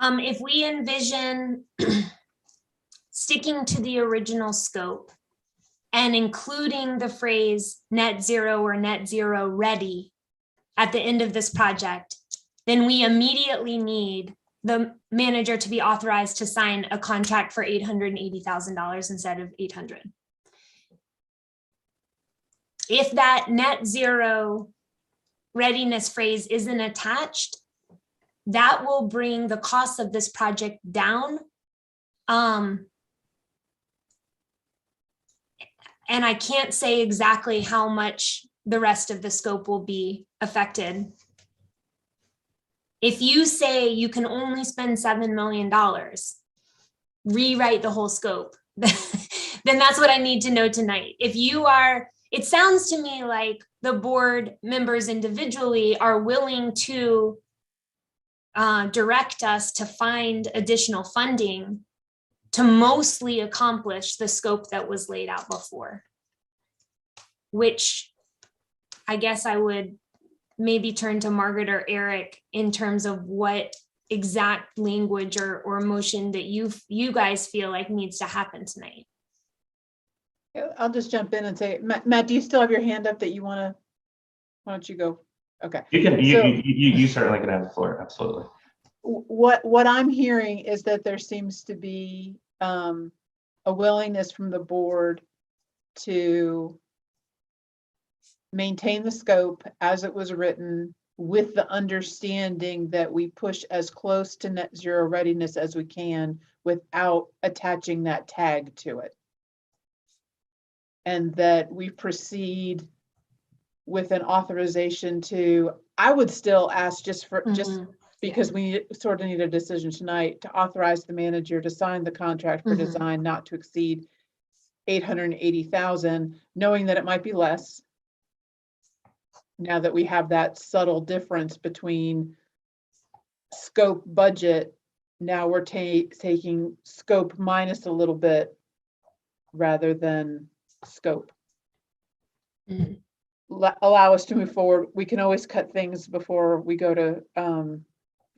Speaker 11: If we envision sticking to the original scope and including the phrase net zero or net zero ready at the end of this project, then we immediately need the manager to be authorized to sign a contract for $880,000 instead of 800. If that net zero readiness phrase isn't attached, that will bring the cost of this project down. And I can't say exactly how much the rest of the scope will be affected. If you say you can only spend $7 million, rewrite the whole scope, then that's what I need to know tonight. If you are, it sounds to me like the board members individually are willing to direct us to find additional funding to mostly accomplish the scope that was laid out before, which I guess I would maybe turn to Margaret or Eric in terms of what exact language or motion that you guys feel like needs to happen tonight.
Speaker 12: I'll just jump in and say, Matt, do you still have your hand up that you want to, why don't you go? Okay.
Speaker 10: You can,
Speaker 12: So-
Speaker 10: you certainly can have the floor. Absolutely.
Speaker 12: What I'm hearing is that there seems to be a willingness from the board to maintain the scope as it was written, with the understanding that we push as close to net zero readiness as we can without attaching that tag to it. And that we proceed with an authorization to, I would still ask just because we sort of need a decision tonight, to authorize the manager to sign the contract for design not to exceed $880,000, knowing that it might be less. Now that we have that subtle difference between scope budget, now we're taking scope minus a little bit rather than scope. Allow us to move forward. We can always cut things before we go to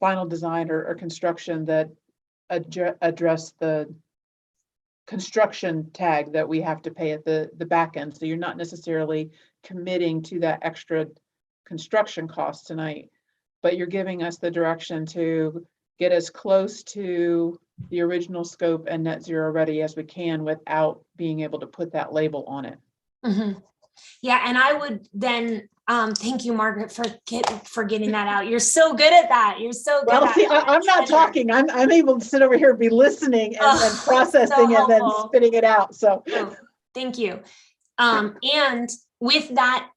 Speaker 12: final design or construction that address the construction tag that we have to pay at the back end. So you're not necessarily committing to that extra construction cost tonight, but you're giving us the direction to get as close to the original scope and net zero ready as we can without being able to put that label on it.
Speaker 11: Yeah, and I would then thank you, Margaret, for getting that out. You're so good at that. You're so good.
Speaker 12: Well, see, I'm not talking. I'm able to sit over here and be listening and processing and then spitting it out. So
Speaker 11: thank you. And with that,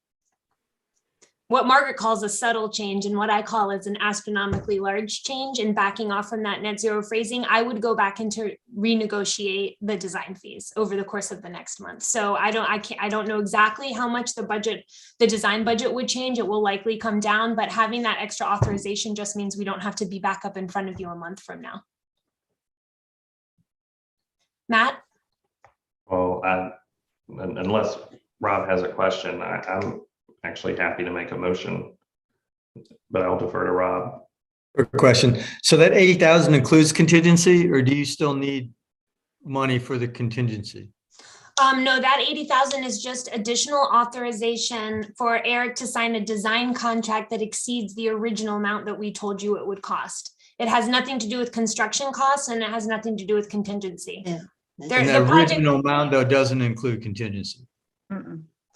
Speaker 11: what Margaret calls a subtle change and what I call is an astronomically large change in backing off from that net zero phrasing, I would go back and to renegotiate the design fees over the course of the next month. So I don't know exactly how much the design budget would change. It will likely come down, but having that extra authorization just means we don't have to be back up in front of you a month from now. Matt?
Speaker 10: Well, unless Rob has a question, I'm actually happy to make a motion, but I'll defer to Rob.
Speaker 7: Quick question. So that 80,000 includes contingency, or do you still need money for the contingency?
Speaker 11: No, that 80,000 is just additional authorization for Eric to sign a design contract that exceeds the original amount that we told you it would cost. It has nothing to do with construction costs and it has nothing to do with contingency.
Speaker 6: Yeah.
Speaker 7: And the original amount though doesn't include contingency.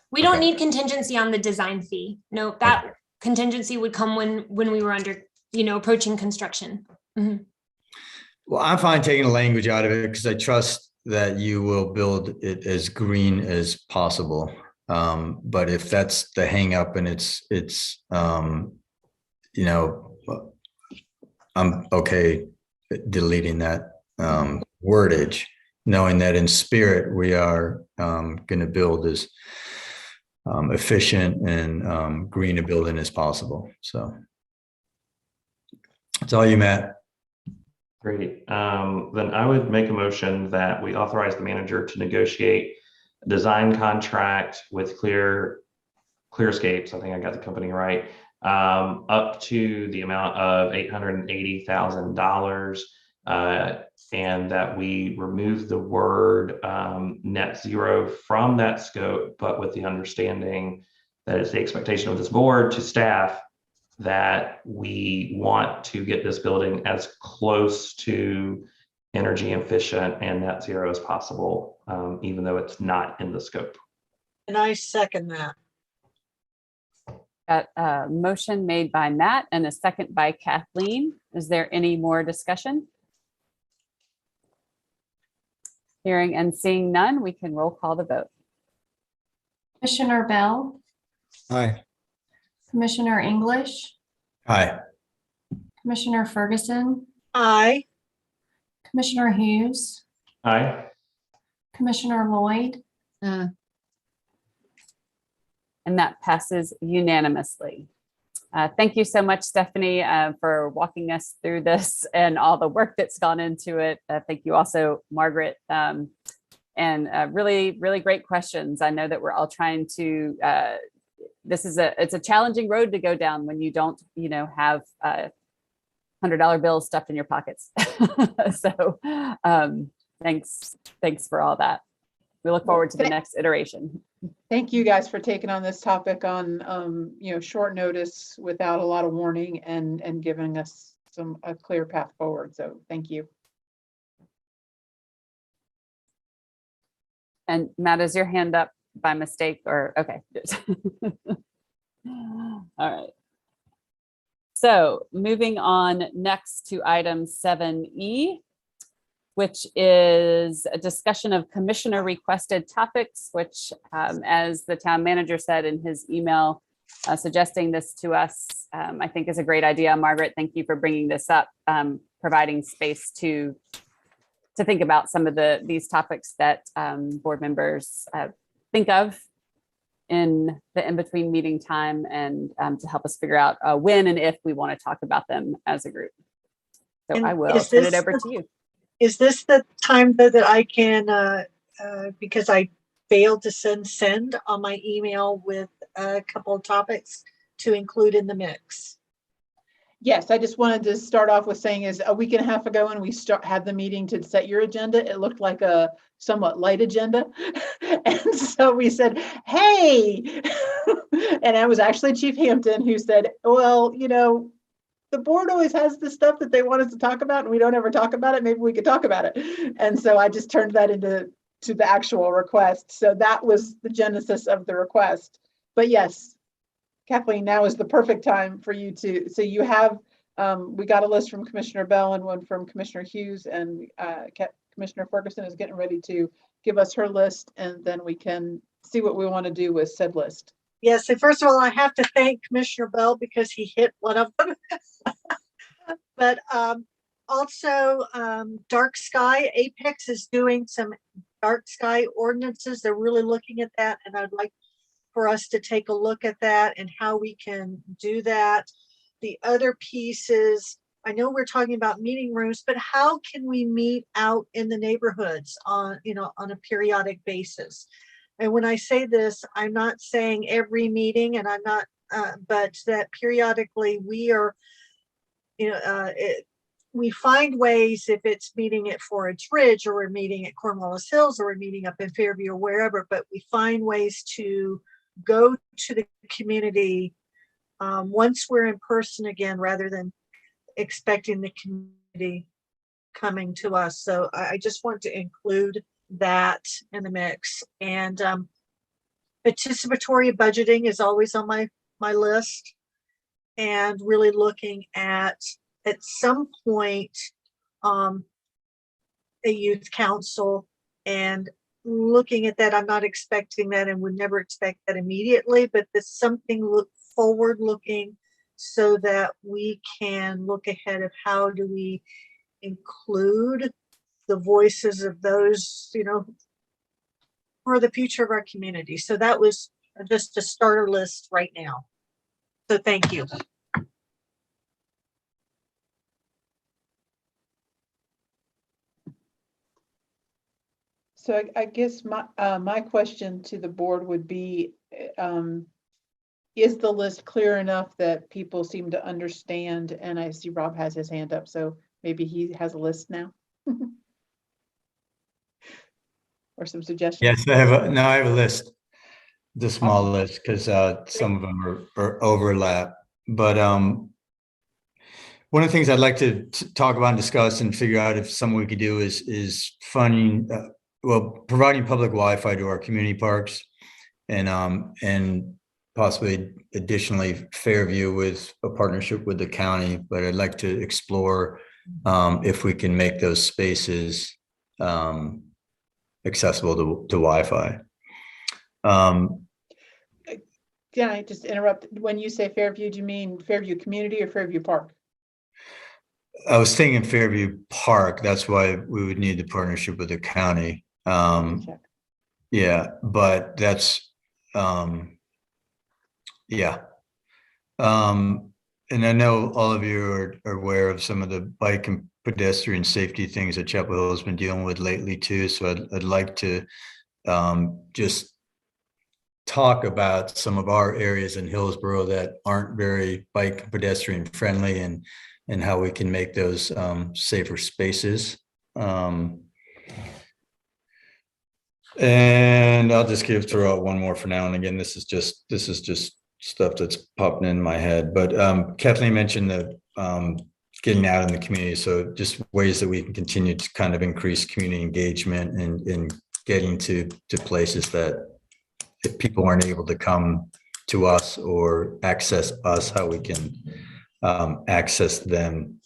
Speaker 11: We don't need contingency on the design fee. No, that contingency would come when we were approaching construction.
Speaker 7: Well, I'm fine taking the language out of it because I trust that you will build it as green as possible. But if that's the hang up and it's I'm okay deleting that wordage, knowing that in spirit we are going to build as efficient and green a building as possible. So that's all you, Matt.
Speaker 10: Great. Then I would make a motion that we authorize the manager to negotiate a design contract with Clearscapes. I think I got the company right. Up to the amount of $880,000, and that we remove the word net zero from that scope, but with the understanding that it's the expectation of this board to staff that we want to get this building as close to energy efficient and net zero as possible, even though it's not in the scope.
Speaker 4: And I second that.
Speaker 1: Got a motion made by Matt and a second by Kathleen. Is there any more discussion? Hearing and seeing none, we can roll call the vote.
Speaker 2: Commissioner Bell,
Speaker 3: Aye.
Speaker 2: Commissioner English,
Speaker 7: Hi.
Speaker 2: Commissioner Ferguson,
Speaker 4: Aye.
Speaker 2: Commissioner Hughes,
Speaker 10: Aye.
Speaker 2: Commissioner Lloyd,
Speaker 6: Uh,
Speaker 1: And that passes unanimously. Thank you so much, Stephanie, for walking us through this and all the work that's gone into it. Thank you also, Margaret, and really, really great questions. I know that we're all trying to, it's a challenging road to go down when you don't, have $100 bills stuffed in your pockets. So thanks for all that. We look forward to the next iteration.
Speaker 12: Thank you guys for taking on this topic on, short notice without a lot of warning and giving us a clear path forward. So thank you.
Speaker 1: And Matt, is your hand up by mistake or, okay. All right. So moving on next to item 7E, which is a discussion of commissioner requested topics, which as the town manager said in his email, suggesting this to us, I think is a great idea. Margaret, thank you for bringing this up, providing space to think about some of these topics that board members think of in the in-between meeting time, and to help us figure out when and if we want to talk about them as a group. So
Speaker 4: And
Speaker 1: I will
Speaker 4: is
Speaker 1: turn it
Speaker 4: this
Speaker 1: over
Speaker 4: the-
Speaker 1: to you.
Speaker 4: Is this the time though that I can, because I failed to send on my email with a couple of topics to include in the mix?
Speaker 12: Yes, I just wanted to start off with saying is a week and a half ago when we had the meeting to set your agenda, it looked like a somewhat light agenda. And so we said, hey, and it was actually Chief Hampton who said, well, the board always has the stuff that they want us to talk about and we don't ever talk about it. Maybe we could talk about it. And so I just turned that into the actual request. So that was the genesis of the request. But yes, Kathleen, now is the perfect time for you to, so you have, we got a list from Commissioner Bell and one from Commissioner Hughes, and Commissioner Ferguson is getting ready to give us her list, and then we can see what we want to do with said list.
Speaker 4: Yes, and first of all, I have to thank Commissioner Bell because he hit one of them. But also dark sky, Apex is doing some dark sky ordinances. They're really looking at that, and I'd like for us to take a look at that and how we can do that. The other piece is, I know we're talking about meeting rooms, but how can we meet out in the neighborhoods on a periodic basis? And when I say this, I'm not saying every meeting, and I'm not, but that periodically we are, we find ways, if it's meeting at Forage Ridge, or we're meeting at Cornwallis Hills, or we're meeting up in Fairview, or wherever, but we find ways to go to the community once we're in person again, rather than expecting the community coming to us. So I just want to include that in the mix. And participatory budgeting is always on my list, and really looking at some point a youth council and looking at that. I'm not expecting that and would never expect that immediately, but there's something forward looking so that we can look ahead of how do we include the voices of those, for the future of our community. So that was just a starter list right now. So thank you.
Speaker 12: So I guess my question to the board would be, is the list clear enough that people seem to understand? And I see Rob has his hand up, so maybe he has a list now. Or some suggestions.
Speaker 7: Yes, I have a list, the small list, because some of them are overlap. But one of the things I'd like to talk about and discuss and figure out if something we could do is funding, providing public Wi-Fi to our community parks, and possibly additionally Fairview with a partnership with the county, but I'd like to explore if we can make those spaces accessible to Wi-Fi.
Speaker 12: Can I just interrupt? When you say Fairview, do you mean Fairview Community or Fairview Park?
Speaker 7: I was thinking Fairview Park. That's why we would need the partnership with the county.
Speaker 12: Check.
Speaker 7: Yeah, but that's, yeah. And I know all of you are aware of some of the bike and pedestrian safety things that Chapel Hill has been dealing with lately too. So I'd like to just talk about some of our areas in Hillsborough that aren't very bike and pedestrian friendly, and how we can make those safer spaces. And I'll just throw out one more for now. And again, this is just stuff that's popping in my head. But Kathleen mentioned the getting out in the community. So just ways that we can continue to kind of increase community engagement and getting to places that if people aren't able to come to us or access us, how we can access them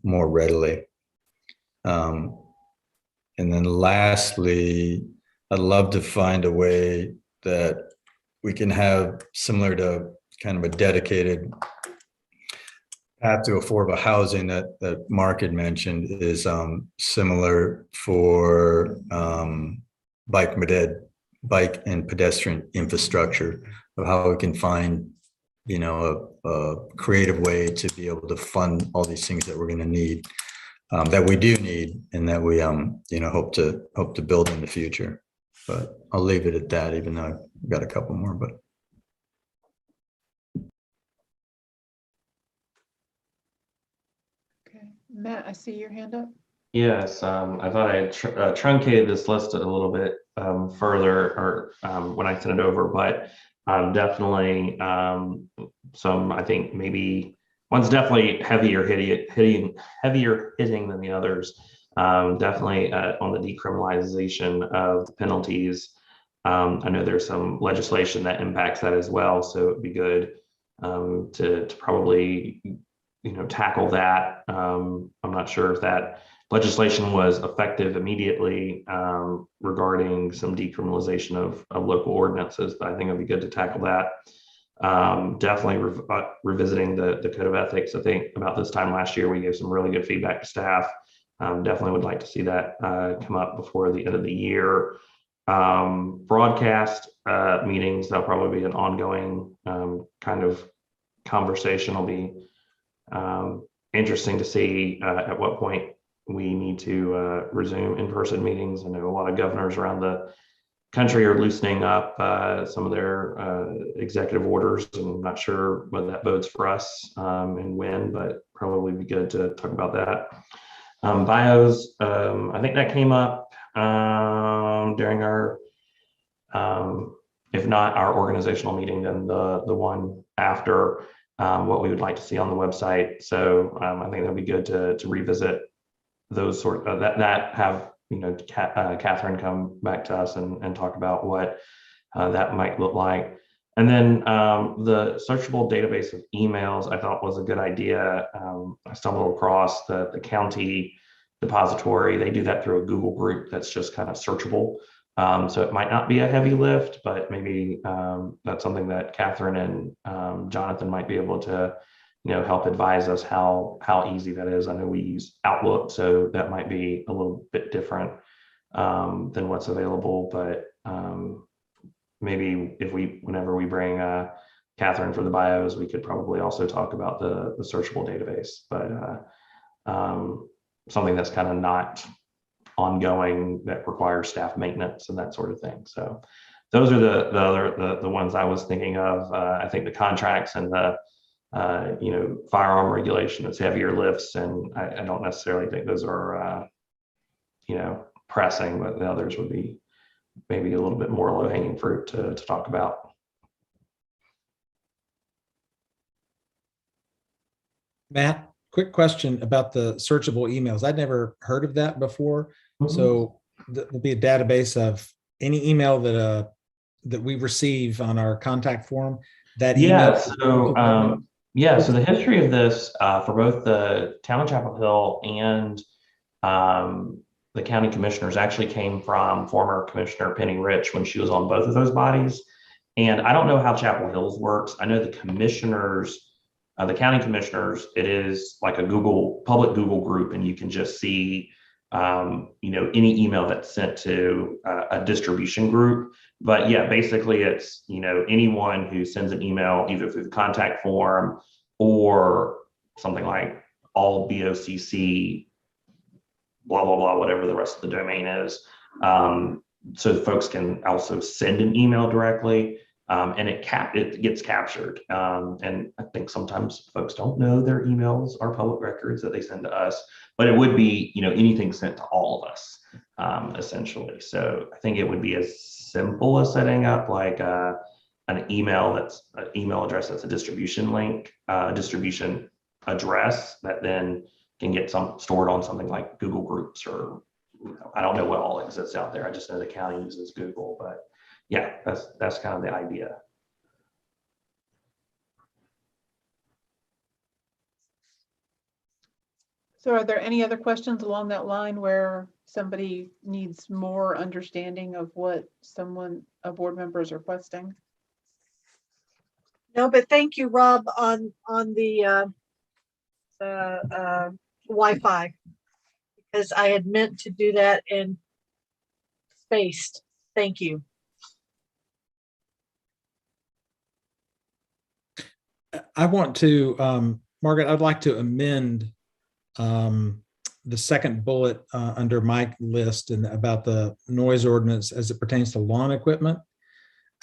Speaker 7: more readily. And then lastly, I'd love to find a way that we can have, similar to kind of a dedicated path to affordable housing that Mark had mentioned, is similar for bike and pedestrian infrastructure, of how we can find, you know, a creative way to be able to fund all these things that we're going to need, that we do need, and that we you know, hope to build in the future. But I'll leave it at that, even though I've got a couple more. But
Speaker 12: Okay, Matt, I see your hand up.
Speaker 10: Yes, I thought I truncated this list a little bit further, or when I sent it over, but definitely some, I think maybe one's definitely heavier hitting than the others. Definitely on the decriminalization of the penalties. I know there's some legislation that impacts that as well, so it'd be good to probably, you know, tackle that. I'm not sure if that legislation was effective immediately regarding some decriminalization of local ordinances, but I think it'd be good to tackle that. Definitely revisiting the code of ethics. I think about this time last year, we gave some really good feedback to staff. Definitely would like to see that come up before the end of the year. Broadcast meetings, that'll probably be an ongoing kind of conversation. Will be interesting to see at what point we need to resume in-person meetings. I know a lot of governors around the country are loosening up some of their executive orders, and I'm not sure whether that bodes for us and when, but probably be good to talk about that. Bios, I think that came up during our, if not our organizational meeting, then the one after, what we would like to see on the website. So I think that'd be good to revisit those sort of that have, you know, Catherine come back to us and talk about what that might look like. And then the searchable database of emails, I thought was a good idea. I stumbled across the county depository. They do that through a Google group that's just kind of searchable. So it might not be a heavy lift, but maybe that's something that Catherine and Jonathan might be able to, you know, help advise us how easy that is. I know we use Outlook, so that might be a little bit different than what's available, but maybe whenever we bring Catherine for the bios, we could probably also talk about the searchable database, but something that's kind of not ongoing, that requires staff maintenance and that sort of thing. So those are the ones I was thinking of. I think the contracts and the you know, firearm regulation, that's heavier lifts, and I don't necessarily think those are you know, pressing, but the others would be maybe a little bit more low-hanging fruit to talk about.
Speaker 3: Matt, quick question about the searchable emails. I'd never heard of that before.
Speaker 10: Mm-hmm.
Speaker 3: So there'll be a database of any email that we receive on our contact form that
Speaker 10: Yeah,
Speaker 3: email?
Speaker 10: so the history of this for both the town of Chapel Hill and the county commissioners actually came from former Commissioner Penny Rich when she was on both of those bodies. And I don't know how Chapel Hills works. I know the commissioners, the county commissioners, it is like a public Google group, and you can just see any email that's sent to a distribution group. But yeah, basically it's, anyone who sends an email either through the contact form or something like all BOCC, blah, blah, blah, whatever the rest of the domain is. So folks can also send an email directly, and it gets captured. And I think sometimes folks don't know their emails are public records that they send to us, but it would be, anything sent to all of us, essentially. So I think it would be as simple as setting up like an email address that's a distribution link, distribution address that then can get stored on something like Google Groups, or I don't know what all exists out there. I just know the county uses Google, but yeah, that's kind of the idea.
Speaker 12: So are there any other questions along that line where somebody needs more understanding of what a board member is requesting?
Speaker 4: No, but thank you, Rob, on the Wi-Fi, because I had meant to do that and spaced. Thank you.
Speaker 3: I want to, Margaret, I'd like to amend the second bullet under my list and about the noise ordinance as it pertains to lawn equipment.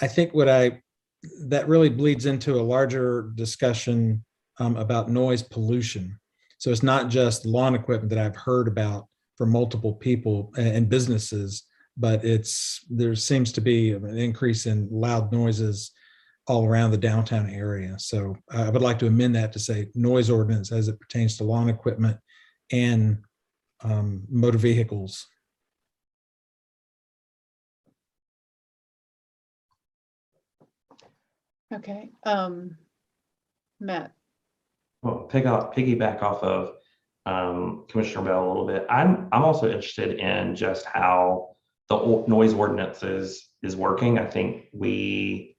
Speaker 3: I think that really bleeds into a larger discussion about noise pollution. So it's not just lawn equipment that I've heard about from multiple people and businesses, but there seems to be an increase in loud noises all around the downtown area. So I would like to amend that to say noise ordinance as it pertains to lawn equipment and motor vehicles.
Speaker 12: Okay, Matt.
Speaker 10: Well, piggyback off of Commissioner Bell a little bit. I'm also interested in just how the noise ordinance is working. I think we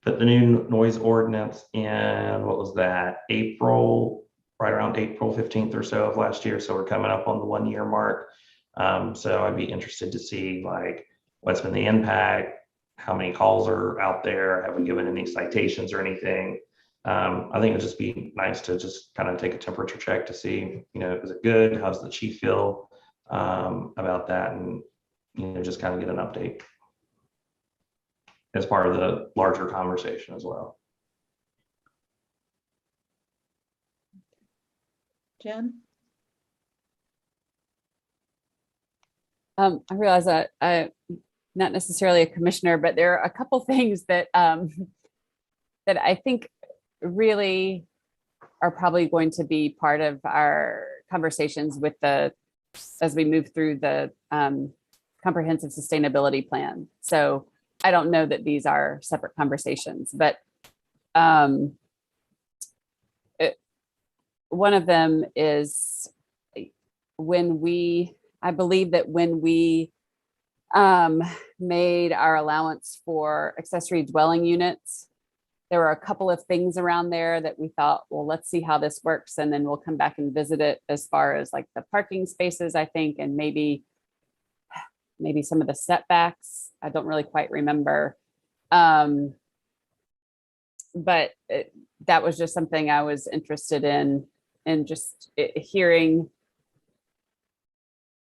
Speaker 10: put the new noise ordinance in, what was that, right around April 15th or so of last year. So we're coming up on the 1 year mark. So I'd be interested to see like what's been the impact, how many calls are out there, have we given any citations or anything? I think it'd just be nice to just kind of take a temperature check to see, is it good? How does the chief feel about that? And, just kind of get an update as part of the larger conversation as well.
Speaker 12: Jen?
Speaker 1: I realize that I'm not necessarily a commissioner, but there are a couple things that that I think really are probably going to be part of our conversations as we move through the comprehensive sustainability plan. So I don't know that these are separate conversations, but one of them is I believe that when we made our allowance for accessory dwelling units, there were a couple of things around there that we thought, well, let's see how this works. And then we'll come back and visit it as far as like the parking spaces, I think, and maybe some of the setbacks. I don't really quite remember. But that was just something I was interested in just hearing.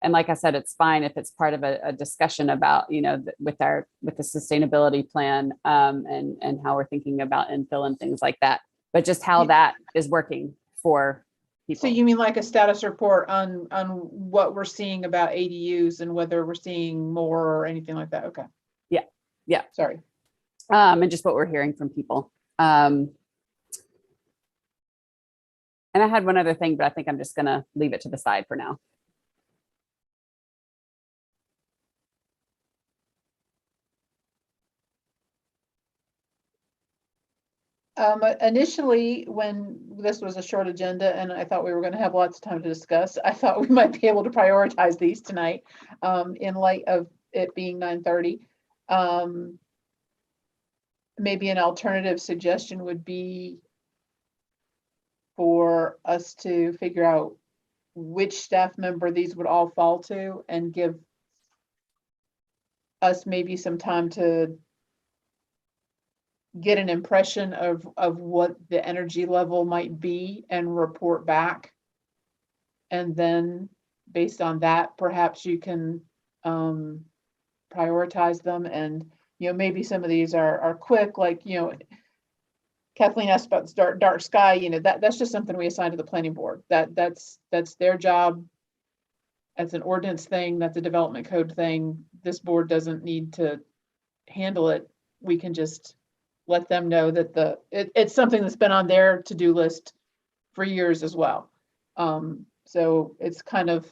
Speaker 1: And like I said, it's fine if it's part of a discussion about, with the sustainability plan and how we're thinking about infill and things like that, but just how that is working for people.
Speaker 12: So you mean like a status report on what we're seeing about ADUs and whether we're seeing more or anything like that? Okay.
Speaker 1: Yeah.
Speaker 12: Sorry.
Speaker 1: And just what we're hearing from people. And I had one other thing, but I think I'm just going to leave it to the side for now.
Speaker 12: Initially, when this was a short agenda and I thought we were going to have lots of time to discuss, I thought we might be able to prioritize these tonight in light of it being 9:30. Maybe an alternative suggestion would be for us to figure out which staff member these would all fall to and give us maybe some time to get an impression of what the energy level might be and report back. And then based on that, perhaps you can prioritize them. And, maybe some of these are quick, like, Kathleen asked about the dark sky, that's just something we assign to the planning board. That's their job. That's an ordinance thing. That's a development code thing. This board doesn't need to handle it. We can just let them know that it's something that's been on their to-do list for years as well. So it's kind of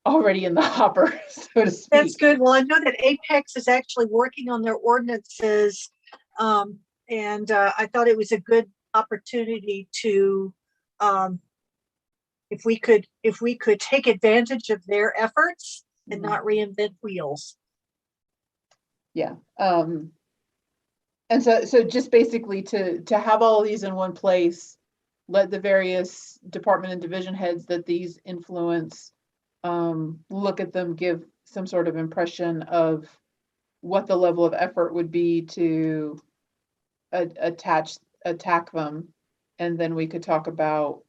Speaker 12: already in the hopper, so to speak.
Speaker 4: That's good. Well, I know that Apex is actually working on their ordinances. And I thought it was a good opportunity to, if we could take advantage of their efforts and not reinvent wheels.
Speaker 12: Yeah. And so just basically to have all of these in one place, let the various department and division heads that these influence look at them, give some sort of impression of what the level of effort would be to attack them. And then we could talk about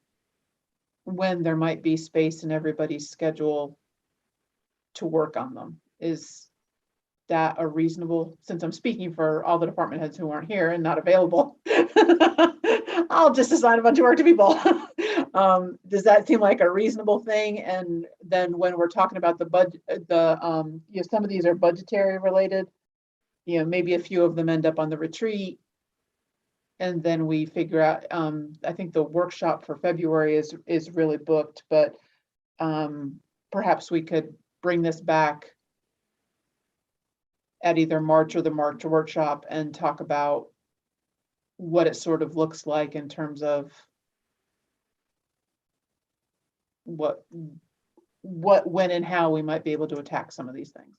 Speaker 12: when there might be space in everybody's schedule to work on them. Is that a reasonable, since I'm speaking for all the department heads who aren't here and not available, I'll just assign a bunch of work to people. Does that seem like a reasonable thing? And then when we're talking about the budget, some of these are budgetary related, maybe a few of them end up on the retreat. And then we figure out, I think the workshop for February is really booked, but perhaps we could bring this back at either March or the March workshop and talk about what it sort of looks like in terms of what, when and how we might be able to attack some of these things.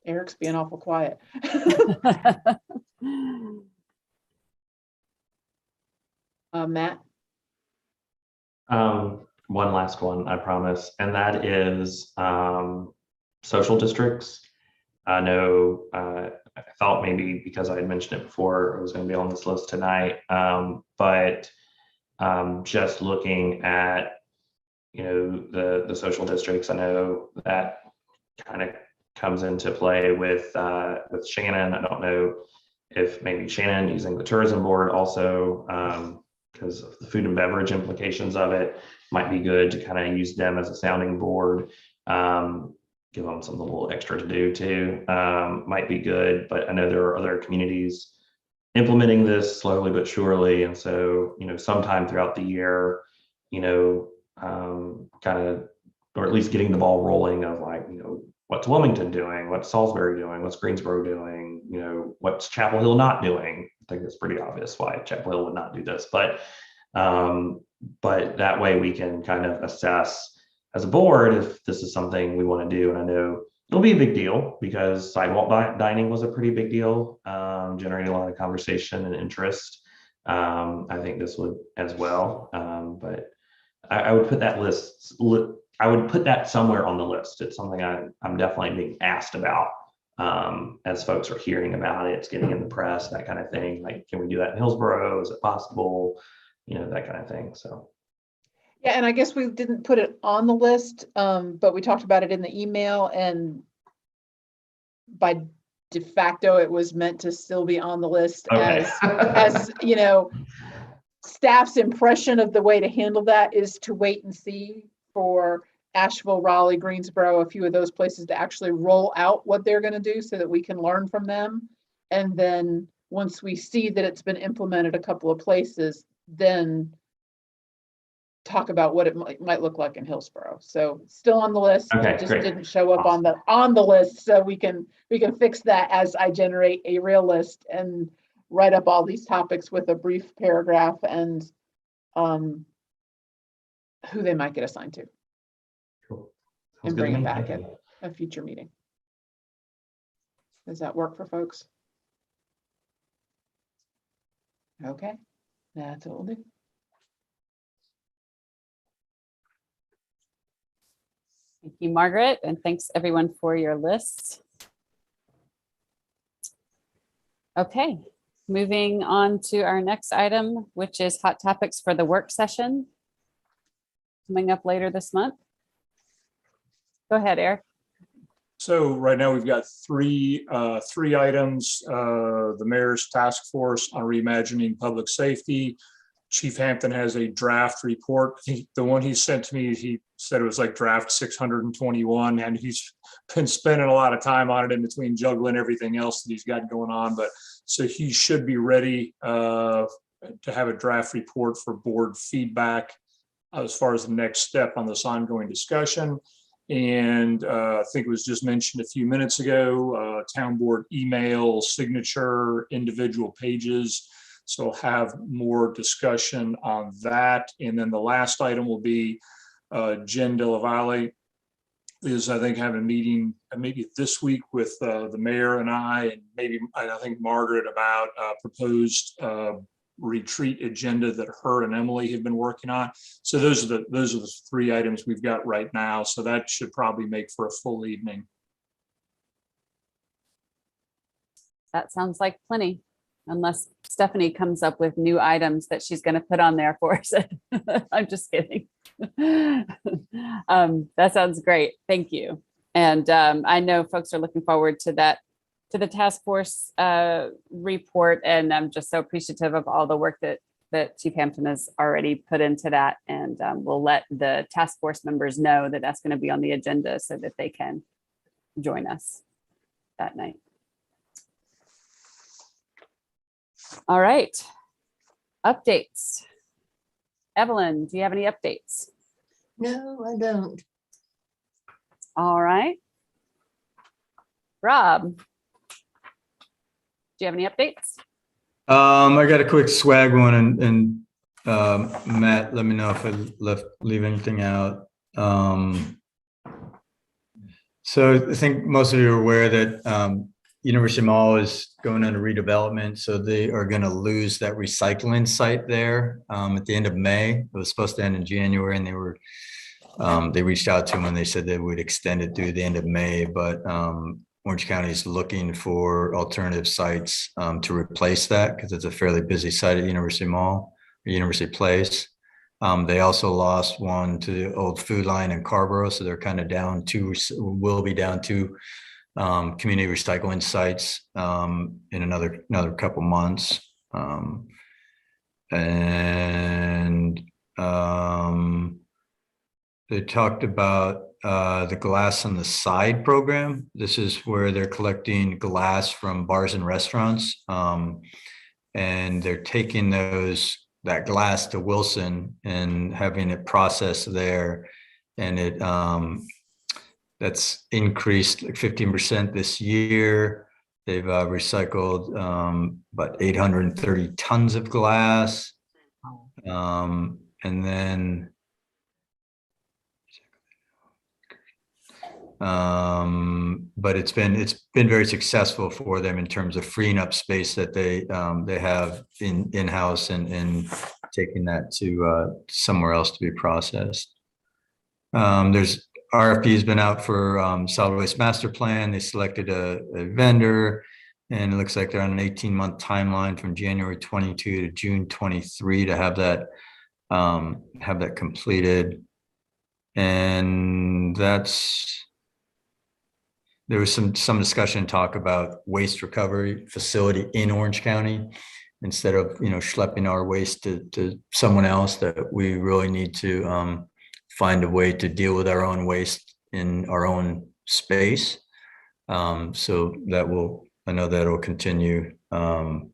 Speaker 12: Eric's being awful quiet. Matt?
Speaker 10: One last one, I promise, and that is social districts. I know I thought maybe because I had mentioned it before, it was going to be on this list tonight, but just looking at the social districts, I know that kind of comes into play with Shannon. I don't know if maybe Shannon using the tourism board also, because of the food and beverage implications of it, might be good to kind of use them as a sounding board. Give them something a little extra to do too. Might be good, but I know there are other communities implementing this slowly but surely. And so, sometime throughout the year, kind of, or at least getting the ball rolling of like, what's Wilmington doing? What's Salisbury doing? What's Greensboro doing? What's Chapel Hill not doing? I think it's pretty obvious why Chapel Hill would not do this, but that way we can kind of assess as a board if this is something we want to do. And I know it'll be a big deal because sidewalk dining was a pretty big deal, generating a lot of conversation and interest. I think this would as well, but I would put that I would put that somewhere on the list. It's something I'm definitely being asked about as folks are hearing about it. It's getting in the press, that kind of thing. Like, can we do that in Hillsborough? Is it possible? That kind of thing. So.
Speaker 12: Yeah, and I guess we didn't put it on the list, but we talked about it in the email, and by de facto, it was meant to still be on the list.
Speaker 10: Okay.
Speaker 12: as staff's impression of the way to handle that is to wait and see for Asheville, Raleigh, Greensboro, a few of those places to actually roll out what they're going to do so that we can learn from them. And then once we see that it's been implemented a couple of places, then talk about what it might look like in Hillsborough. So still on the list.
Speaker 10: Okay,
Speaker 12: It just
Speaker 10: great.
Speaker 12: didn't show up on the list. So we can fix that as I generate a real list and write up all these topics with a brief paragraph and who they might get assigned to
Speaker 10: Cool. Sounds
Speaker 12: and
Speaker 10: good to
Speaker 12: bring it
Speaker 10: me.
Speaker 12: back
Speaker 10: Thank
Speaker 12: at
Speaker 10: you.
Speaker 12: a future meeting. Does that work for folks? Okay, that's what we'll do.
Speaker 1: Thank you, Margaret, and thanks everyone for your lists. Okay, moving on to our next item, which is hot topics for the work session coming up later this month. Go ahead, Eric.
Speaker 13: So right now we've got three items. The mayor's task force on reimagining public safety. Chief Hampton has a draft report. The one he sent to me, he said it was like draft 621, and he's been spending a lot of time on it in between juggling everything else that he's got going on. But so he should be ready to have a draft report for board feedback as far as the next step on this ongoing discussion. And I think it was just mentioned a few minutes ago, town board email, signature, individual pages. So we'll have more discussion on that. And then the last item will be Jen Della Valle is, I think, having a meeting maybe this week with the mayor and and maybe I think Margaret about proposed retreat agenda that her and Emily have been working on. So those are the three items we've got right now. So that should probably make for a full evening.
Speaker 1: That sounds like plenty, unless Stephanie comes up with new items that she's going to put on there for us. I'm just kidding. That sounds great. Thank you. And I know folks are looking forward to that, to the task force report. And I'm just so appreciative of all the work that Chief Hampton has already put into that. And we'll let the task force members know that that's going to be on the agenda so that they can join us that night. All right. Updates. Evelyn, do you have any updates?
Speaker 6: No, I don't.
Speaker 1: All right. Rob, do you have any updates?
Speaker 7: I got a quick swag one, and Matt, let me know if I leave anything out. So I think most of you are aware that University Mall is going under redevelopment, so they are going to lose that recycling site there at the end of May. It was supposed to end in January, and they reached out to them and they said they would extend it through the end of May, but Orange County is looking for alternative sites to replace that because it's a fairly busy site at University Mall or University Place. They also lost one to the old Food Line in Carborough, so they're kind of down to, will be down to community recycling sites in another couple months. They talked about the Glass on the Side program. This is where they're collecting glass from bars and restaurants, and they're taking that glass to Wilson and having it processed there, and it that's increased like 15% this year. They've recycled about 830 tons of glass, and then but it's been very successful for them in terms of freeing up space that they have in-house and taking that to somewhere else to be processed. There's RFP has been out for solid waste master plan. They selected a vendor, and it looks like they're on an 18-month timeline from January 22 to June 23 to have that completed. And there was some discussion, talk about waste recovery facility in Orange County instead of schlepping our waste to someone else, that we really need to find a way to deal with our own waste in our own space. So I know that will continue. And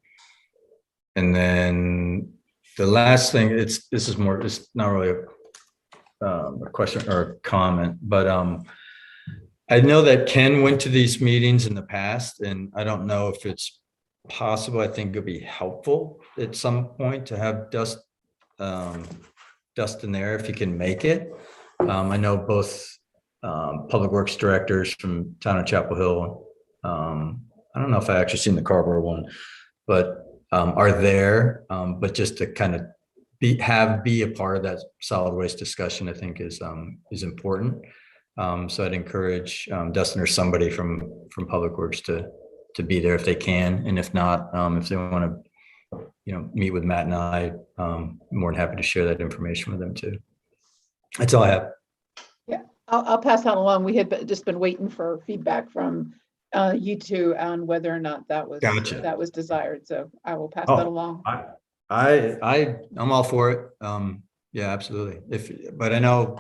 Speaker 7: then the last thing, it's not really a question or a comment, but I know that Ken went to these meetings in the past, and I don't know if it's possible. I think it'd be helpful at some point to have Dustin there if he can make it. I know both Public Works directors from Town of Chapel Hill. I don't know if I actually seen the Carver one, but are there. But just to kind of be a part of that solid waste discussion, I think is important. So I'd encourage Dustin or somebody from Public Works to be there if they can, and if not, if they want to, meet with Matt and I, more than happy to share that information with them too. That's all I have.
Speaker 12: Yeah, I'll pass that along. We had just been waiting for feedback from you two on whether or not that was
Speaker 7: Gotcha.
Speaker 12: that was desired. So I will pass
Speaker 7: Oh,
Speaker 12: that along.
Speaker 7: I'm all for it. Yeah, absolutely. But I know,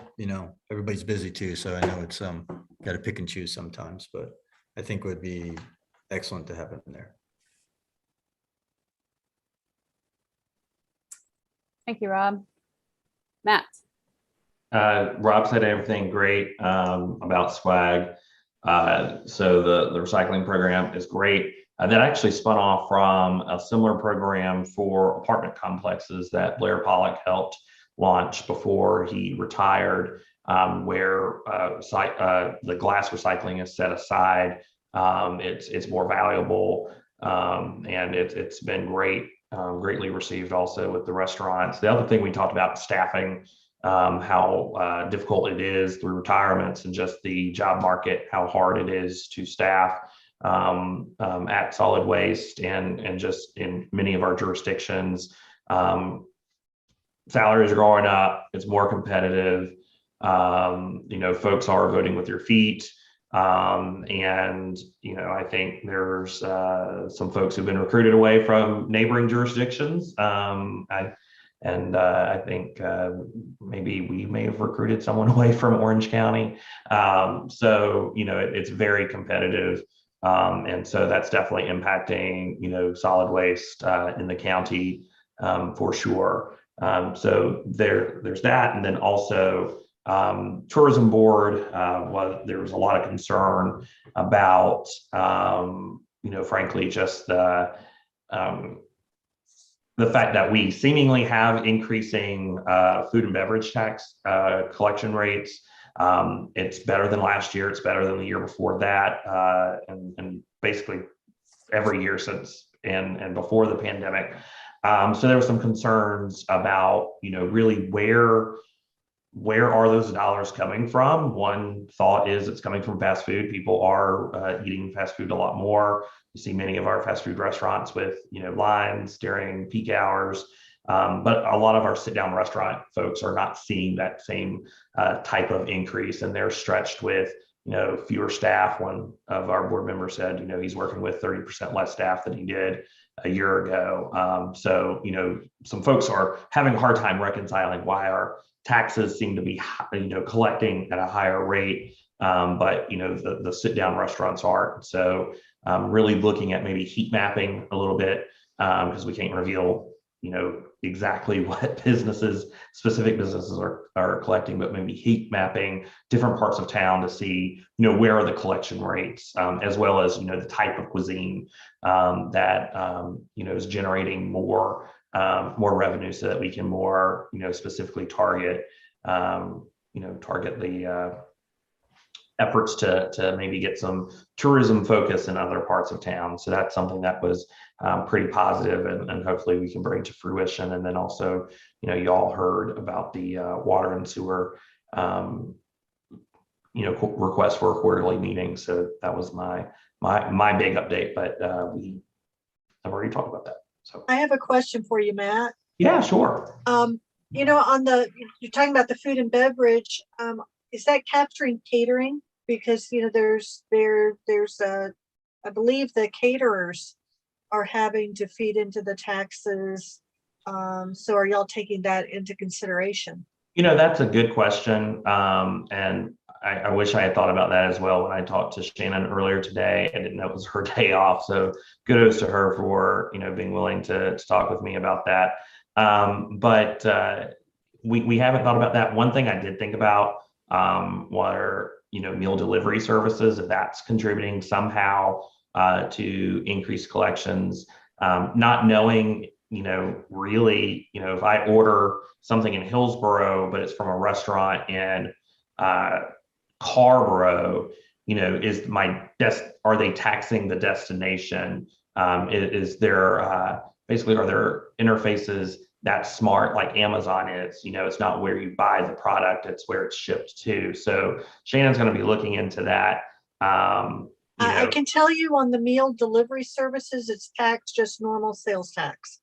Speaker 7: everybody's busy too, so I know it's got to pick and choose sometimes, but I think it would be excellent to have it in there.
Speaker 1: Thank you, Rob. Matt.
Speaker 10: Rob said everything great about swag. So the recycling program is great. That actually spun off from a similar program for apartment complexes that Blair Pollock helped launch before he retired, where the glass recycling is set aside. It's more valuable, and it's been great, greatly received also with the restaurants. The other thing we talked about, staffing, how difficult it is through retirements and just the job market, how hard it is to staff at solid waste and just in many of our jurisdictions. Salaries are going up, it's more competitive. Folks are voting with their feet. And I think there's some folks who've been recruited away from neighboring jurisdictions. I think maybe we may have recruited someone away from Orange County. It's very competitive. And so that's definitely impacting, solid waste in the county for sure. So there's that. And then also tourism board, there was a lot of concern about, frankly, just the fact that we seemingly have increasing food and beverage tax collection rates. It's better than last year. It's better than the year before that, and basically every year since and before the pandemic. So there were some concerns about, really where are those dollars coming from? One thought is it's coming from fast food. People are eating fast food a lot more. You see many of our fast food restaurants with, lines during peak hours. But a lot of our sit-down restaurant folks are not seeing that same type of increase, and they're stretched with, fewer staff. One of our board members said, he's working with 30% less staff than he did a year ago. So, some folks are having a hard time reconciling why our taxes seem to be, collecting at a higher rate, but the sit-down restaurants aren't. So really looking at maybe heat mapping a little bit, because we can't reveal exactly what specific businesses are collecting, but maybe heat mapping different parts of town to see where are the collection rates, as well as the type of cuisine that is generating more revenue, so that we can more specifically target the efforts to maybe get some tourism focus in other parts of town. So that's something that was pretty positive, and hopefully we can bring to fruition. And then also, you all heard about the water and sewer, request for a quarterly meeting. So that was my big update, but we have already talked about that. So
Speaker 4: I have a question for you, Matt.
Speaker 10: Yeah, sure.
Speaker 4: You're talking about the food and beverage. Is that capturing catering? Because there's I believe the caterers are having to feed into the taxes. So are y'all taking that into consideration?
Speaker 10: That's a good question. And I wish I had thought about that as well when I talked to Shannon earlier today. I didn't know it was her day off. So kudos to her for, being willing to talk with me about that. But we haven't thought about that. One thing I did think about were, meal delivery services, if that's contributing somehow to increase collections, not knowing, really, if I order something in Hillsborough, but it's from a restaurant in Carborough, are they taxing the destination? Is there basically, are there interfaces that smart like Amazon is? It's not where you buy the product, it's where it's shipped to. So Shannon's going to be looking into that.
Speaker 4: I can tell you on the meal delivery services, it's taxed just normal sales tax.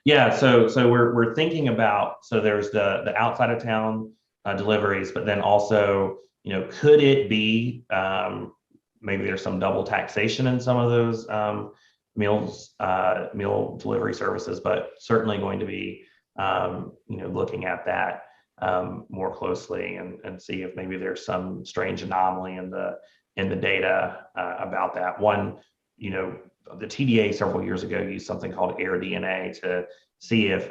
Speaker 10: Yeah, so we're thinking about, so there's the outside of town deliveries, but then also, could it be maybe there's some double taxation in some of those meal delivery services, but certainly going to be looking at that more closely and see if maybe there's some strange anomaly in the data about that. One, the TDA several years ago used something called AirDNA to see if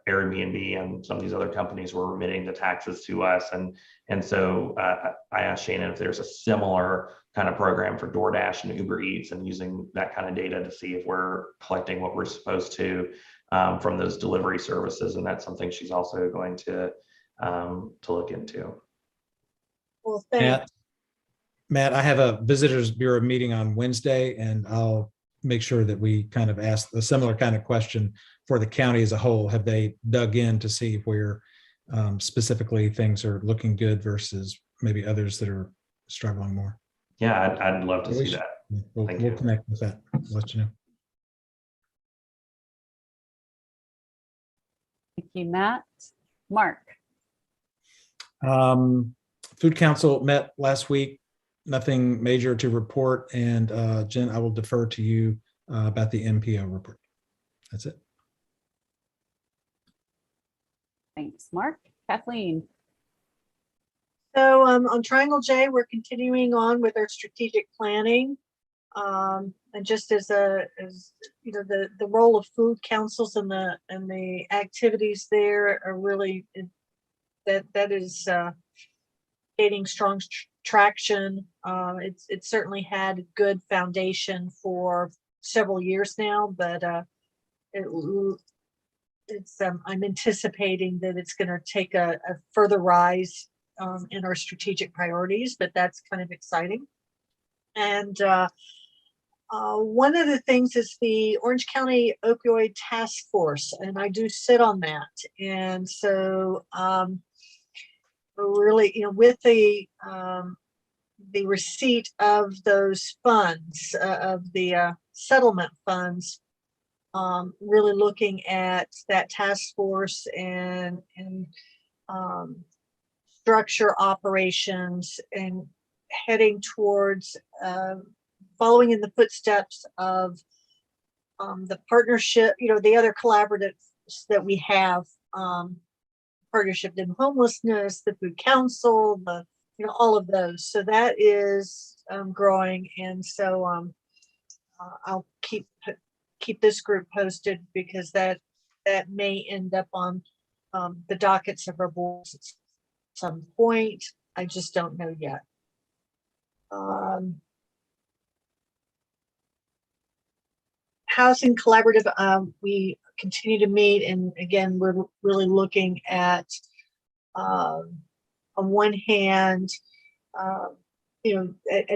Speaker 10: Airbnb and some of these other companies were remitting the taxes to us. And so I asked Shannon if there's a similar kind of program for DoorDash and Uber Eats, and using that kind of data to see if we're collecting what we're supposed to from those delivery services. And that's something she's also going to look into.
Speaker 4: Well, thanks.
Speaker 3: Matt, I have a Visitors Bureau meeting on Wednesday, and I'll make sure that we kind of ask a similar kind of question for the county as a whole. Have they dug in to see where specifically things are looking good versus maybe others that are struggling more?
Speaker 10: Yeah, I'd love to see that.
Speaker 3: We'll connect with that. Let you know.
Speaker 1: Thank you, Matt. Mark.
Speaker 3: Food Council met last week. Nothing major to report. And Jen, I will defer to you about the MPO report. That's it.
Speaker 1: Thanks, Mark. Kathleen.
Speaker 4: So on Triangle J, we're continuing on with our strategic planning. And just as the role of food councils and the activities there are really that is gaining strong traction. It's certainly had a good foundation for several years now, but I'm anticipating that it's going to take a further rise in our strategic priorities, but that's kind of exciting. And one of the things is the Orange County Opioid Task Force, and I do sit on that. And so really, with the receipt of those funds, of the settlement funds, really looking at that task force and structure operations and heading towards following in the footsteps of the partnership, the other collaboratives that we have, Partnership in Homelessness, the Food Council, all of those. So that is growing, and so I'll keep this group posted, because that may end up on the dockets of our boards at some point. I just don't know yet. Housing Collaborative, we continue to meet, and again, we're really looking at on one hand, at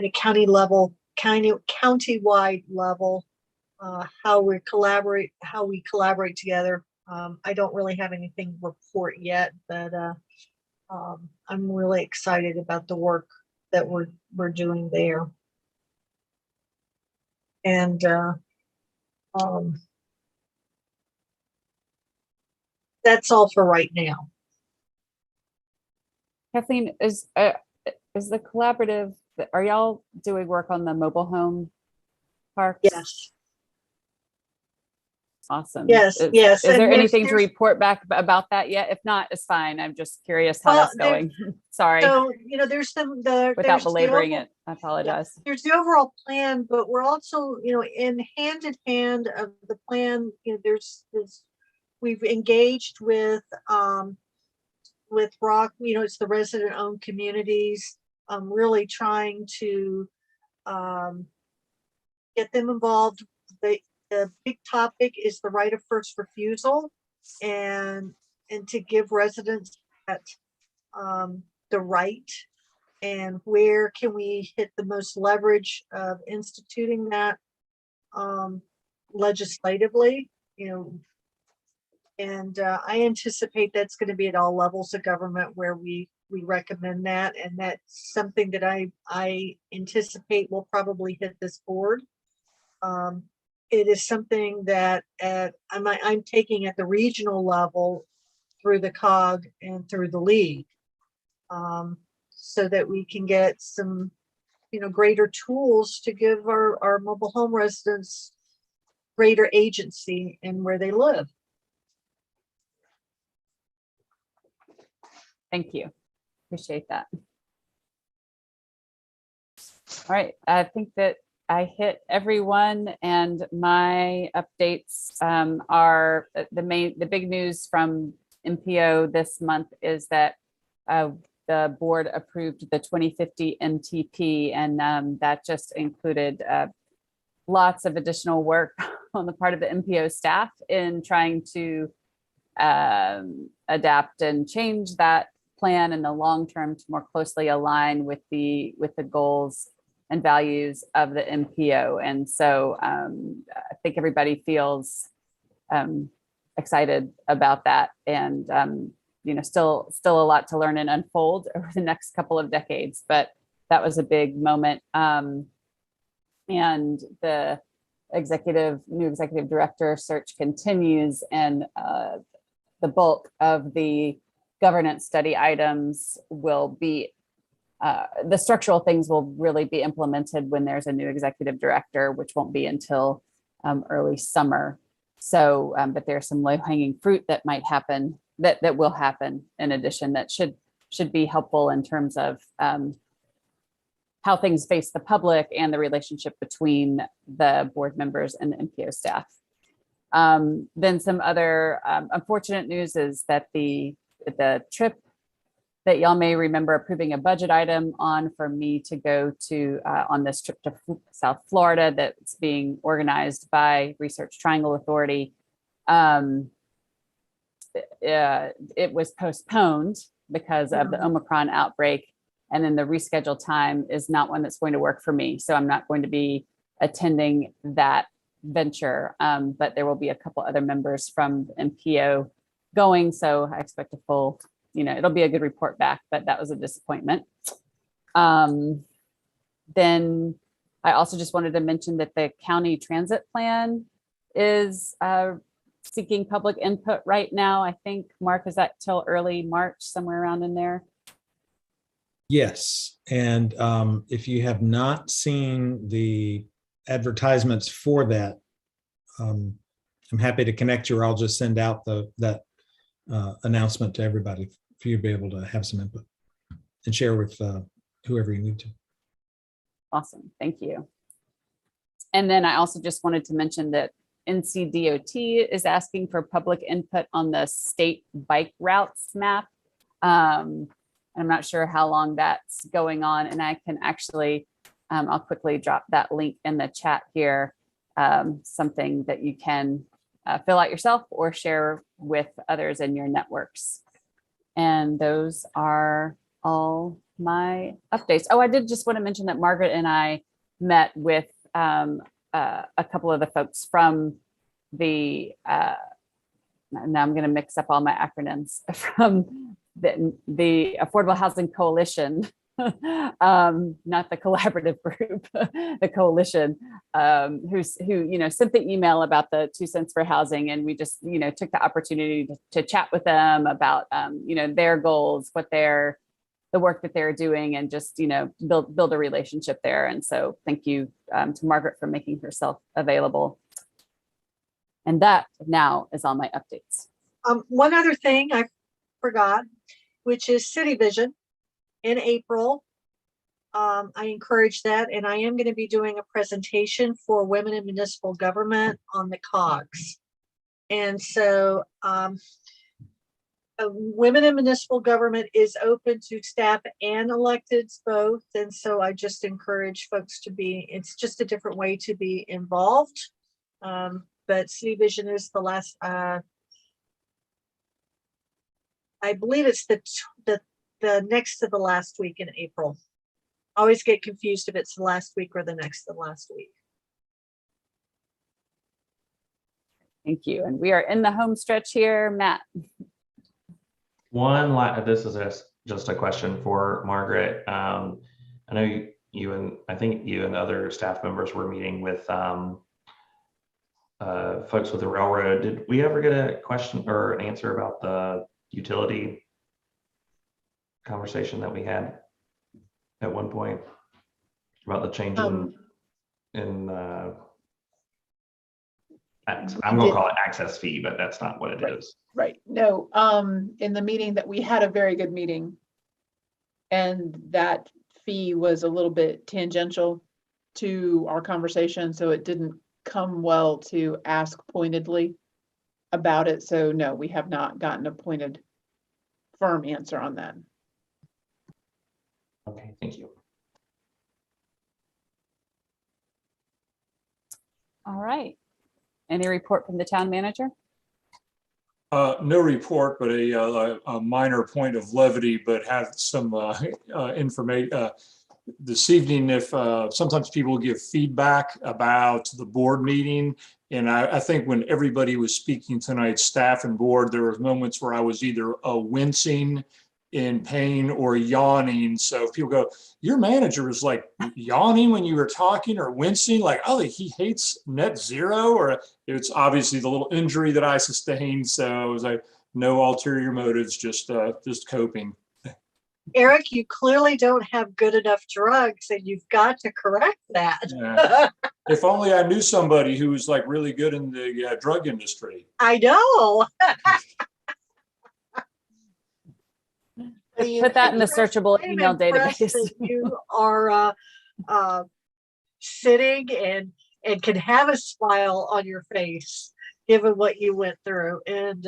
Speaker 4: a county level, county-wide level, how we collaborate together. I don't really have anything to report yet, but I'm really excited about the work that we're doing there. And that's all for right now.
Speaker 1: Kathleen, is the collaborative, are y'all doing work on the mobile home parks?
Speaker 4: Yes.
Speaker 1: Awesome.
Speaker 4: Yes.
Speaker 1: Is there anything to report back about that yet? If not, it's fine. I'm just curious how that's going. Sorry.
Speaker 4: So, there's
Speaker 1: without belaboring it, I apologize.
Speaker 4: There's the overall plan, but we're also, in hand of the plan, we've engaged with Rock, it's the resident-owned communities. I'm really trying to get them involved. The big topic is the right of first refusal, and to give residents that the right, and where can we hit the most leverage of instituting that legislatively, and I anticipate that's going to be at all levels of government where we recommend that, and that's something that I anticipate will probably hit this board. It is something that I'm taking at the regional level through the COG and through the league, so that we can get some, greater tools to give our mobile home residents greater agency in where they live.
Speaker 1: Thank you. Appreciate that. All right, I think that I hit everyone, and my updates are the big news from MPO this month is that the board approved the 2050 MTP, and that just included lots of additional work on the part of the MPO staff in trying to adapt and change that plan in the long term to more closely align with the goals and values of the MPO. And so I think everybody feels excited about that, and still a lot to learn and unfold over the next couple of decades, but that was a big moment. And the new executive director search continues, and the bulk of the governance study items will be the structural things will really be implemented when there's a new executive director, which won't be until early summer. So, but there's some low-hanging fruit that might happen, that will happen in addition, that should be helpful in terms of how things face the public and the relationship between the board members and the MPO staff. Then some other unfortunate news is that the trip that y'all may remember approving a budget item on for me to go to on this trip to South Florida that's being organized by Research Triangle Authority. It was postponed because of the Omicron outbreak, and then the rescheduled time is not one that's going to work for me. So I'm not going to be attending that venture, but there will be a couple other members from MPO going. So I expect a full, it'll be a good report back, but that was a disappointment. Then I also just wanted to mention that the county transit plan is seeking public input right now. I think, Mark, is that till early March, somewhere around in there?
Speaker 3: Yes, and if you have not seen the advertisements for that, I'm happy to connect you, or I'll just send out that announcement to everybody for you to be able to have some input and share with whoever you need to.
Speaker 1: Awesome, thank you. And then I also just wanted to mention that NCDOT is asking for public input on the state bike routes map. I'm not sure how long that's going on, and I can actually, I'll quickly drop that link in the chat here, something that you can fill out yourself or share with others in your networks. And those are all my updates. Oh, I did just want to mention that Margaret and I met with a couple of the folks from the, now I'm going to mix up all my acronyms, from the Affordable Housing Coalition, not the collaborative group, the coalition, who sent the email about the 2 cents for housing, and we just took the opportunity to chat with them about their goals, the work that they're doing, and just build a relationship there. And so thank you to Margaret for making herself available. And that now is all my updates.
Speaker 4: One other thing I forgot, which is City Vision in April. I encourage that, and I am going to be doing a presentation for women in municipal government on the COGS. And so Women in municipal government is open to staff and electeds both. And so I just encourage folks to be, it's just a different way to be involved. But City Vision is the last, I believe it's the next to the last week in April. I always get confused if it's the last week or the next to the last week.
Speaker 1: Thank you. And we are in the home stretch here, Matt.
Speaker 10: This is just a question for Margaret. I know I think you and other staff members were meeting with folks with the railroad. Did we ever get a question or an answer about the utility conversation that we had at one point about the change in I'm going to call it access fee, but that's not what it is.
Speaker 12: Right. No, in the meeting that we had a very good meeting. And that fee was a little bit tangential to our conversation, so it didn't come well to ask pointedly about it. So no, we have not gotten a pointed firm answer on that.
Speaker 10: Okay, thank you.
Speaker 1: All right. Any report from the town manager?
Speaker 13: No report, but a minor point of levity, but have some information this evening. If sometimes people give feedback about the board meeting, and I think when everybody was speaking tonight, staff and board, there were moments where I was either wincing in pain or yawning. So if people go, your manager was like yawning when you were talking, or wincing, like, oh, he hates net zero, or it's obviously the little injury that I sustained. So it was like, no ulterior motives, just coping.
Speaker 4: Eric, you clearly don't have good enough drugs, and you've got to correct that.
Speaker 13: Yeah. If only I knew somebody who was like really good in the drug industry.
Speaker 4: I know.
Speaker 1: Put that in the searchable
Speaker 4: I'm
Speaker 1: email
Speaker 4: impressed
Speaker 1: database.
Speaker 4: that you are sitting and can have a smile on your face, given what you went through, and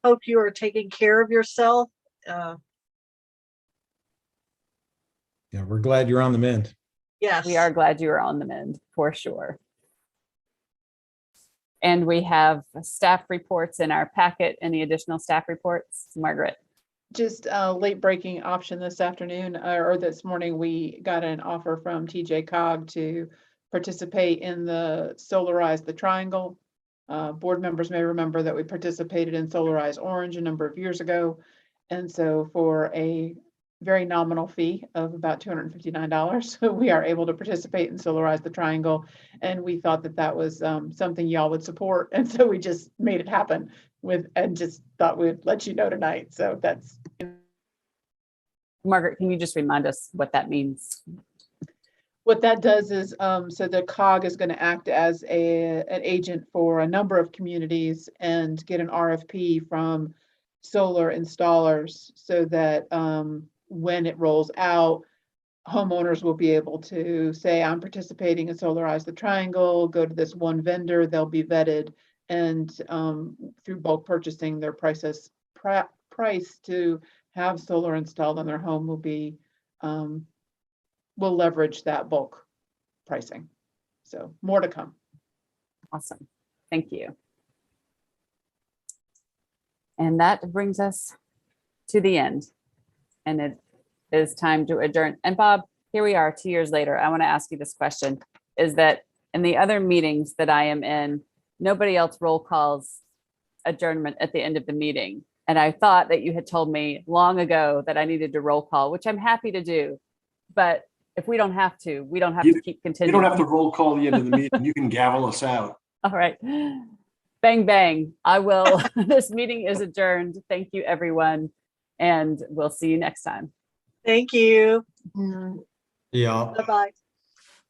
Speaker 4: hope you are taking care of yourself.
Speaker 3: Yeah, we're glad you're on the mend.
Speaker 4: Yes.
Speaker 1: We are glad you are on the mend, for sure. And we have staff reports in our packet. Any additional staff reports, Margaret?
Speaker 12: Just a late breaking option this afternoon or this morning, we got an offer from TJ Cog to participate in the Solarize the Triangle. Board members may remember that we participated in Solarize Orange a number of years ago. And so for a very nominal fee of about $259, we are able to participate in Solarize the Triangle. And we thought that that was something y'all would support. And so we just made it happen and just thought we'd let you know tonight. So that's.
Speaker 1: Margaret, can you just remind us what that means?
Speaker 12: What that does is, so the COG is going to act as an agent for a number of communities and get an RFP from solar installers so that when it rolls out, homeowners will be able to say, I'm participating in Solarize the Triangle, go to this one vendor, they'll be vetted, and through bulk purchasing, their price to have solar installed on their home will be, will leverage that bulk pricing. So more to come.
Speaker 1: Awesome. Thank you. And that brings us to the end. And it is time to adjourn. And Bob, here we are 2 years later. I want to ask you this question, is that in the other meetings that I am in, nobody else roll calls adjournment at the end of the meeting. And I thought that you had told me long ago that I needed to roll call, which I'm happy to do. But if we don't have to, we don't have to keep continuing.
Speaker 14: You don't have to roll call the end of the meeting. You can gavel us out.
Speaker 1: All right. Bang, bang. I will. This meeting is adjourned. Thank you, everyone. And we'll see you next time.
Speaker 4: Thank you.
Speaker 3: Yeah.
Speaker 4: Bye-bye.